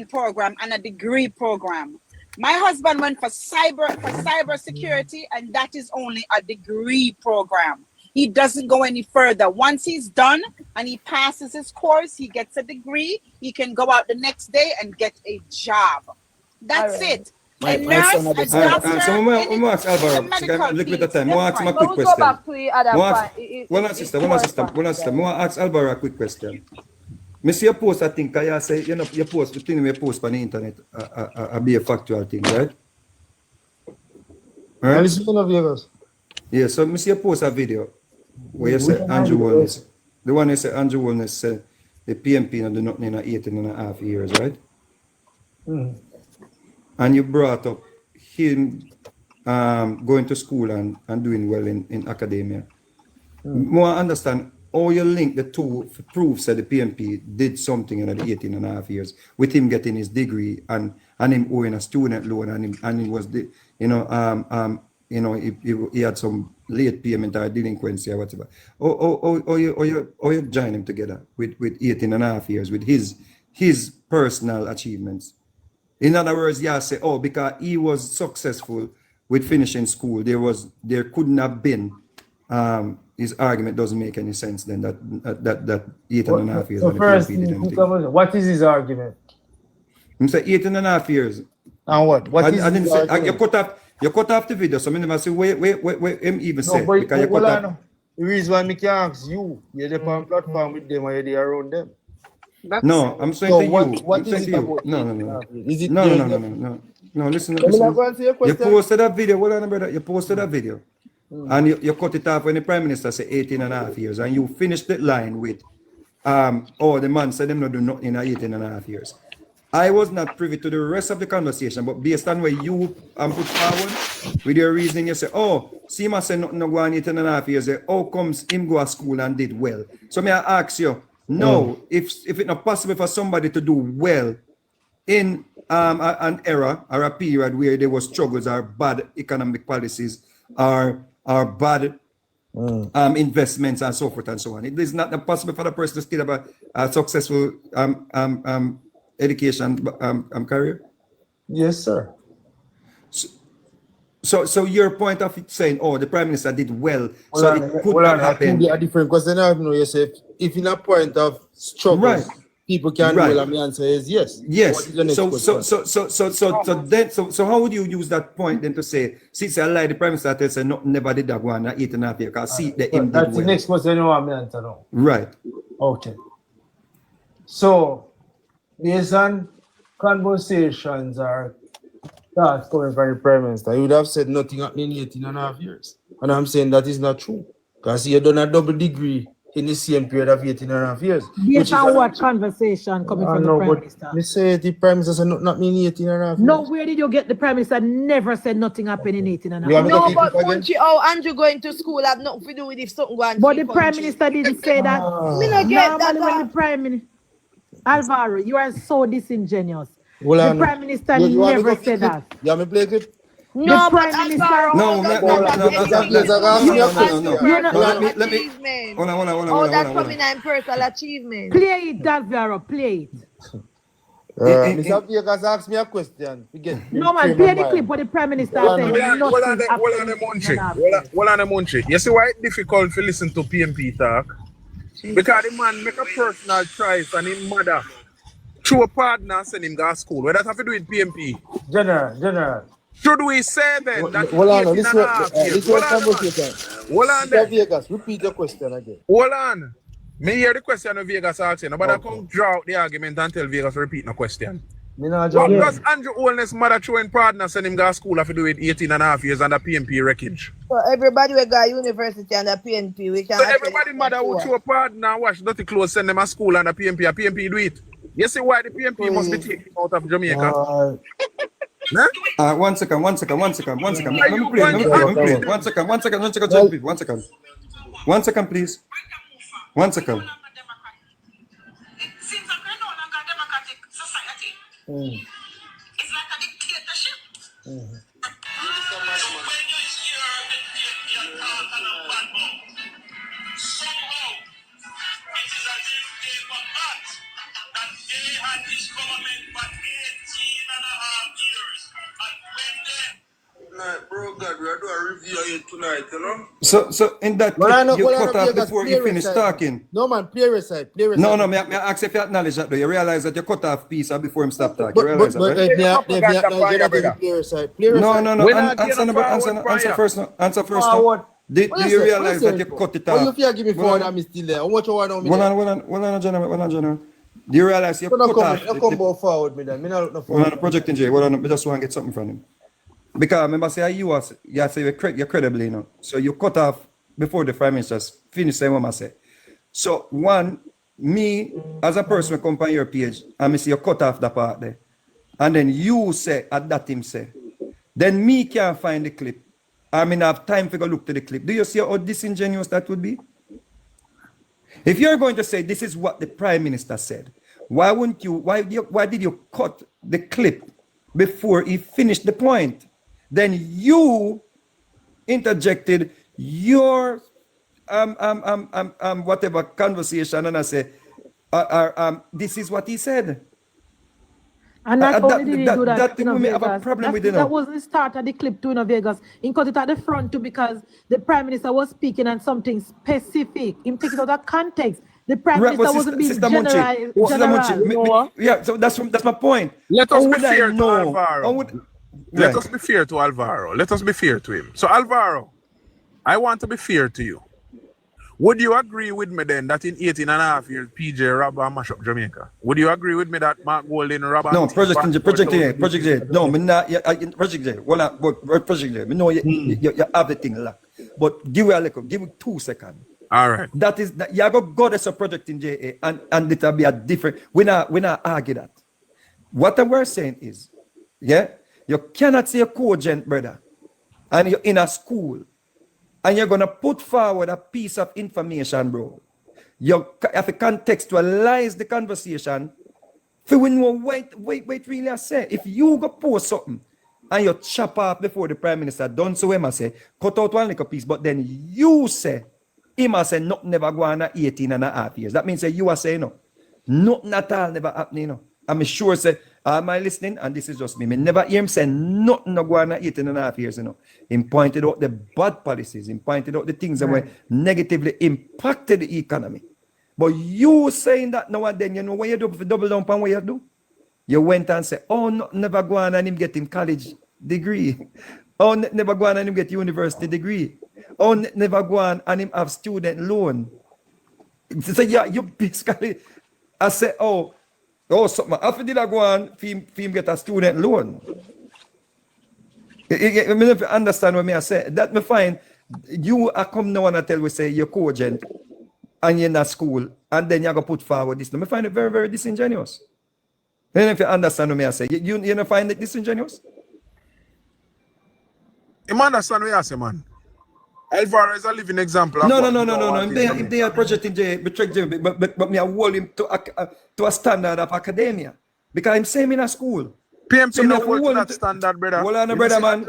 program and a degree program. My husband went for cyber security, and that is only a degree program. he doesn't go any further. Once he's done and he passes his course, he gets a degree, he can go out the next day and get a job. That's it. A nurse, a doctor, so I'm ask Alvaro, look at the time. I ask him a quick question. One sister. I ask Alvaro a quick question. I see your post, I think, I say, you know, your post, the thing you post on the internet, be a factual thing, right? Right? Listen to Vegas. Yeah, so I see you post a video where you say Andrew Wellness. The one you say Andrew Wellness said the PMP not do nothing in 18.5 years, right? And you brought up him going to school and doing well in academia. More understand how you link the two proofs that the PMP did something in the 18.5 years with him getting his degree and him owing a student loan and he was the he had some late payment or delinquency or whatever. Or you join him together with 18.5 years with his personal achievements. In other words, yeah, say, because he was successful with finishing school, there couldn't have been his argument doesn't make any sense then that 8.5 years. So first, what is his argument? I'm saying 8.5 years. And what? What is his argument? You cut off the video, so I never say where him even said. Because you cut off. The reason why I can ask you, you're the platform with them or you're around them. No, I'm saying so to what, you. What I'm is saying it to you. No. Is it No, listen. You posted that video. Hold on, brother. You posted that video. And you cut it off when the Prime Minister said 18.5 years. And you finished the line with, the man said them not do nothing in 18.5 years. I was not privy to the rest of the conversation, but based on where you put forward with your reasoning, you say, Seema said nothing no go on 18.5 years. How comes him go to school and did well? So may I ask you, if it's not possible for somebody to do well in an era or a period where there was struggles or bad economic policies or bad investments and so forth and so on. It is not possible for the person to still have a successful education career? Yes, sir. So your point of saying, the Prime Minister did well, so it could not happen. A different question. I know yourself. If in a point of struggle, people can do well, and the answer is yes. Yes. So how would you use that point then to say, since I lie, the Prime Minister said no, never did that one 8.5 years, because see the him that's did the well. next question you want me to answer now. Right. Okay. So based on conversations or thoughts coming from the Prime Minister, he would have said nothing happening in 18.5 years. And I'm saying that is not true. Because he had done a double degree in the same period of 18.5 years. Based on what conversation coming from the Prime Minister? Me say the Prime Minister said nothing happening in 18.5 years. No, where did you get the Prime Minister never said nothing happened in 18.5 years? No, but Munchie, Andrew going to school have nothing to do with if something going. But the Prime Minister didn't say that. Me not get that. When the Prime Minister, Alvaro, you are so disingenuous. The Prime Minister never said that. You want me play it? No, Prime Minister. No. Let me. Hold on. That's coming in personal achievement. Play it, Alvaro. Play it. Mr. Vegas asked me a question. No man, play the clip what the Prime Minister said. Hold on, Munchie. You see why it's difficult to listen to PMP talk? Because the man make a personal choice and his mother through a partner send him to school. What does have to do with PMP? General. Should we say then that hold on, this was conversation. Hold on then. Vegas, repeat the question again. Hold on. Me hear the question of Vegas asking, but I come draw out the argument and tell Vegas repeat the question. What does Andrew Holness mother throwing partner send him to school have to do with 18.5 years and the PMP wreckage? So everybody will go to university and the PNP. We can so everybody mother who throw a partner wash dirty clothes send them to school and the PMP do it. You see why the PMP must be taken out of Jamaica? One second. Let me play. One second, please. One second. It's like a dictatorship. Bro, God, we are doing a review of tonight, you know? So in that clip, you cut off before you finish talking. No man, play reside. No, me ask if you acknowledge that though. You realize that you cut off piece before him stop talking. You realize that, right? No. Answer first. Answer first. Do you realize that you cut it off? If you give me forward, I'm still there. How much you want on me? Hold on, General. Do you realize you cut off? Come forward me then. Me not look for ProtectingJa. Hold on, I just want to get something from him. Because remember, say you say you're credible, you know. So you cut off before the Prime Minister finish saying what I say. So one, me as a person will come on your page and me see you cut off the part there. And then you say at that him say. Then me can't find the clip. I mean, I have time to go look to the clip. Do you see how disingenuous that would be? If you're going to say this is what the Prime Minister said, why did you cut the clip before he finished the point? Then you interjected your whatever conversation and I say this is what he said. And not only did he do that, that wasn't the start of the clip too in Vegas. He cut it at the front too because the Prime Minister was speaking on something specific. Him taking out of context. The Prime Minister wasn't being general. Yeah, so that's my point. Let us be fair to Alvaro. Let us be fair to Alvaro. Let us be fair to him. So Alvaro, I want to be fair to you. Would you agree with me then that in 18 and a half years, PJ robbed and mash up Jamaica? Would you agree with me that Mark Golden robbed? No, ProtectingJa. No, me not. ProtectingJa. Well, ProtectingJa. Me know you have the thing locked. But give it 2 seconds. All right. That is that you go to ProtectingJa and it'll be a different. We not argue that. What we're saying is, you cannot say a co-agent, brother, and you're in a school. And you're going to put forward a piece of information, bro. You have to contextualize the conversation. For when you wait, really I say. If you go post something and you chop off before the Prime Minister done so, him I say, cut out one little piece, but then you say, him I say, nothing never go on 18 and a half years. That means that you are saying, no, nothing at all never happening, no. I'm sure, say, am I listening? And this is just me. I never hear him say nothing no go on 18 and a half years, you know. He pointed out the bad policies. He pointed out the things that were negatively impacted the economy. But you saying that now and then, you know what you do for double down on what you do? You went and said, oh, no, never go on and him get him college degree. Oh, never go on and him get university degree. Oh, never go on and him have student loan. So yeah, you basically, I said, something. After did I go on, him get a student loan? I mean, if you understand what I say, that me find you are come now and tell we say you're co-agent and you're in a school and then you're going to put forward this. I find it very, very disingenuous. And if you understand what I say, you don't find it disingenuous? You understand what I say, man? Alvaro is a living example. No. If they are ProtectingJa, but me I hold him to a standard of academia because I'm same in a school. PMP so no hold to that standard, brother. Hold on, brother man.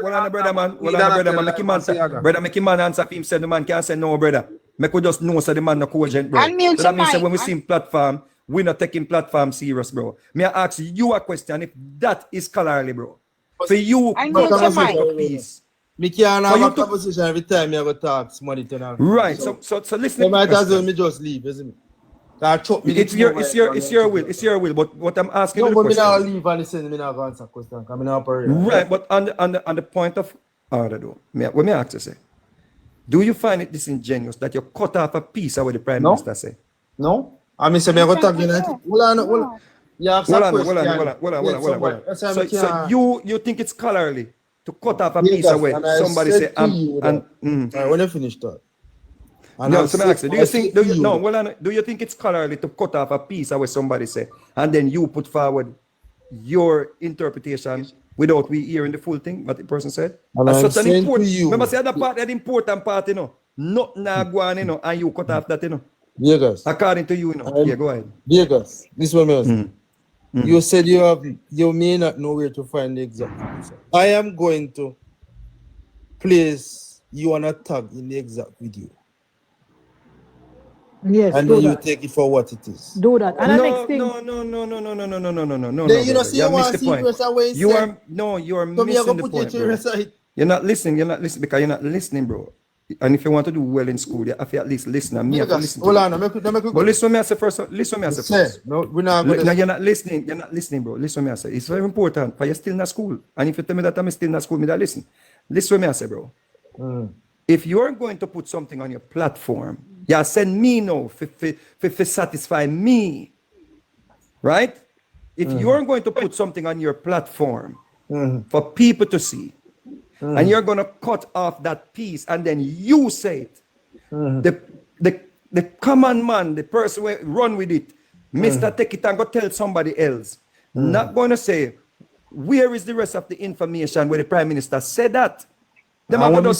Make him answer. Brother, make him answer. Him said the man can't say no, brother. Make we just know so the man no co-agent, bro. So that means that when we see him platform, we're not taking platform serious, bro. May I ask you a question if that is scholarly, bro? For you, peace. Me can't have a conversation every time you go talk somebody to now. Right. So listen. You might as well me just leave, isn't it? It's your will. But what I'm asking no, you but question. Me not leave and listen. Me not go answer question. Come in right. But on the point of order, though, what me ask you say? Do you find it disingenuous that you cut off a piece of what the Prime Minister say? No. I mean, say me go talk United. Hold on. Hold on. So you think it's scholarly to cut off a piece away? Somebody say when you finish that. No, so I ask you, do you think it's scholarly to cut off a piece away somebody say and then you put forward your interpretation without we hearing the full thing what the person said? That's such an important. Remember, say that part, that important part, you know. Not now go on, you know, and you cut off that, you know. Vegas. According to you, you know. Yeah, go ahead. Vegas. This one else. You said you may not know where to find the exact answer. I am going to place you on a tag in the exact video. Yes, and then you take it for what it is. Do that. And no. Then you know, see, you missed the point. You are missing the point. You're not listening because you're not listening, bro. And if you want to do well in school, you have to at least listen. And me have to listen. Hold on, but listen to me as a first. Listen to me as a first. No, we're not no, you're not listening. You're not listening, bro. Listen to me as a. It's very important. But you're still in school. And if you tell me that I'm still in school, me that listen. Listen to me as a, bro. If you're going to put something on your platform, you send me no to satisfy me, right? If you're going to put something on your platform for people to see, and you're going to cut off that piece and then you say it, the common man, the person who run with it, Mr. Take it and go tell somebody else, not going to say, where is the rest of the information where the Prime Minister said that? Them are going to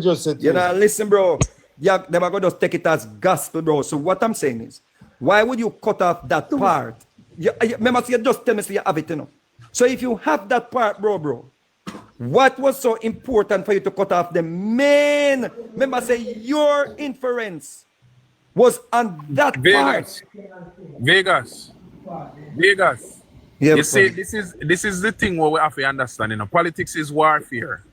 just say, you know, listen, bro. Yeah, them are going to take it as gospel, bro. So what I'm saying is, why would you cut off that part? Remember, you just tell me so you have it, you know. So if you have that part, bro, what was so important for you to cut off the main? Remember, say your inference was on that part. Vegas. Yeah, you see, this is the thing where we have to understand. You know, politics is warfare.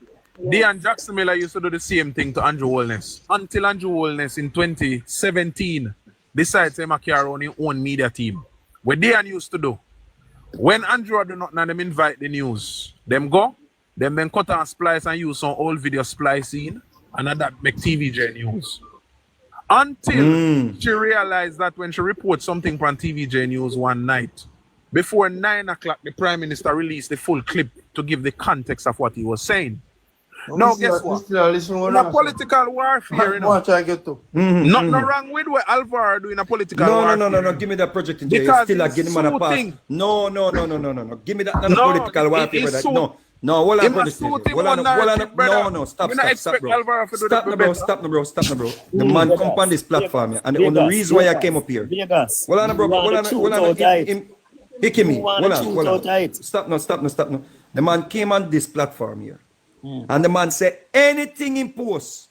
Dean Jackson Miller used to do the same thing to Andrew Holness until Andrew Holness in 2017 decided to make our own media team. What Dean used to do, when Andrew do not them invite the news, them go, them then cut and splice and use some old video splicing and that make TVJ news. Until she realized that when she reports something from TVJ News one night, before 9 o'clock, the Prime Minister released the full clip to give the context of what he was saying. Now, guess what? In a political warfare, you know, nothing wrong with what Alvaro doing a political warfare. No. Give me that project in jail. Still a getting man a pass. No. Give me that political warfare. No, hold on, no, stop, bro. The man come on this platform, yeah, and the only reason why I came up here. Hold on, Stop no. The man came on this platform here, and the man said anything in post,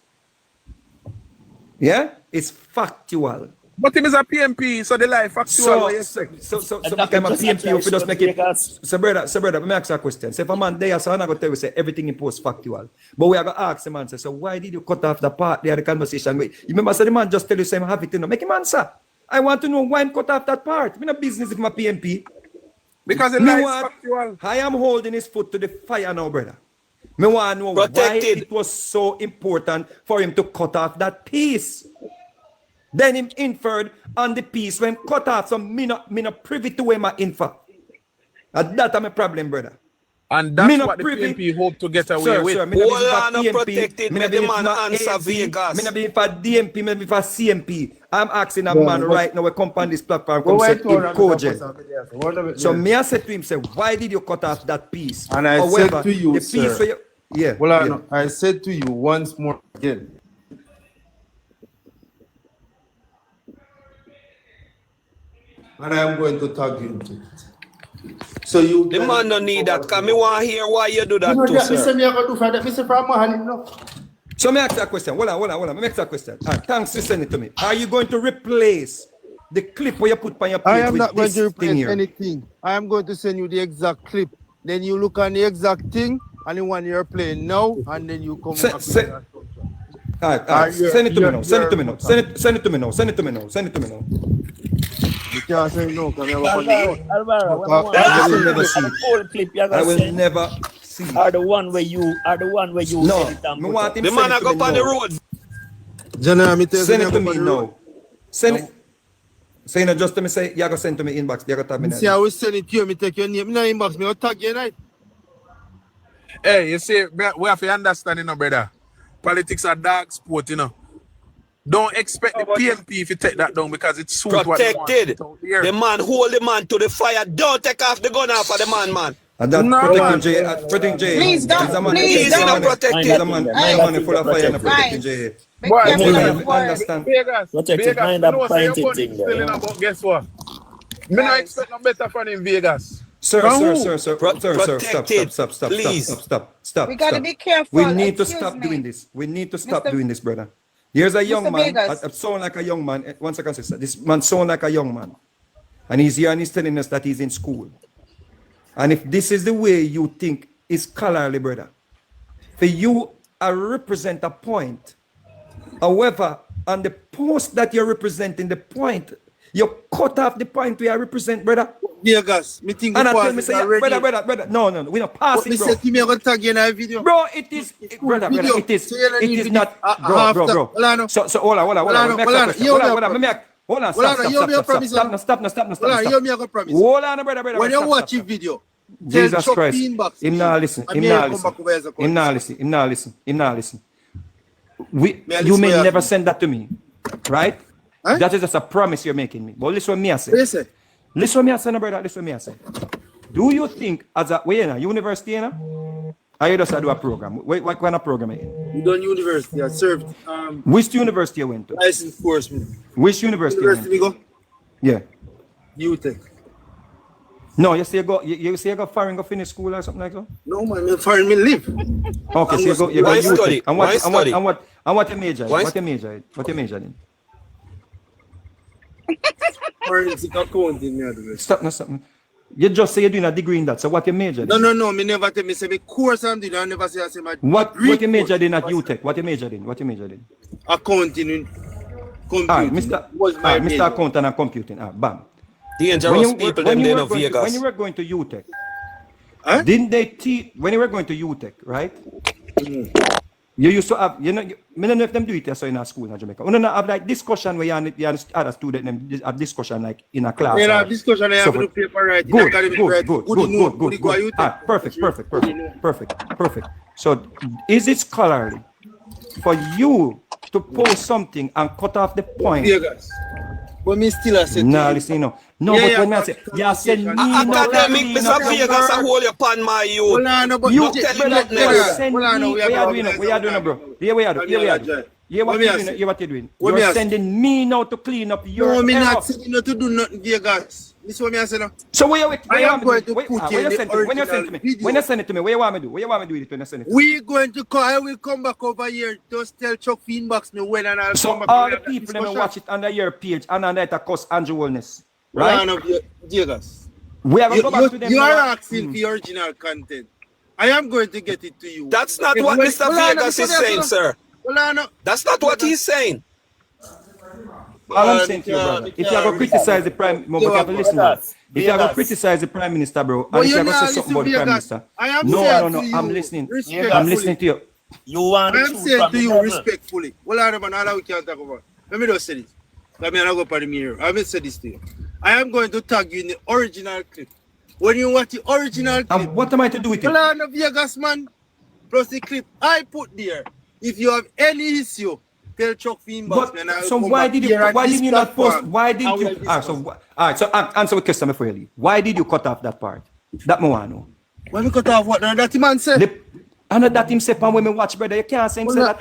yeah, is factual. But him is a PMP, so the life factual. So become a PMP if you just make it. So brother, let me ask you a question. Say if a man there, so I'm not going to tell you say everything in post factual. But we are going to ask the man, say, so why did you cut off the part there, the conversation? You remember, so the man just tell you, say, I'm happy to know. Make him answer. I want to know why I'm cut off that part. I'm in a business if I'm a PMP. Because the life factual. I am holding his foot to the fire now, brother. Me want to know why it was so important for him to cut off that piece. Then him inferred on the piece when cut off, so me not privy to where my infer. And that's my problem, brother. And that's what the PMP hope to get away with. Hold on, protected, me the man answer Vegas. Me not be for DMP, me be for CMP. I'm asking a man right now, we come on this platform, come say him cogent. So me I said to him, say, why did you cut off that piece? And I said to you, sir, yeah. I said to you once more again, and I am going to tag you into it. So you the man don't need that, because me want to hear why you do that too, sir. So me ask that question. Hold on. Me ask that question. All right, thanks for sending it to me. Are you going to replace the clip where you put on your page? I am not going to replace anything. I am going to send you the exact clip. Then you look on the exact thing and the one you're playing now, and then you come back. All right. Send it to me now. Send it to me now. You can't say no, because I will never see. Are the one where you no, me want him the man go on the road. Send it to me now. Send it. Say no, just to me say you go send to me inbox. You go tag me. See, I will send it to you. Me take your name. Me not inbox. Me will tag you, right? Hey, you see, we have to understand, you know, brother. Politics are dark sport, you know. Don't expect the PMP if you take that down because it's protected. The man hold the man to the fire. Don't take off the gun off of the man. And that's ProtectingJa. Please don't. Please don't protect it. He's a man full of fire and ProtectingJa. Understand. Vegas, mind that pointed thing there. Guess what? Me not expect no better from him, Vegas. Sir, stop. We gotta be careful. We need to stop doing this. We need to stop doing this, brother. Here's a young man. I sound like a young man. One second, sister. This man sound like a young man. And he's here and he's telling us that he's in school. And if this is the way you think is scholarly, brother, for you represent a point. However, on the post that you're representing the point, you cut off the point where I represent, brother. Vegas, me think and I tell me, say, brother, no, we not pass it, bro. Me say, me gonna tag you in a video. Bro, it is, brother, it is not, bro. So, hold on. Hold on, stop. Hold on, brother. When you watch the video, Jesus Christ, him not listen. You may never send that to me, right? Huh? That is just a promise you're making me. But listen what me I say. Listen what me I say, no, brother. Listen what me I say. Do you think as a university, you know? Or you just do a program? What kind of program are you in? You done university. I served. Which university you went to? License enforcement. Which university you go? Yeah. UTech. No, you say you go foreign, go finish school or something like that? No, man, me foreign, me live. Okay, so you go UTech. And what you major? What you major in? Forensic accounting. Stop. You just say you're doing a degree in that. So what you major in? No. Me never tell me say me course I'm doing. I never say I say my what you majored in at UTech? What you majored in? Accounting. Computing. Mr. Accountant and computing. Bam. Dangerous people them there in Vegas. When you were going to UTech, didn't they teach when you were going to UTech, right? You used to have, I don't know if them do it so in a school in Jamaica. You don't have like discussion where you other student them have discussion like in a class. Yeah, discussion I have to do paper writing. Good. Perfect. So is it scholarly for you to post something and cut off the point? Vegas. But me still I said listen, no, but when I say, you said me academic, Mr. Vegas, I hold you upon my youth. You send me, we are doing, bro. Here what you doing? You're sending me now to clean up your No, me not sending you to do nothing, Vegas. This is what I say now. So when you send it to me, what you want me to do? What you want me to do with it when you send it to me? We going to call, I will come back over here. Just tell Chuck Feedbox me when and I'll come back. So all the people that watch it under your page and under that cost Andrew Wellness. Right? Vegas. We are going to go back to them. You are asking for the original content. I am going to get it to you. That's not what Mr. Vegas is saying, sir. That's not what he's saying. All I'm saying to you, brother, if you are going to criticize the Prime Minister, if you are going to criticize the Prime Minister, bro, and if you are going to say something about the Prime Minister, no, I'm listening. I'm listening to you. I'm saying to you respectfully. Well, all we can talk about. Let me just say this. Let me not go for the mirror. I will say this to you. I am going to tag you in the original clip. When you watch the original clip, and what am I to do with it? Well, Vegas, man, plus the clip I put there. If you have any issue, tell Chuck Feedbox. So why did you not post? Why didn't you? All right, so answer the question before you leave. Why did you cut off that part? That I want to know. Why we cut off what? Now that man said. I know that him say when we watch, brother. You can't say him say that.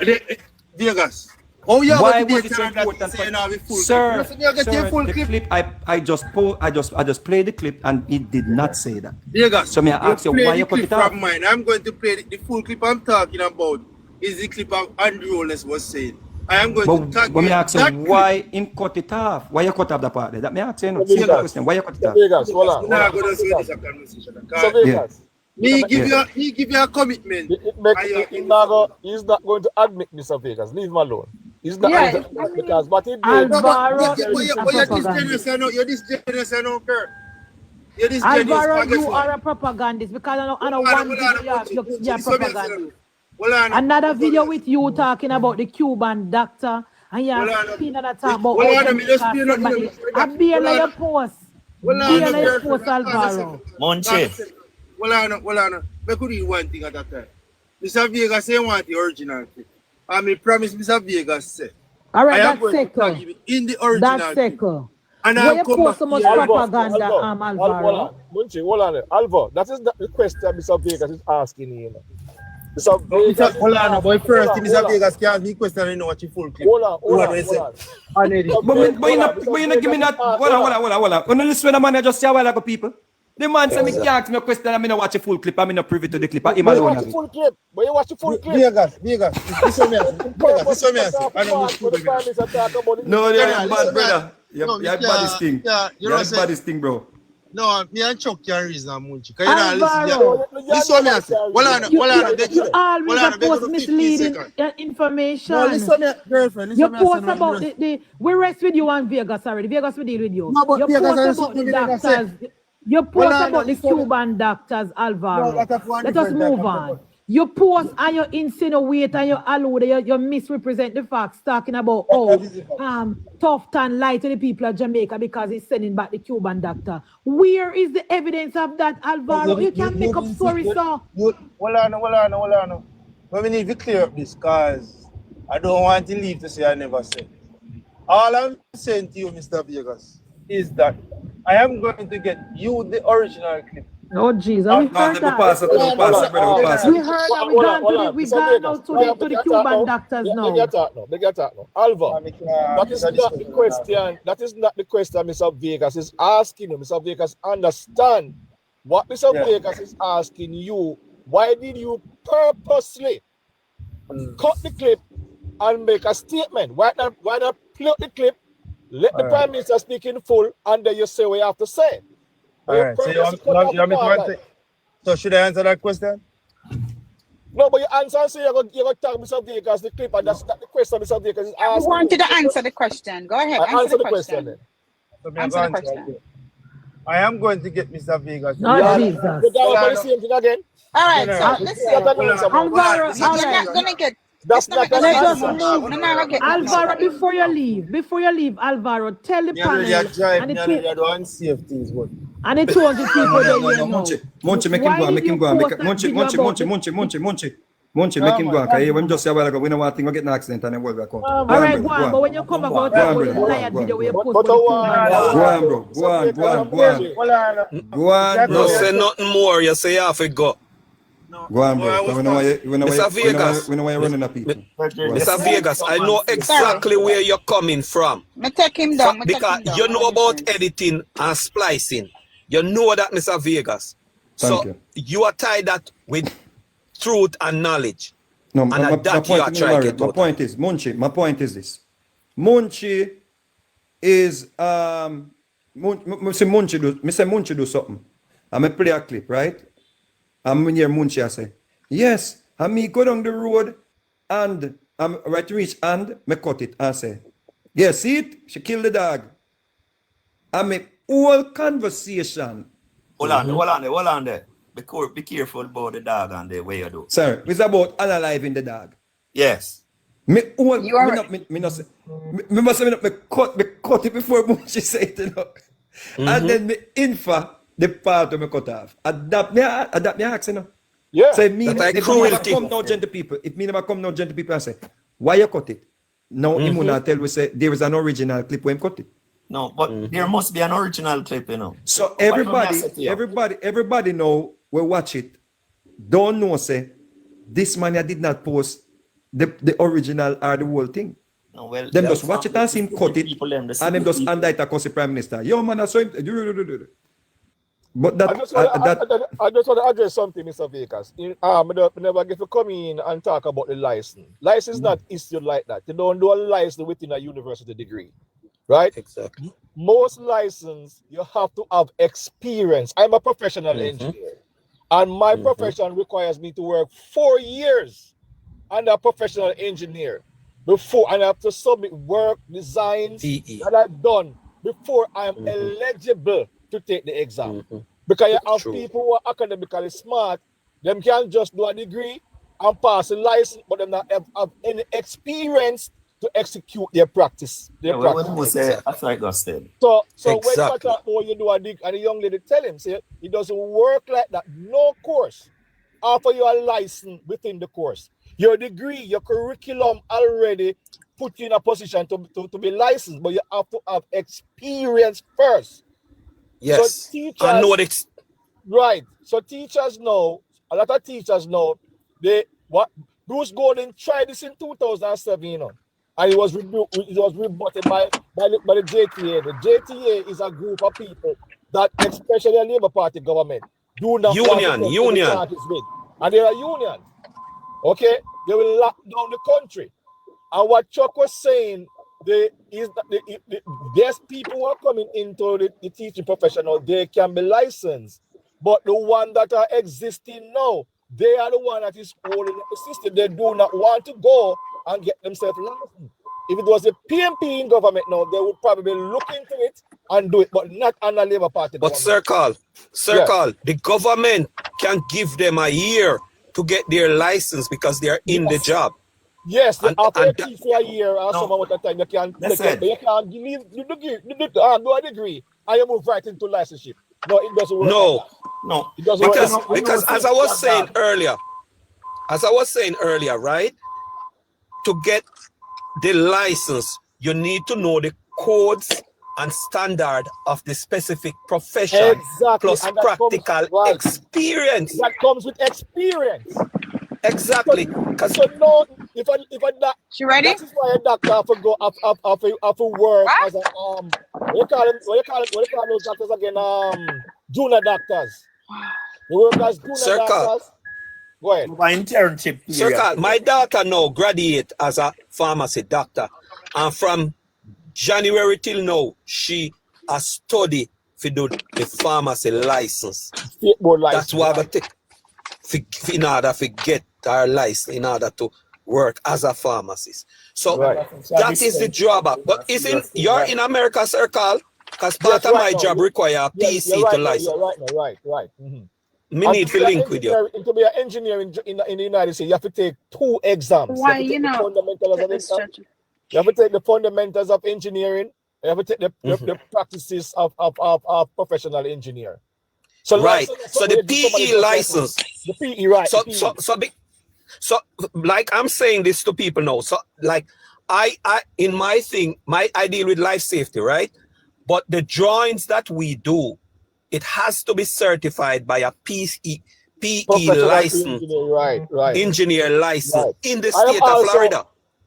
Vegas. Oh yeah, why was it so important? Sir, the clip I just played the clip and it did not say that. Vegas. So may I ask you why you cut it off? I'm going to play the full clip I'm talking about. Is the clip of Andrew Holness was saying. I am going to tag you. But me ask you why him cut it off? Why you cut off the part there? That me ask you, simple question. Why you cut it off? Vegas, hold on. He give you a commitment. He's not going to admit Mr. Vegas. Leave him alone. He's not going to admit because what he did. You're this generous, I don't care. Alvaro, you are a propagandist because I don't want you're a propagandist. Another video with you talking about the Cuban doctor and you're speaking at talk about I barely your post. Barely your post, Alvaro. MunchieB. Well, I could read one thing at that time. Mr. Vegas say want the original thing. I mean promise Mr. Vegas say. All right, that's second. In the original. That's second. And why you post so much propaganda, Alvaro? MunchieB, hold on. Alvaro, that is the question Mr. Vegas is asking you. Mr. Vegas. Hold on, but first, Mr. Vegas can ask me question and know what you full clip. Hold on. But you not give me that. Hold on. When you listen to the man, just say while I go people. The man said me can't ask me a question and I don't watch a full clip. I'm not privy to the clip. But you watch the full clip. But you watch the full clip. Vegas. This one me No, you're bad, brother. You're bad this thing. You're bad this thing, bro. No, me and Chuck can reason on Munchie. Because Alvaro, listen me I say. you always post misleading information. No, listen me, girlfriend. You post about we rest with you on Vegas already. Vegas we deal with you. No, but You Vegas post about the doctors. You post about the Cuban doctors, Alvaro. Let us move on. You post and you insinuate and you allude, you misrepresent the facts, talking about tough and lie to the people of Jamaica because he's sending back the Cuban doctor. Where is the evidence of that, Alvaro? You can make up stories, sir. Hold on. But we need to clear up this because I don't want to leave to say I never said. All I'm saying to you, Mr. Vegas, is that I am going to get you the original clip. Oh, Jesus. We heard that. We heard that. We've gone out to the Cuban doctors now. They get that now. Alva, that is not the question. That is not the question Mr. Vegas is asking you. Mr. Vegas, understand what Mr. Vegas is asking you. Why did you purposely cut the clip and make a statement? Why not play up the clip, let the Prime Minister speak in full, and then you say what you have to say? All right. So you want me to answer? So should I answer that question? No, but you answer and say you're going to tag Mr. Vegas the clip, and that's not the question Mr. Vegas is asking. I wanted to answer the question. Go ahead. Answer the question then. So answer the question. I am going to get Mr. Vegas. No, Jesus. The same thing again. All right, so listen. Alvaro, you're not going to get. That's not Alvaro, before you leave, Alvaro, tell the panel and the 200 people that you know. Munchie, make him go. Munchie, make him go. Because when just say a while ago, we know one thing, we get an accident and then we'll go. All right, go on. But when you come back out, video where you post. Go on. No say nothing more. You say you have to go. Go on, bro. Mr. Vegas. We know why you're running up people. Mr. Vegas, I know exactly where you're coming from. Me take him down. Because you know about editing and splicing. You know that, Mr. Vegas. Thank you are tied that with truth and knowledge. No, and my point is, Munchie, my point is this. Munchie is Munchie do something. I'm play a clip, right? I'm near Munchie, I say, yes, and me go down the road and I'm right to reach and me cut it and say, yeah, see it? She killed the dog. I make whole conversation. Hold on there. Be careful about the dog and the way you do. Sir, it's about unaliving the dog. Yes. Me must cut it before Munchie say it, you know. And then me infer the part of me cut off. Adapt me ask, you know. Yeah. So if me never come no gentle people, I say, why you cut it? Now him will not tell we say there is an original clip where him cut it. No, but there must be an original clip, you know. So everybody know we watch it. Don't know say this man did not post the original or the whole thing. No, well, them just watch it and see him cut it and them just indict a cause the Prime Minister. Yo man, I saw him. But that, I just want to address something, Mr. Vegas. I never get to come in and talk about the license. License is not issued like that. You don't do a license within a university degree, right? Exactly. Most license, you have to have experience. I'm a professional engineer, and my profession requires me to work 4 years under a professional engineer before, and I have to submit work designs that I've done before I'm eligible to take the exam. Because you have people who are academically smart, them can just do a degree and pass a license, but them not have any experience to execute their practice. That's what I got said. So when you talk about you do a degree, and the young lady tell him, say, it doesn't work like that. No course. After you are licensed within the course, your degree, your curriculum already put you in a position to be licensed, but you have to have experience first. Yes, so teachers, I know it. Right. So teachers know, a lot of teachers know, Bruce Gordon tried this in 2007, you know, and it was rebutted by the JTA. The JTA is a group of people that, especially the Labour Party government, do not union. And they are union. Okay? They will lock down the country. And what Chuck was saying there's people who are coming into the teaching professional, they can be licensed. But the one that are existing now, they are the one that is holding up the system. They do not want to go and get themselves licensed. If it was a PMP in government now, they would probably look into it and do it, but not on the Labour Party. But Circle, the government can give them a year to get their license because they are in the job. Yes, after a year or some amount of time, you can do a degree and you move right into licenseship. No, it doesn't work. No, it doesn't work. Because as I was saying earlier, right? To get the license, you need to know the codes and standard of the specific profession plus practical experience. That comes with experience. Exactly. So no, if a doctor, she ready? That is why a doctor have to go have to work as a what you call those doctors again? Junior doctors. They work as junior doctors. Go ahead. Internship. Circle. My daughter now graduate as a pharmacy doctor, and from January till now, she has studied to do the pharmacy license. That's what I take in order to get her license in order to work as a pharmacist. So that is the drawback. But you're in America, Circle, because part of my job require a PC to license. Right. Me need to link with you. To be an engineer in the United States, you have to take 2 exams. Why, you have to take the fundamentals of engineering. You have to take the practices of professional engineer. So So the PE license. The PE, right. So like I'm saying this to people now. So like I in my thing, I deal with life safety, right? But the drawings that we do, it has to be certified by a PE license, engineer license in the state of Florida.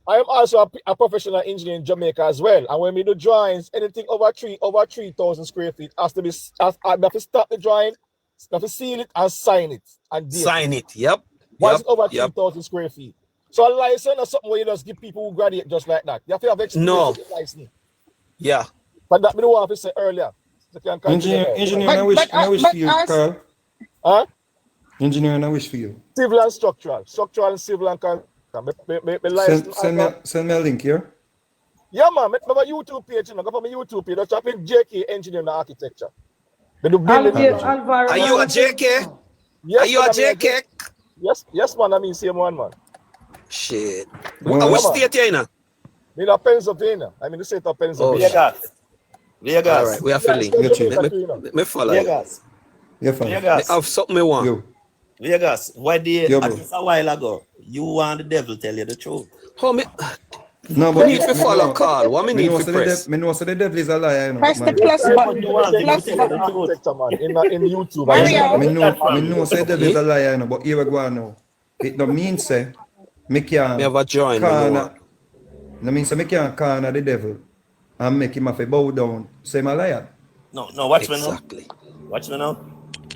I am also a professional engineer in Jamaica as well. And when we do drawings, anything over 3,000 square feet has to be. I have to start the drawing, have to seal it and sign it and sign it. Yep. Once over 3,000 square feet. So a license is something where you just give people who graduate just like that. You have to have experience with the license. Yeah. But that we don't want to say earlier. Engineer, I wish for you, Carl. Huh? Engineer, I wish for you. Civil and structural and civil and send me a link here. Yeah, man. I have a YouTube page. Go for my YouTube page. Just type in JK Engineering and Architecture. They do building. Are you a JK? Yes, are you a JK? Yes, man. I mean, same one, man. Shit. Which state are you in? In Pennsylvania. I'm in the state of Pennsylvania. Vegas. All right, we have to link. Me follow Vegas. I have something I want. Vegas, why did just a while ago you want the devil tell you the truth? How me? No, but if you follow Carl, what me need to press? Me know so the devil is a liar. Press the plus button. In YouTube. Me know so the devil is a liar, but here we go now. It don't mean say me can't. Me have a join. No mean say me can't corner the devil and make him have to bow down. Say my liar. No, watch me now. Watch me now.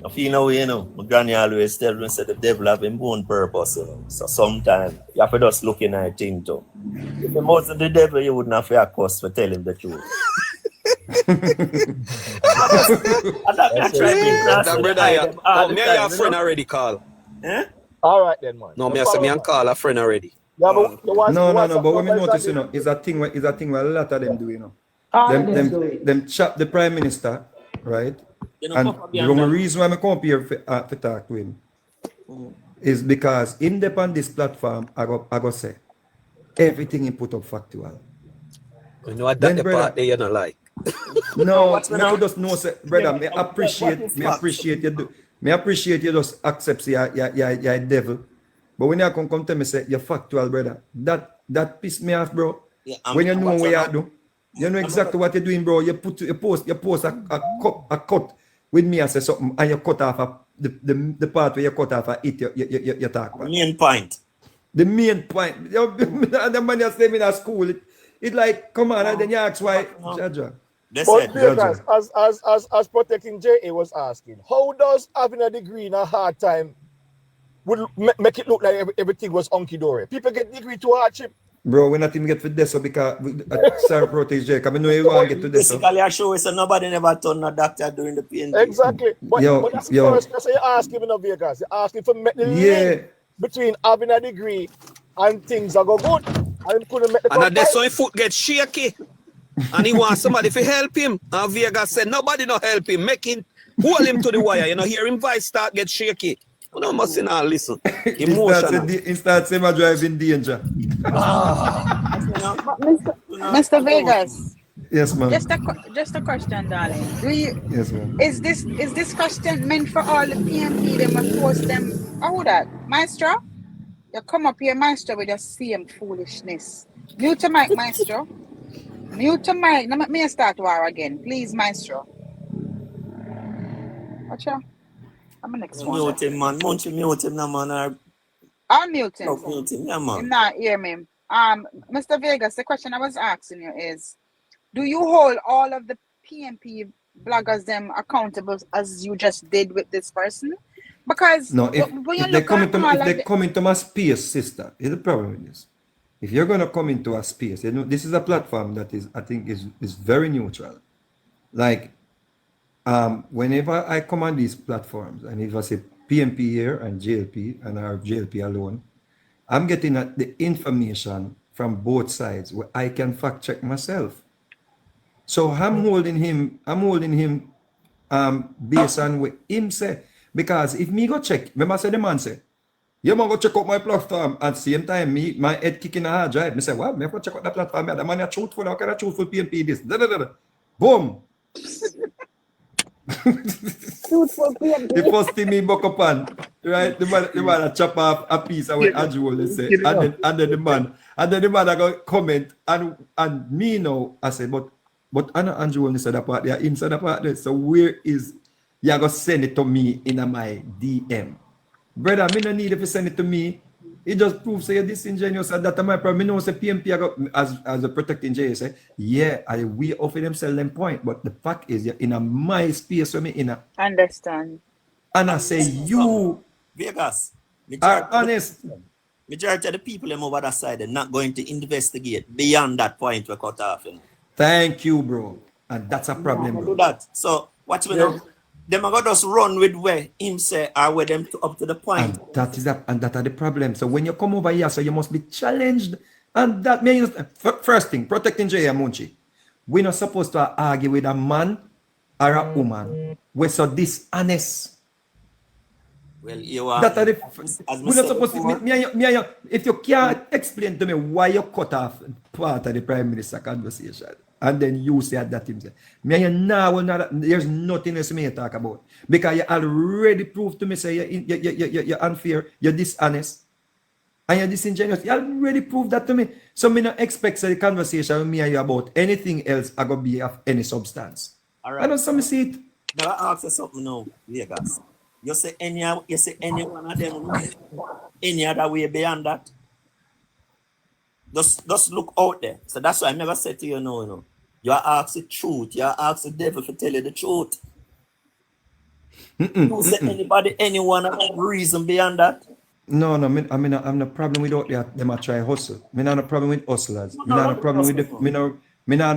If you know, my granny always tell me say the devil have him own purpose, So sometimes you have to just look in at him too. If you most of the devil, you wouldn't have to cost for telling him the truth. Me and your friend already, Carl. All right then, man. No, me and Carl a friend already. Yeah, no, but what me notice, is a thing where a lot of them do, Them chop the prime minister, right? And the wrong reason why I come up here to talk to him is because on this platform, I go say everything he put up factual. You know what that part there you don't like. No, I just know, say, brother, me appreciate you just accept you're devil. But when you come to me say you're factual, brother, that piss me off, bro. Yeah, when you know what you do, you know exactly what you're doing, bro. You post a cut with me and say something, and you cut off the part where you cut off it you talk about. Main point. The main point. The man you say in school, it like, come on, and then you ask why, Jaja. But Vegas, as ProtectingJa was asking, how does having a degree in a hard time would make it look like everything was hunky dory? People get degree to hardship. Bro, we're not even get to this, so because sorry, ProtectingJa, because I know you want to get to this. Basically, I show us nobody never turned a doctor during the PNP. Exactly. But that's the first question you ask him in Vegas. You ask him to make the link between having a degree and things that go good. And couldn't make the and that's why his foot gets shaky. And he wants somebody to help him. And Vegas said, nobody no help him. Make him, hold him to the wire. You know, hear him voice start get shaky. You know, must not listen. Emotional. He starts saying I drive in danger. Mr. Vegas. Yes, ma'am. Just a question, darling. Yes, ma'am. Is this question meant for all the PMP? They must force them. How that, Maestro? You come up here, Maestro, with the same foolishness. Mute the mic, Maestro. Mute the mic. Now, let me start war again, please, Maestro. Watch out. I'm an next one. Mute him, man. Mute him, man. I'll mute him. Mute him, yeah, man. Him not hear me. Mr. Vegas, the question I was asking you is, do you hold all of the PMP bloggers them accountable as you just did with this person? Because no, if they come into my space, sister, here's the problem with this. If you're gonna come into a space, you know, this is a platform that is, I think, is very neutral. Like, whenever I come on these platforms, and if I say PMP here and JLP and our JLP alone, I'm getting at the information from both sides where I can fact check myself. So I'm holding him based on what him say. Because if me go check, remember I said the man say, you man go check out my platform at the same time, my head kicking a hard drive. Me say, well, me go check out the platform. The man is truthful, how can I truthful PMP this? Boom. The first thing me buck up on, right? The man chop off a piece of what Andrew will say. And then the man I go comment and me now I say, but I know Andrew will say that part there, him say that part there. So where is you go send it to me in my DM? Brother, me no need if you send it to me. It just proves say you're disingenuous and that's my problem. Me know say PMP as a ProtectingJa say, yeah, we offer them sell them point. But the fact is you're in a my space with me in a understand. And I say you Vegas are honest. Majority of the people them over that side are not going to investigate beyond that point we cut off. You know? Thank you, bro. And that's a problem, bro. Do that. So watch me now. Them are going to just run with where him say or where them up to the point. And that is the problem. So when you come over here, so you must be challenged. And that means first thing, ProtectingJa and Munchie. We're not supposed to argue with a man or a woman. We're so dishonest. Well, you are. That are we're not supposed to. If you can't explain to me why you cut off part of the Prime Minister conversation, and then you say that himself, there's nothing else me to talk about. Because you already proved to me say you're unfair, you're dishonest, and you're disingenuous. You already proved that to me. So me not expect the conversation with me and you about anything else are gonna be of any substance. All right. I don't see it. But I ask you something now, Vegas. You say any one of them, any other way beyond that. Just look out there. So that's why I never said to you, no. You ask the truth. You ask the devil to tell you the truth. You say anyone have reason beyond that? No, I mean, I'm no problem with out them I try hustle. Me not no problem with hustlers. Me not no problem with me not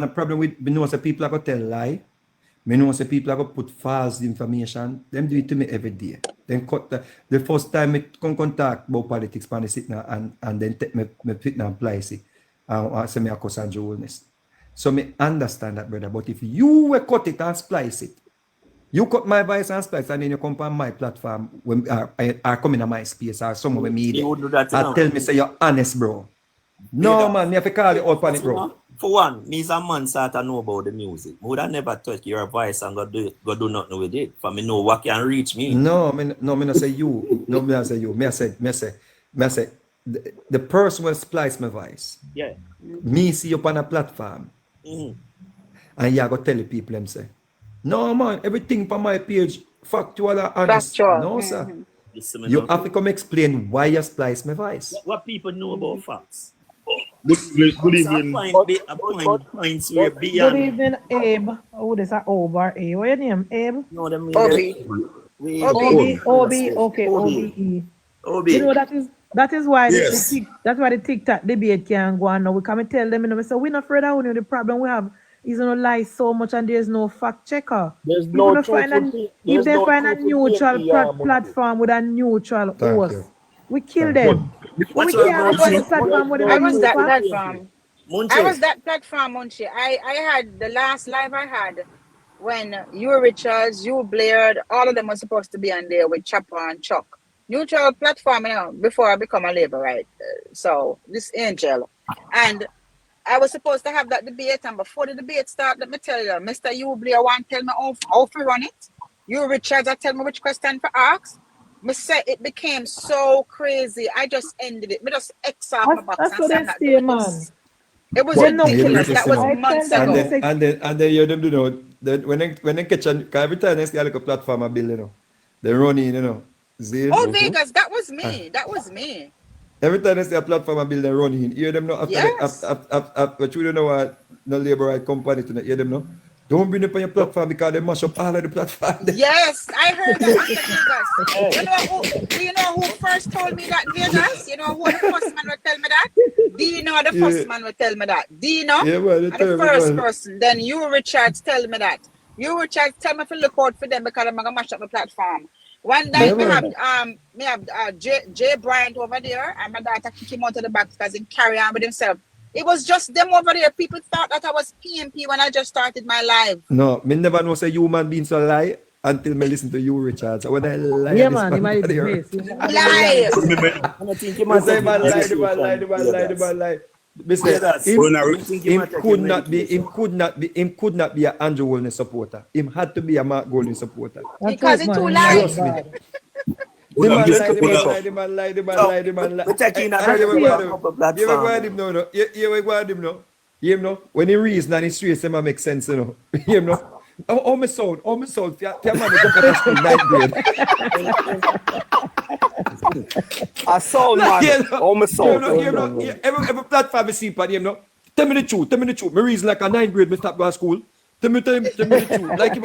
no problem with me know say people are gonna tell lie. Me know say people are gonna put false information. Them do it to me every day. Then cut the first time me come contact about politics pan sit now and then take me put now place it. Say me a cause and journalist. So me understand that, brother. But if you were cut it and splice it, you cut my voice and splice and then you come on my platform when I come in my space or somewhere with me and tell me say you're honest, bro. No man, me have to call you out on it, bro. For one, me as a man start to know about the music. I would have never touch your voice and go do nothing with it. For me know what can reach me. No, me not say you. No, me not say you. Me say the person will splice my voice. Yeah. Me see you on a platform. And you go tell the people them say, no man, everything for my page factual and honest. No, sir. You have to come explain why you splice my voice. What people know about facts. Good evening. Good evening, Abe. Oh, this is Ober. A. What's your name, Abe? No, them Obi. Okay, OBE. You know that is That is why Yes. that's why the TikTok debate can go on now. We come and tell them, we say we're not afraid of the problem we have is lie so much and there's no fact checker. There's If no they truth find if they find a neutral platform with a neutral host, we kill them. But we can't go on the platform with I was that facts. platform. I was that platform, Munchie. I had the last live I had when you Richards, you Blair, all of them were supposed to be on there with Chopper and Chuck. Neutral platform, before I become a labor, right? So this Angel. And I was supposed to have that debate, and before the debate started, let me tell you, Mr. You Blair want to tell me how to run it. You Richards, I tell me which question for ask. Me say it became so crazy. I just ended it. Me just X off my box That's what and they said say, man. it was ridiculous. that was months ago. And then you them do know that when they catch every time they see like a platform a build, they run in, See? Oh, Vegas, that was me. That was me. Every time they see a platform a build, they run in. Hear them now after but you don't know what no labor right company to hear them now. Don't bring it on your platform because they mash up all of the platform. Yes, I heard that after Vegas. Do you know who first told me that, Vegas? You know who the first man would tell me that? Dino, the first man would tell me that. Dino, the first person. Then you, Richards, tell me that. You, Richards, tell me to look out for them because I'm gonna mash up my platform. One night we have Jay Bryant over there, and my daughter kick him out of the back because he carry on with himself. It was just them over there. People thought that I was PMP when I just started my live. No, me never know say human beings so lie until me listen to you, Richard. So when I lie, yeah, man, he might lie. The man lie. Him could not be an Andrew Wolney supporter. Him had to be a Mark Golding supporter. Because it's too light. The man lie. You know, when he reason and he straight, it make sense, you know. Oh, my sound. Your man go to school 9th grade. A sound, man. Oh, my sound. Every platform I see, you know. Tell me the truth. My reason like a 9th grade, I stop going to school. Tell me the truth. Like you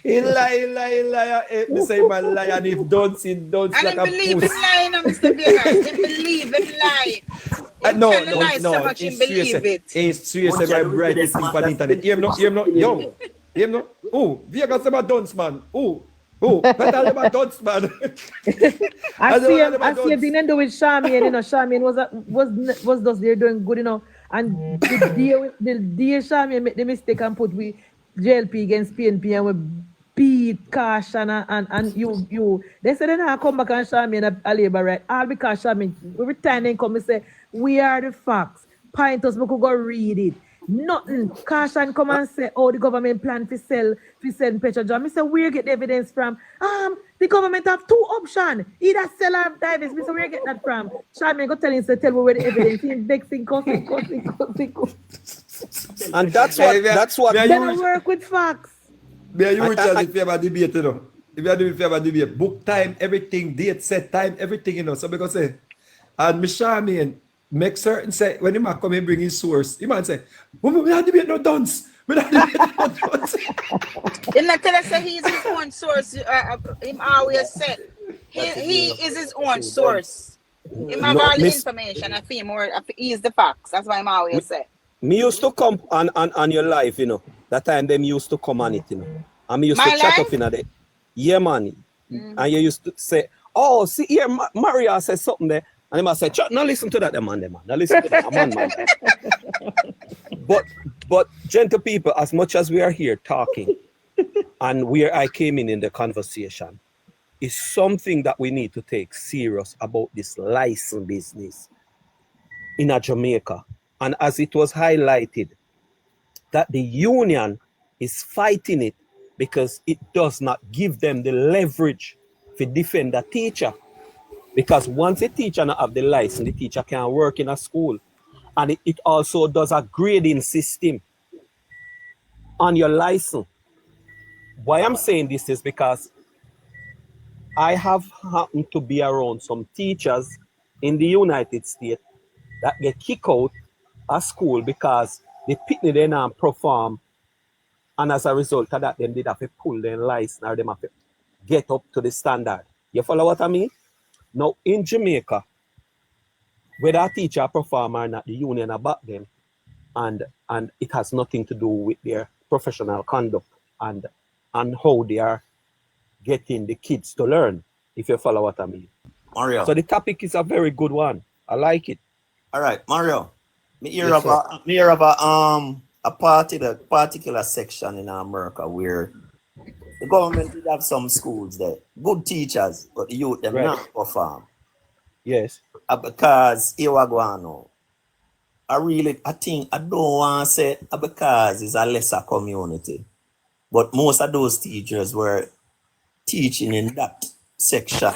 he lie. Me say man lie, and if don't see, don't see like a believe him lying, Mr. Vegas. They believe him lying. No. It's serious about brightest thing on the internet. Hear no. Oh, Vegas about dunce, man. Oh, better about dunce, man. I see him being with Charmian, you know. Charmian was just there doing good, you know. And the day Charmian made the mistake and put we JLP against PNP and we beat Caution and you. They said then I come back and Charmian a labor right. All because Charmian every time they come and say we are the facts. Point us, we could go read it. Nothing. Caution come and say, oh, the government plan to sell Petrojan. I say, where you get the evidence from? The government have two options. Either sell or divest. I say, where you get that from? Charmian go tell me where the evidence is. Vexing, cussing. And that's what they don't work with facts. You Richard, if you have a debate, you know. If you have a debate, book time, everything, date, set time, everything, you know. So because say, and Charmian make certain say when he might come and bring his source, he might say, we have debate no dunce. We have debate no dunce. In the tell us that he's his own source. Him always said he is his own source. He have all the information. I feel more. He is the facts. That's why I'm always say. Me used to come on your life, you know. That time them used to come on it, you know. And me used to chat up in a day. Yeah, man. And you used to say, oh, see here, Maria said something there. And they must say, no, listen to that, man. Now listen to that, man. But gentle people, as much as we are here talking, and where I came in the conversation, is something that we need to take serious about this license business in Jamaica. And as it was highlighted, that the union is fighting it because it does not give them the leverage to defend the teacher. Because once a teacher not have the license, the teacher can work in a school. And it also does a grading system on your license. Why I'm saying this is because I have happened to be around some teachers in the United States that get kicked out of school because they pick them and perform. And as a result of that, them did have to pull their license or them have to get up to the standard. You follow what I mean? Now, in Jamaica, whether a teacher or performer or not, the union about them, and it has nothing to do with their professional conduct and how they are getting the kids to learn, if you follow what I mean. Mario. So the topic is a very good one. I like it. All right, Mario. Me hear about a particular section in America where the government did have some schools there, good teachers, but the youth them not perform. Yes. Because I think I don't want to say because it's a lesser community, but most of those teachers were teaching in that section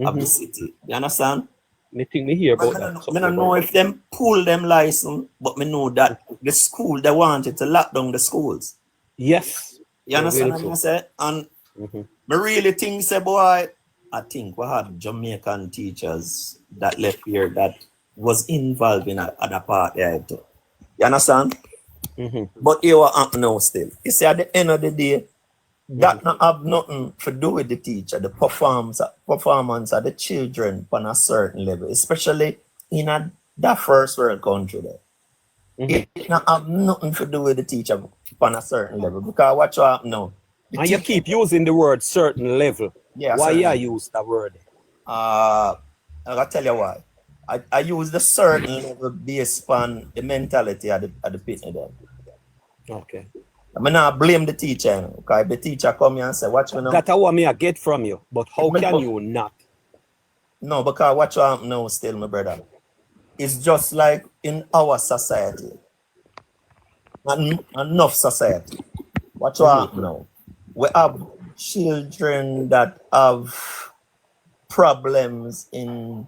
of the city. You understand? Me think me hear about that. I don't know if them pull them license, but me know that the school they wanted to lock down the schools. Yes. You understand what I say? And me really think, say, boy, I think we had Jamaican teachers that left here that was involved in other part there too. You understand? But you are up now still. You see, at the end of the day, that not have nothing to do with the teacher, the performance of the children on a certain level, especially in that first world country there. It not have nothing to do with the teacher on a certain level. Because what you have now. And you keep using the word certain level. Yeah, why you use that word? I'll tell you why. I use the certain level based on the mentality of the pitney there. Okay. I'm not blame the teacher, because the teacher come here and say, watch me now. That's what I get from you, but how can you not? No, because what you have now still, my brother, it's just like in our society, enough society. What you have now, we have children that have problems in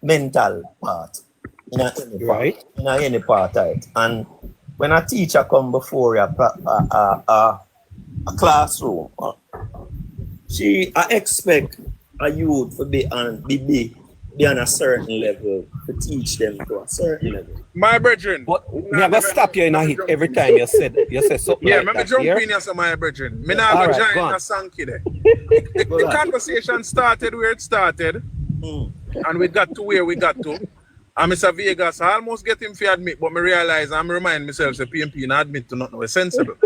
mental part, in any part of it. And when a teacher come before a classroom, I expect a youth to be on a certain level, to teach them to a certain level. My brethren. But me gonna stop you in a hit every time you say something like that. Jump in here, my brethren. Me now go join a Sankey there. The conversation started where it started, and we got to where we got to. And Mr. Vegas, I almost get him to admit, but I realize I'm remind myself that PMP not admit to nothing sensible.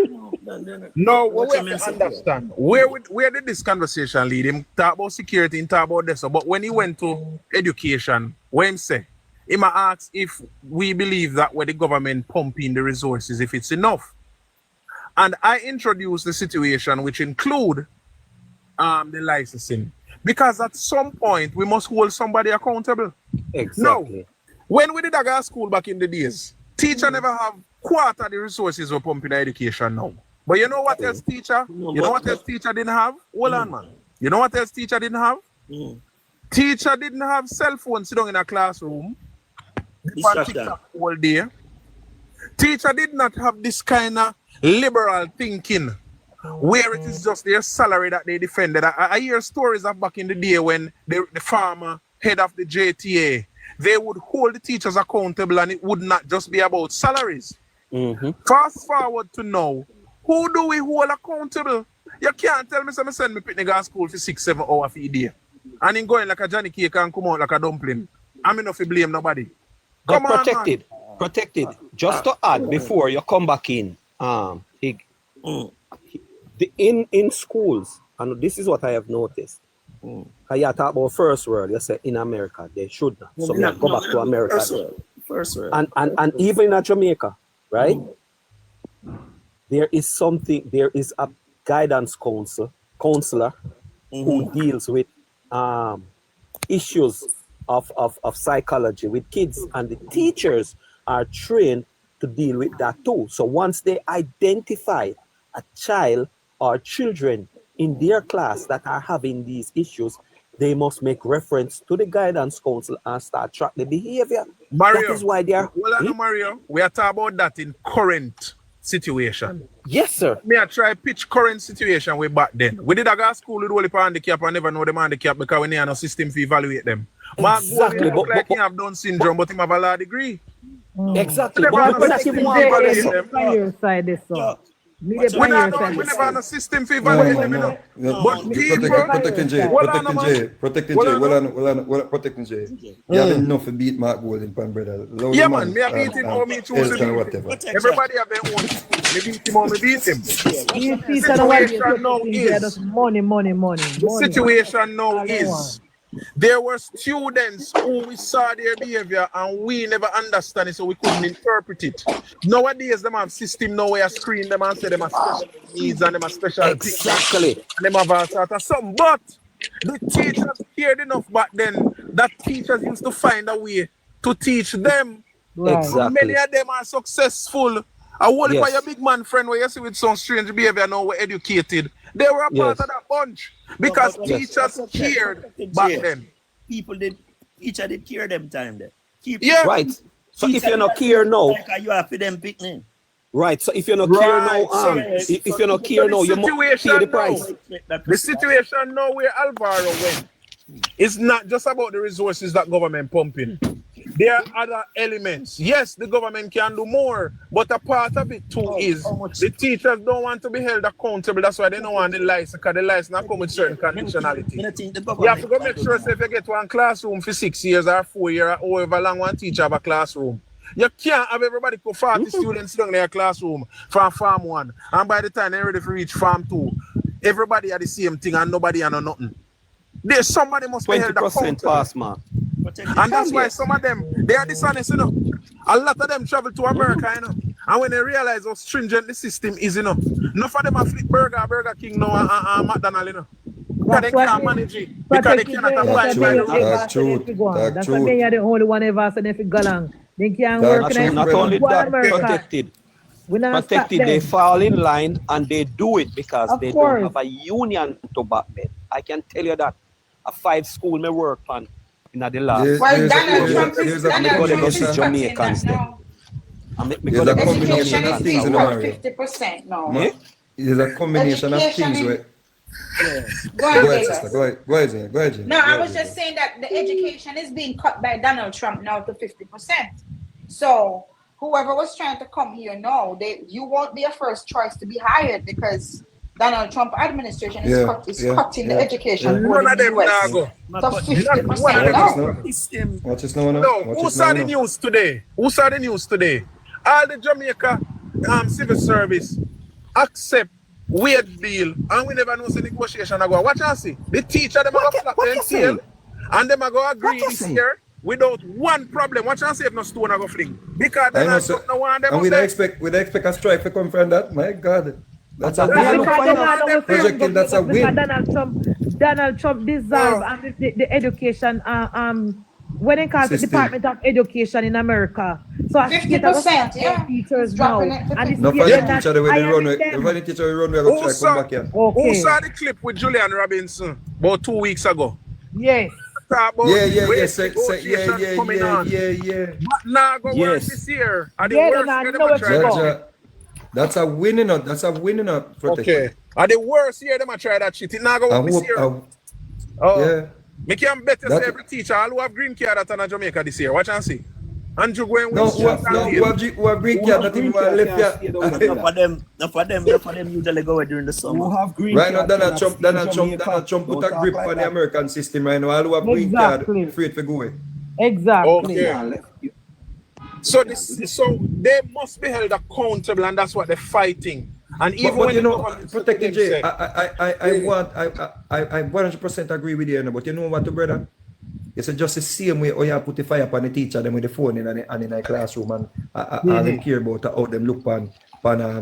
No, what we have to understand, where did this conversation lead him? Talk about security and talk about this. But when he went to education, what him say? He might ask if we believe that where the government pumping the resources, if it's enough. And I introduced the situation which include the licensing. Because at some point, we must hold somebody accountable. Exactly. Now, when we did a girl school back in the days, teacher never have quarter the resources we're pumping education now. But you know what else teacher? You know what else teacher didn't have? Hold on, man. You know what else teacher didn't have? Teacher didn't have cell phones sitting in a classroom. All day. Teacher did not have this kind of liberal thinking where it is just their salary that they defended. I hear stories of back in the day when the farmer, head of the JTA, they would hold the teachers accountable and it would not just be about salaries. Fast forward to now, who do we hold accountable? You can't tell me someone send me picnic to school for 6-7 hours for a day. And in going like a Johnny cake and come out like a dumpling. I'm enough to blame nobody. But protected. Just to add before you come back in, in schools, and this is what I have noticed. You talk about first world, you say in America, they should not. So go back to America. First world. And even in Jamaica, right? There is a guidance counselor who deals with issues of psychology with kids, and the teachers are trained to deal with that too. So once they identify a child or children in their class that are having these issues, they must make reference to the guidance council and start track the behavior. Mario, that is why they are. Well, I know, Mario, we are talking about that in current situation. Yes, sir. Me I try pitch current situation way back then. We did a go school with only handicap and never know them handicap because we need no system to evaluate them. Exactly. But like he have Down syndrome, but he have a law degree. Exactly. But not even there is on your side this so. We never have a system for evaluating them. But people... Protecting J. You have enough to beat Mark Golden, pan brother. Yeah, man, me have beat him or me choose him. Everybody have their own. Me beat him or me beat him. The situation now is... The situation now is... There were students who we saw their behavior and we never understand it, so we couldn't interpret it. Nowadays, them have system now where you screen them and say them have special needs and them have special exactly. And them have all sort of something. But the teachers cared enough back then that teachers used to find a way to teach them. Right. Exactly. Many of them are successful. I wonder by your big man friend where you see with some strange behavior now we're educated. They were a part of that bunch because teachers cared back then. Teacher did care them time there. Right. So if you're not care now, you have to them picnic. Right. So if you're not care now, if you're not care now, you must pay the price. The situation now where Alvaro went, it's not just about the resources that government pumping. There are other elements. Yes, the government can do more, but a part of it too is the teachers don't want to be held accountable. That's why they don't want the license, because the license not come with certain conditionality. You have to go make sure if you get one classroom for 6 years or 4 years or however long one teacher have a classroom. You can't have everybody go 40 students down in their classroom from Farm 1, and by the time they're ready to reach Farm 2, everybody are the same thing and nobody are nothing. There's somebody must be held accountable. 20% pass mark. And that's why some of them, they are dishonest, you know. A lot of them travel to America, you know. And when they realize how stringent the system is, you know. Enough of them are flip Burger King now and McDonald's, you know. Because they can't manage it. Because they cannot apply by the rules. That's true. That's why they are the only one ever said if you go along. They can't work. Not only that, protected, they fall in line and they do it because they don't have a union to back them. I can tell you that. A 5 school may work on in the last. Well, Donald Trump is Jamaicans there. There's a combination of things in America. 50% now. There's a combination of things where... Go ahead, sister. Go ahead. No, I was just saying that the education is being cut by Donald Trump now to 50%. So whoever was trying to come here now, you won't be a first choice to be hired because Donald Trump administration is cutting the education. None of them now go. So 50%. Who saw the news today? All the Jamaica civil service accept weird deal and we never know the negotiation. Watch and see. The teacher them are going to slap their tail and them are going to agree this year without one problem. Watch and see if no stone are going to fling. Because they don't know one them. And we don't expect a strike to come from that. My God. That's a win. That's a win. Donald Trump deserve and the education when it comes to Department of Education in America. So 50%, teachers now. And no teacher the way they run, every teacher we run, we have to try come back here. Who saw the clip with Julian Robinson about 2 weeks ago? Yes. Yeah. But now go work this year. And the worst year they try. That's a winning up. Okay. And the worst year they try that shit. It now go work this year. Yeah. Me can bet you say every teacher all who have green card at Jamaica this year. Watch and see. Andrew going with who have green card that even left here. Not for them usually go during the summer. Who have green card? Right now, Donald Trump put a grip on the American system right now. All who have green card afraid to go away. Exactly. Okay. So they must be held accountable, and that's what they're fighting. And even but when you know, ProtectingJa, I 100% agree with you, but you know what, brother? It's just the same way how you put the fire upon the teacher them with the phone in the classroom and they care about how them look on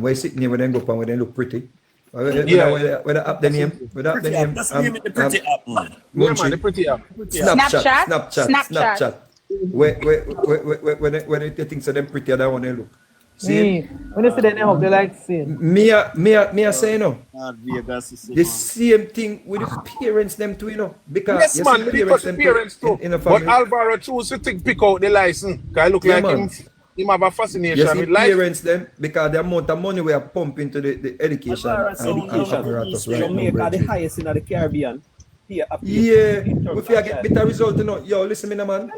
where sitting here when they go up and when they look pretty. Where the app the name? That's the name of the pretty app, man. MunchieB, the pretty app. Snapchat. When they think so them prettier than when they look. See? When you see them up, they like seeing. Me I say no. The same thing with the parents them too, you know. Because yes, man, because the parents too. In a family. But Alvaro choose to pick out the license. Because I look like him have a fascination with life. Parents them, because the amount of money we are pumping into the education and apparatus right now. The highest in the Caribbean. If you get better result, you know. Yo, listen me, man.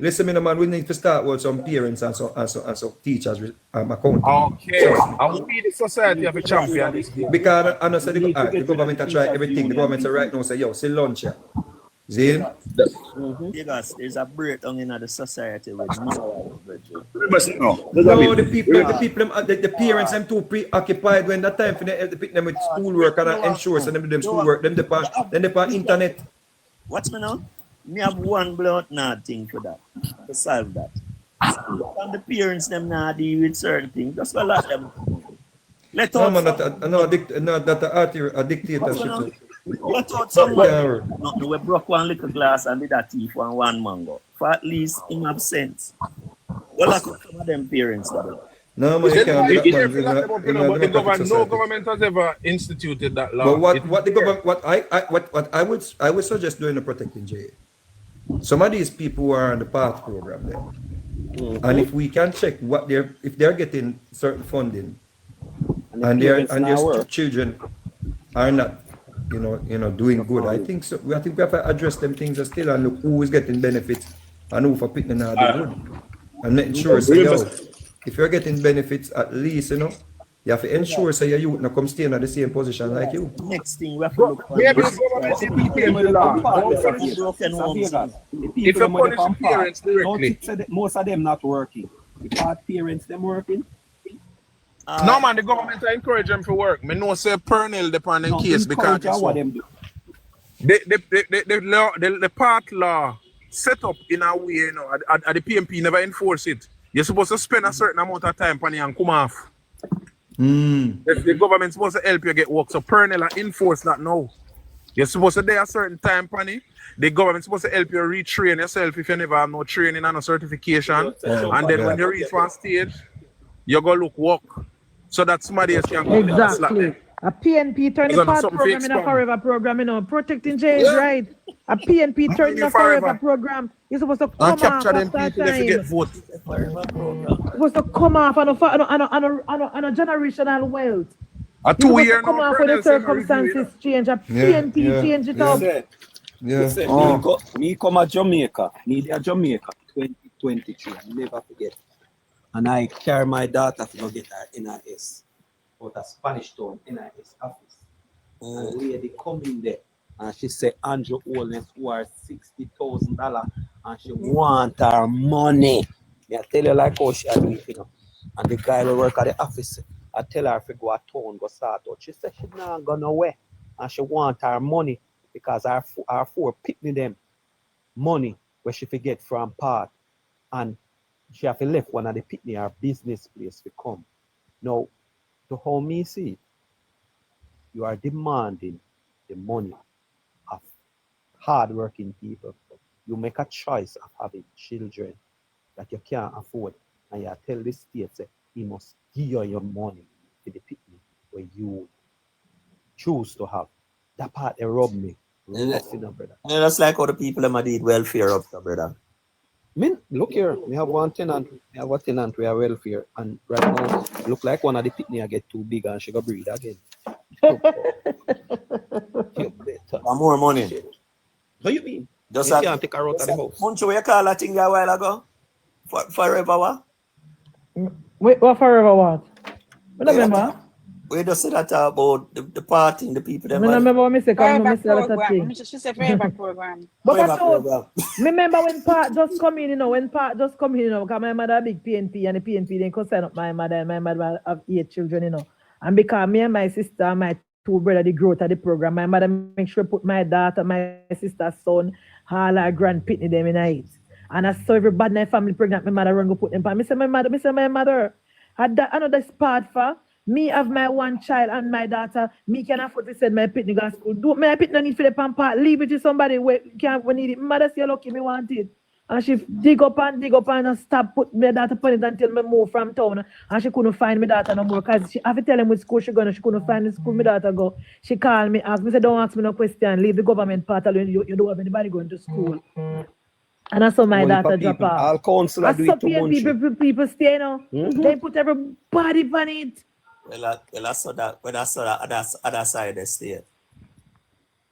Listen, man, we need to start with some parents and some teachers accounting. Okay. And we the society of a champion this day. Because I know the government try everything. The government right now say, yo, see lunch here. See? Because there's a breakdown in the society with no. No, the parents them too preoccupied when that time for them to pick them with schoolwork and ensure so them schoolwork, them the internet. What's me now? Me have one blood not thing for that, to solve that. And the parents them not deal with certain things. That's what let them. Let us. No, a dictatorship. Let out someone. No, we broke one little glass and did a thief and one mango. For at least him have sense. Well, I could some of them parents that. No, man, you can't do that. No government has ever instituted that law. But what I would suggest doing a protecting some of these people who are on the PATH program there. And if we can check what if they're getting certain funding and their children are not doing good, I think so. I think we have to address them things still and look who is getting benefits and who for picking not the good. And making sure if you're getting benefits, at least you have to ensure so your youth not come stay in the same position like you. Next thing we have to look for. If you punish parents directly, most of them not working. The part parents them working. No man, the government encourage them to work. Me know say Pernell depend on case because what them do. The part law set up in a way, at the PMP never enforce it. You're supposed to spend a certain amount of time on it and come off. The government's supposed to help you get work. So Pernell enforce that now. You're supposed to do a certain time on it. The government's supposed to help you retrain yourself if you never have no training and no certification. And then when you reach one stage, you go look work. So that somebody else can go. Exactly. A PNP turn the part program in a forever program, Protecting J is right. A PNP turn in a forever program. You're supposed to come off after time. Supposed to come off on a generational wealth. A 2 year come off when the circumstances change. A PNP change it up. Me come to Jamaica. Media Jamaica 2023. I never forget. And I carry my daughter to go get her NIS. Out a Spanish town NIS office. And the lady come in there and she said Andrew Holness worth $60,000 and she want her money. I tell you like how she do it, And the guy will work at the office. I tell her if you go a town, go start out. She said she not going nowhere. And she want her money because her four pick me them money where she forget from part. And she have to left one of the pitney her business place to come. Now, to how me see it, you are demanding the money of hard-working people. You make a choice of having children that you can't afford, and you tell the state say he must give you your money to the pitney where you choose to have. That part they rob me. Brother. That's like how the people that did welfare up, brother. Look here, we have one tenant. We have a tenant, we are welfare, and right now, look like one of the pitney get too big and she go breed again. More money. What you mean? Just you can't take her out of the house. MunchieB, you call that thing a while ago? Forever what? Wait, what forever what? I don't remember. We just said that about the party, the people. I remember what I said. She said forever program. But I thought, remember when Pat just come in, because my mother a big PNP and the PNP then could sign up my mother and my mother have 8 children, And because me and my sister and my 2 brothers, the growth of the program, my mother make sure put my daughter, my sister's son, all her grand pitney them in it. And I saw everybody in my family pregnant, my mother run go put them on. I say my mother, I know this part for. Me have my 1 child and my daughter. Me can afford to send my pitney to school. Do my pitney need for the pamper? Leave it to somebody where can't need it. Mother say lucky me want it. And she dig up and stop put my daughter on it until me move from town. And she couldn't find my daughter no more because she have to tell him which school she going. She couldn't find the school my daughter go. She called me, asked me, say don't ask me no question. Leave the government part alone. You don't have anybody going to school. And I saw my daughter drop off. I'll counsel her do it to MunchieB. People stay now. They put everybody on it. Well, I saw that other side of the state.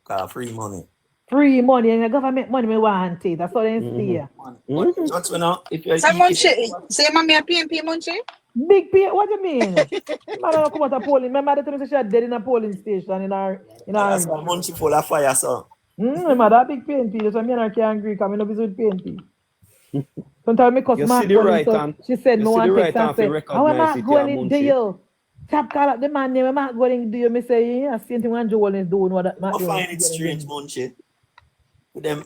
Cause free money. free money and the government money me want it. That's how they stay. What's going on? So Munchie, say mommy a PNP Munchie? Big P, what do you mean? Man, I come out of polling. My mother told me she was dead in a polling station in our. That's why Munchie full of fire, so. My mother big PNP. That's why me and her can't agree because I don't visit PNP. Sometimes me cuss Mark Polling, so she said no one takes and say, how am I going in deal? Tap call up the man name, am I going in deal? Me say, yeah, same thing when Joel is doing what that man. I find it strange, Munchie.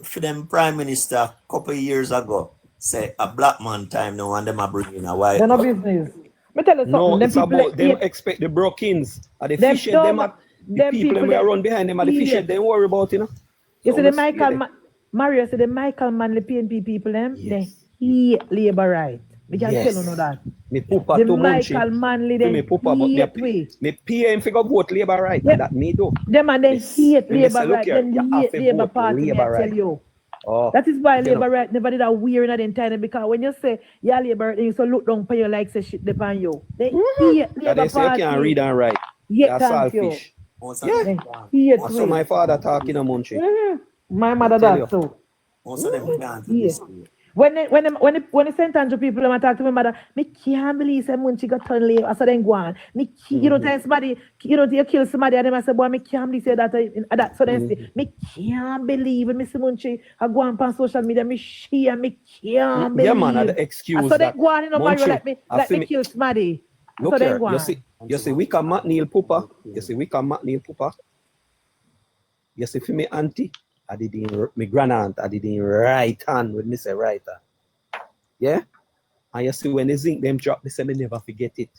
For them prime minister a couple of years ago, say a black man time now and them are bringing a white. They're no business. Me tell you something. No, it's about them expect the broke-ins. And the fish them are the people we are run behind them are the fish they don't worry about, you know. You see the Michael Mario said the Michael Manley PNP people them they hate labor right. We can tell you know that. Me pupa the to Michael Manley they me pupa but me PM figure vote labor right that me do. Them and they hate labor right. Then the hate labor party I tell you. Oh, that is why labor right never did a weird in the time because when you say yeah labor you so look down for you like say shit depend you. They hate labor they say party. you can't read and write. Yeah, that's selfish. Yeah. So my father talking a Munchie. My mother does too. Also them can't. When the St. Andrew people them talk to my mother, me can't believe say Munchie got turn late. I said then go on. You don't tell somebody, you don't you kill somebody and them I say boy me can't believe say that so then say me can't believe when Mr. Munchie I go on social media me share me can't believe. Yeah man, the excuse. So then go on in nobody like me kill somebody. Look so here, you see we can Matt Neil Pupa. You see we can Matt Neil Pupa. You see for me auntie. I did in my grandaunt, I did in right hand when me say right hand. Yeah? And you see when they zinc them drop, they say me never forget it.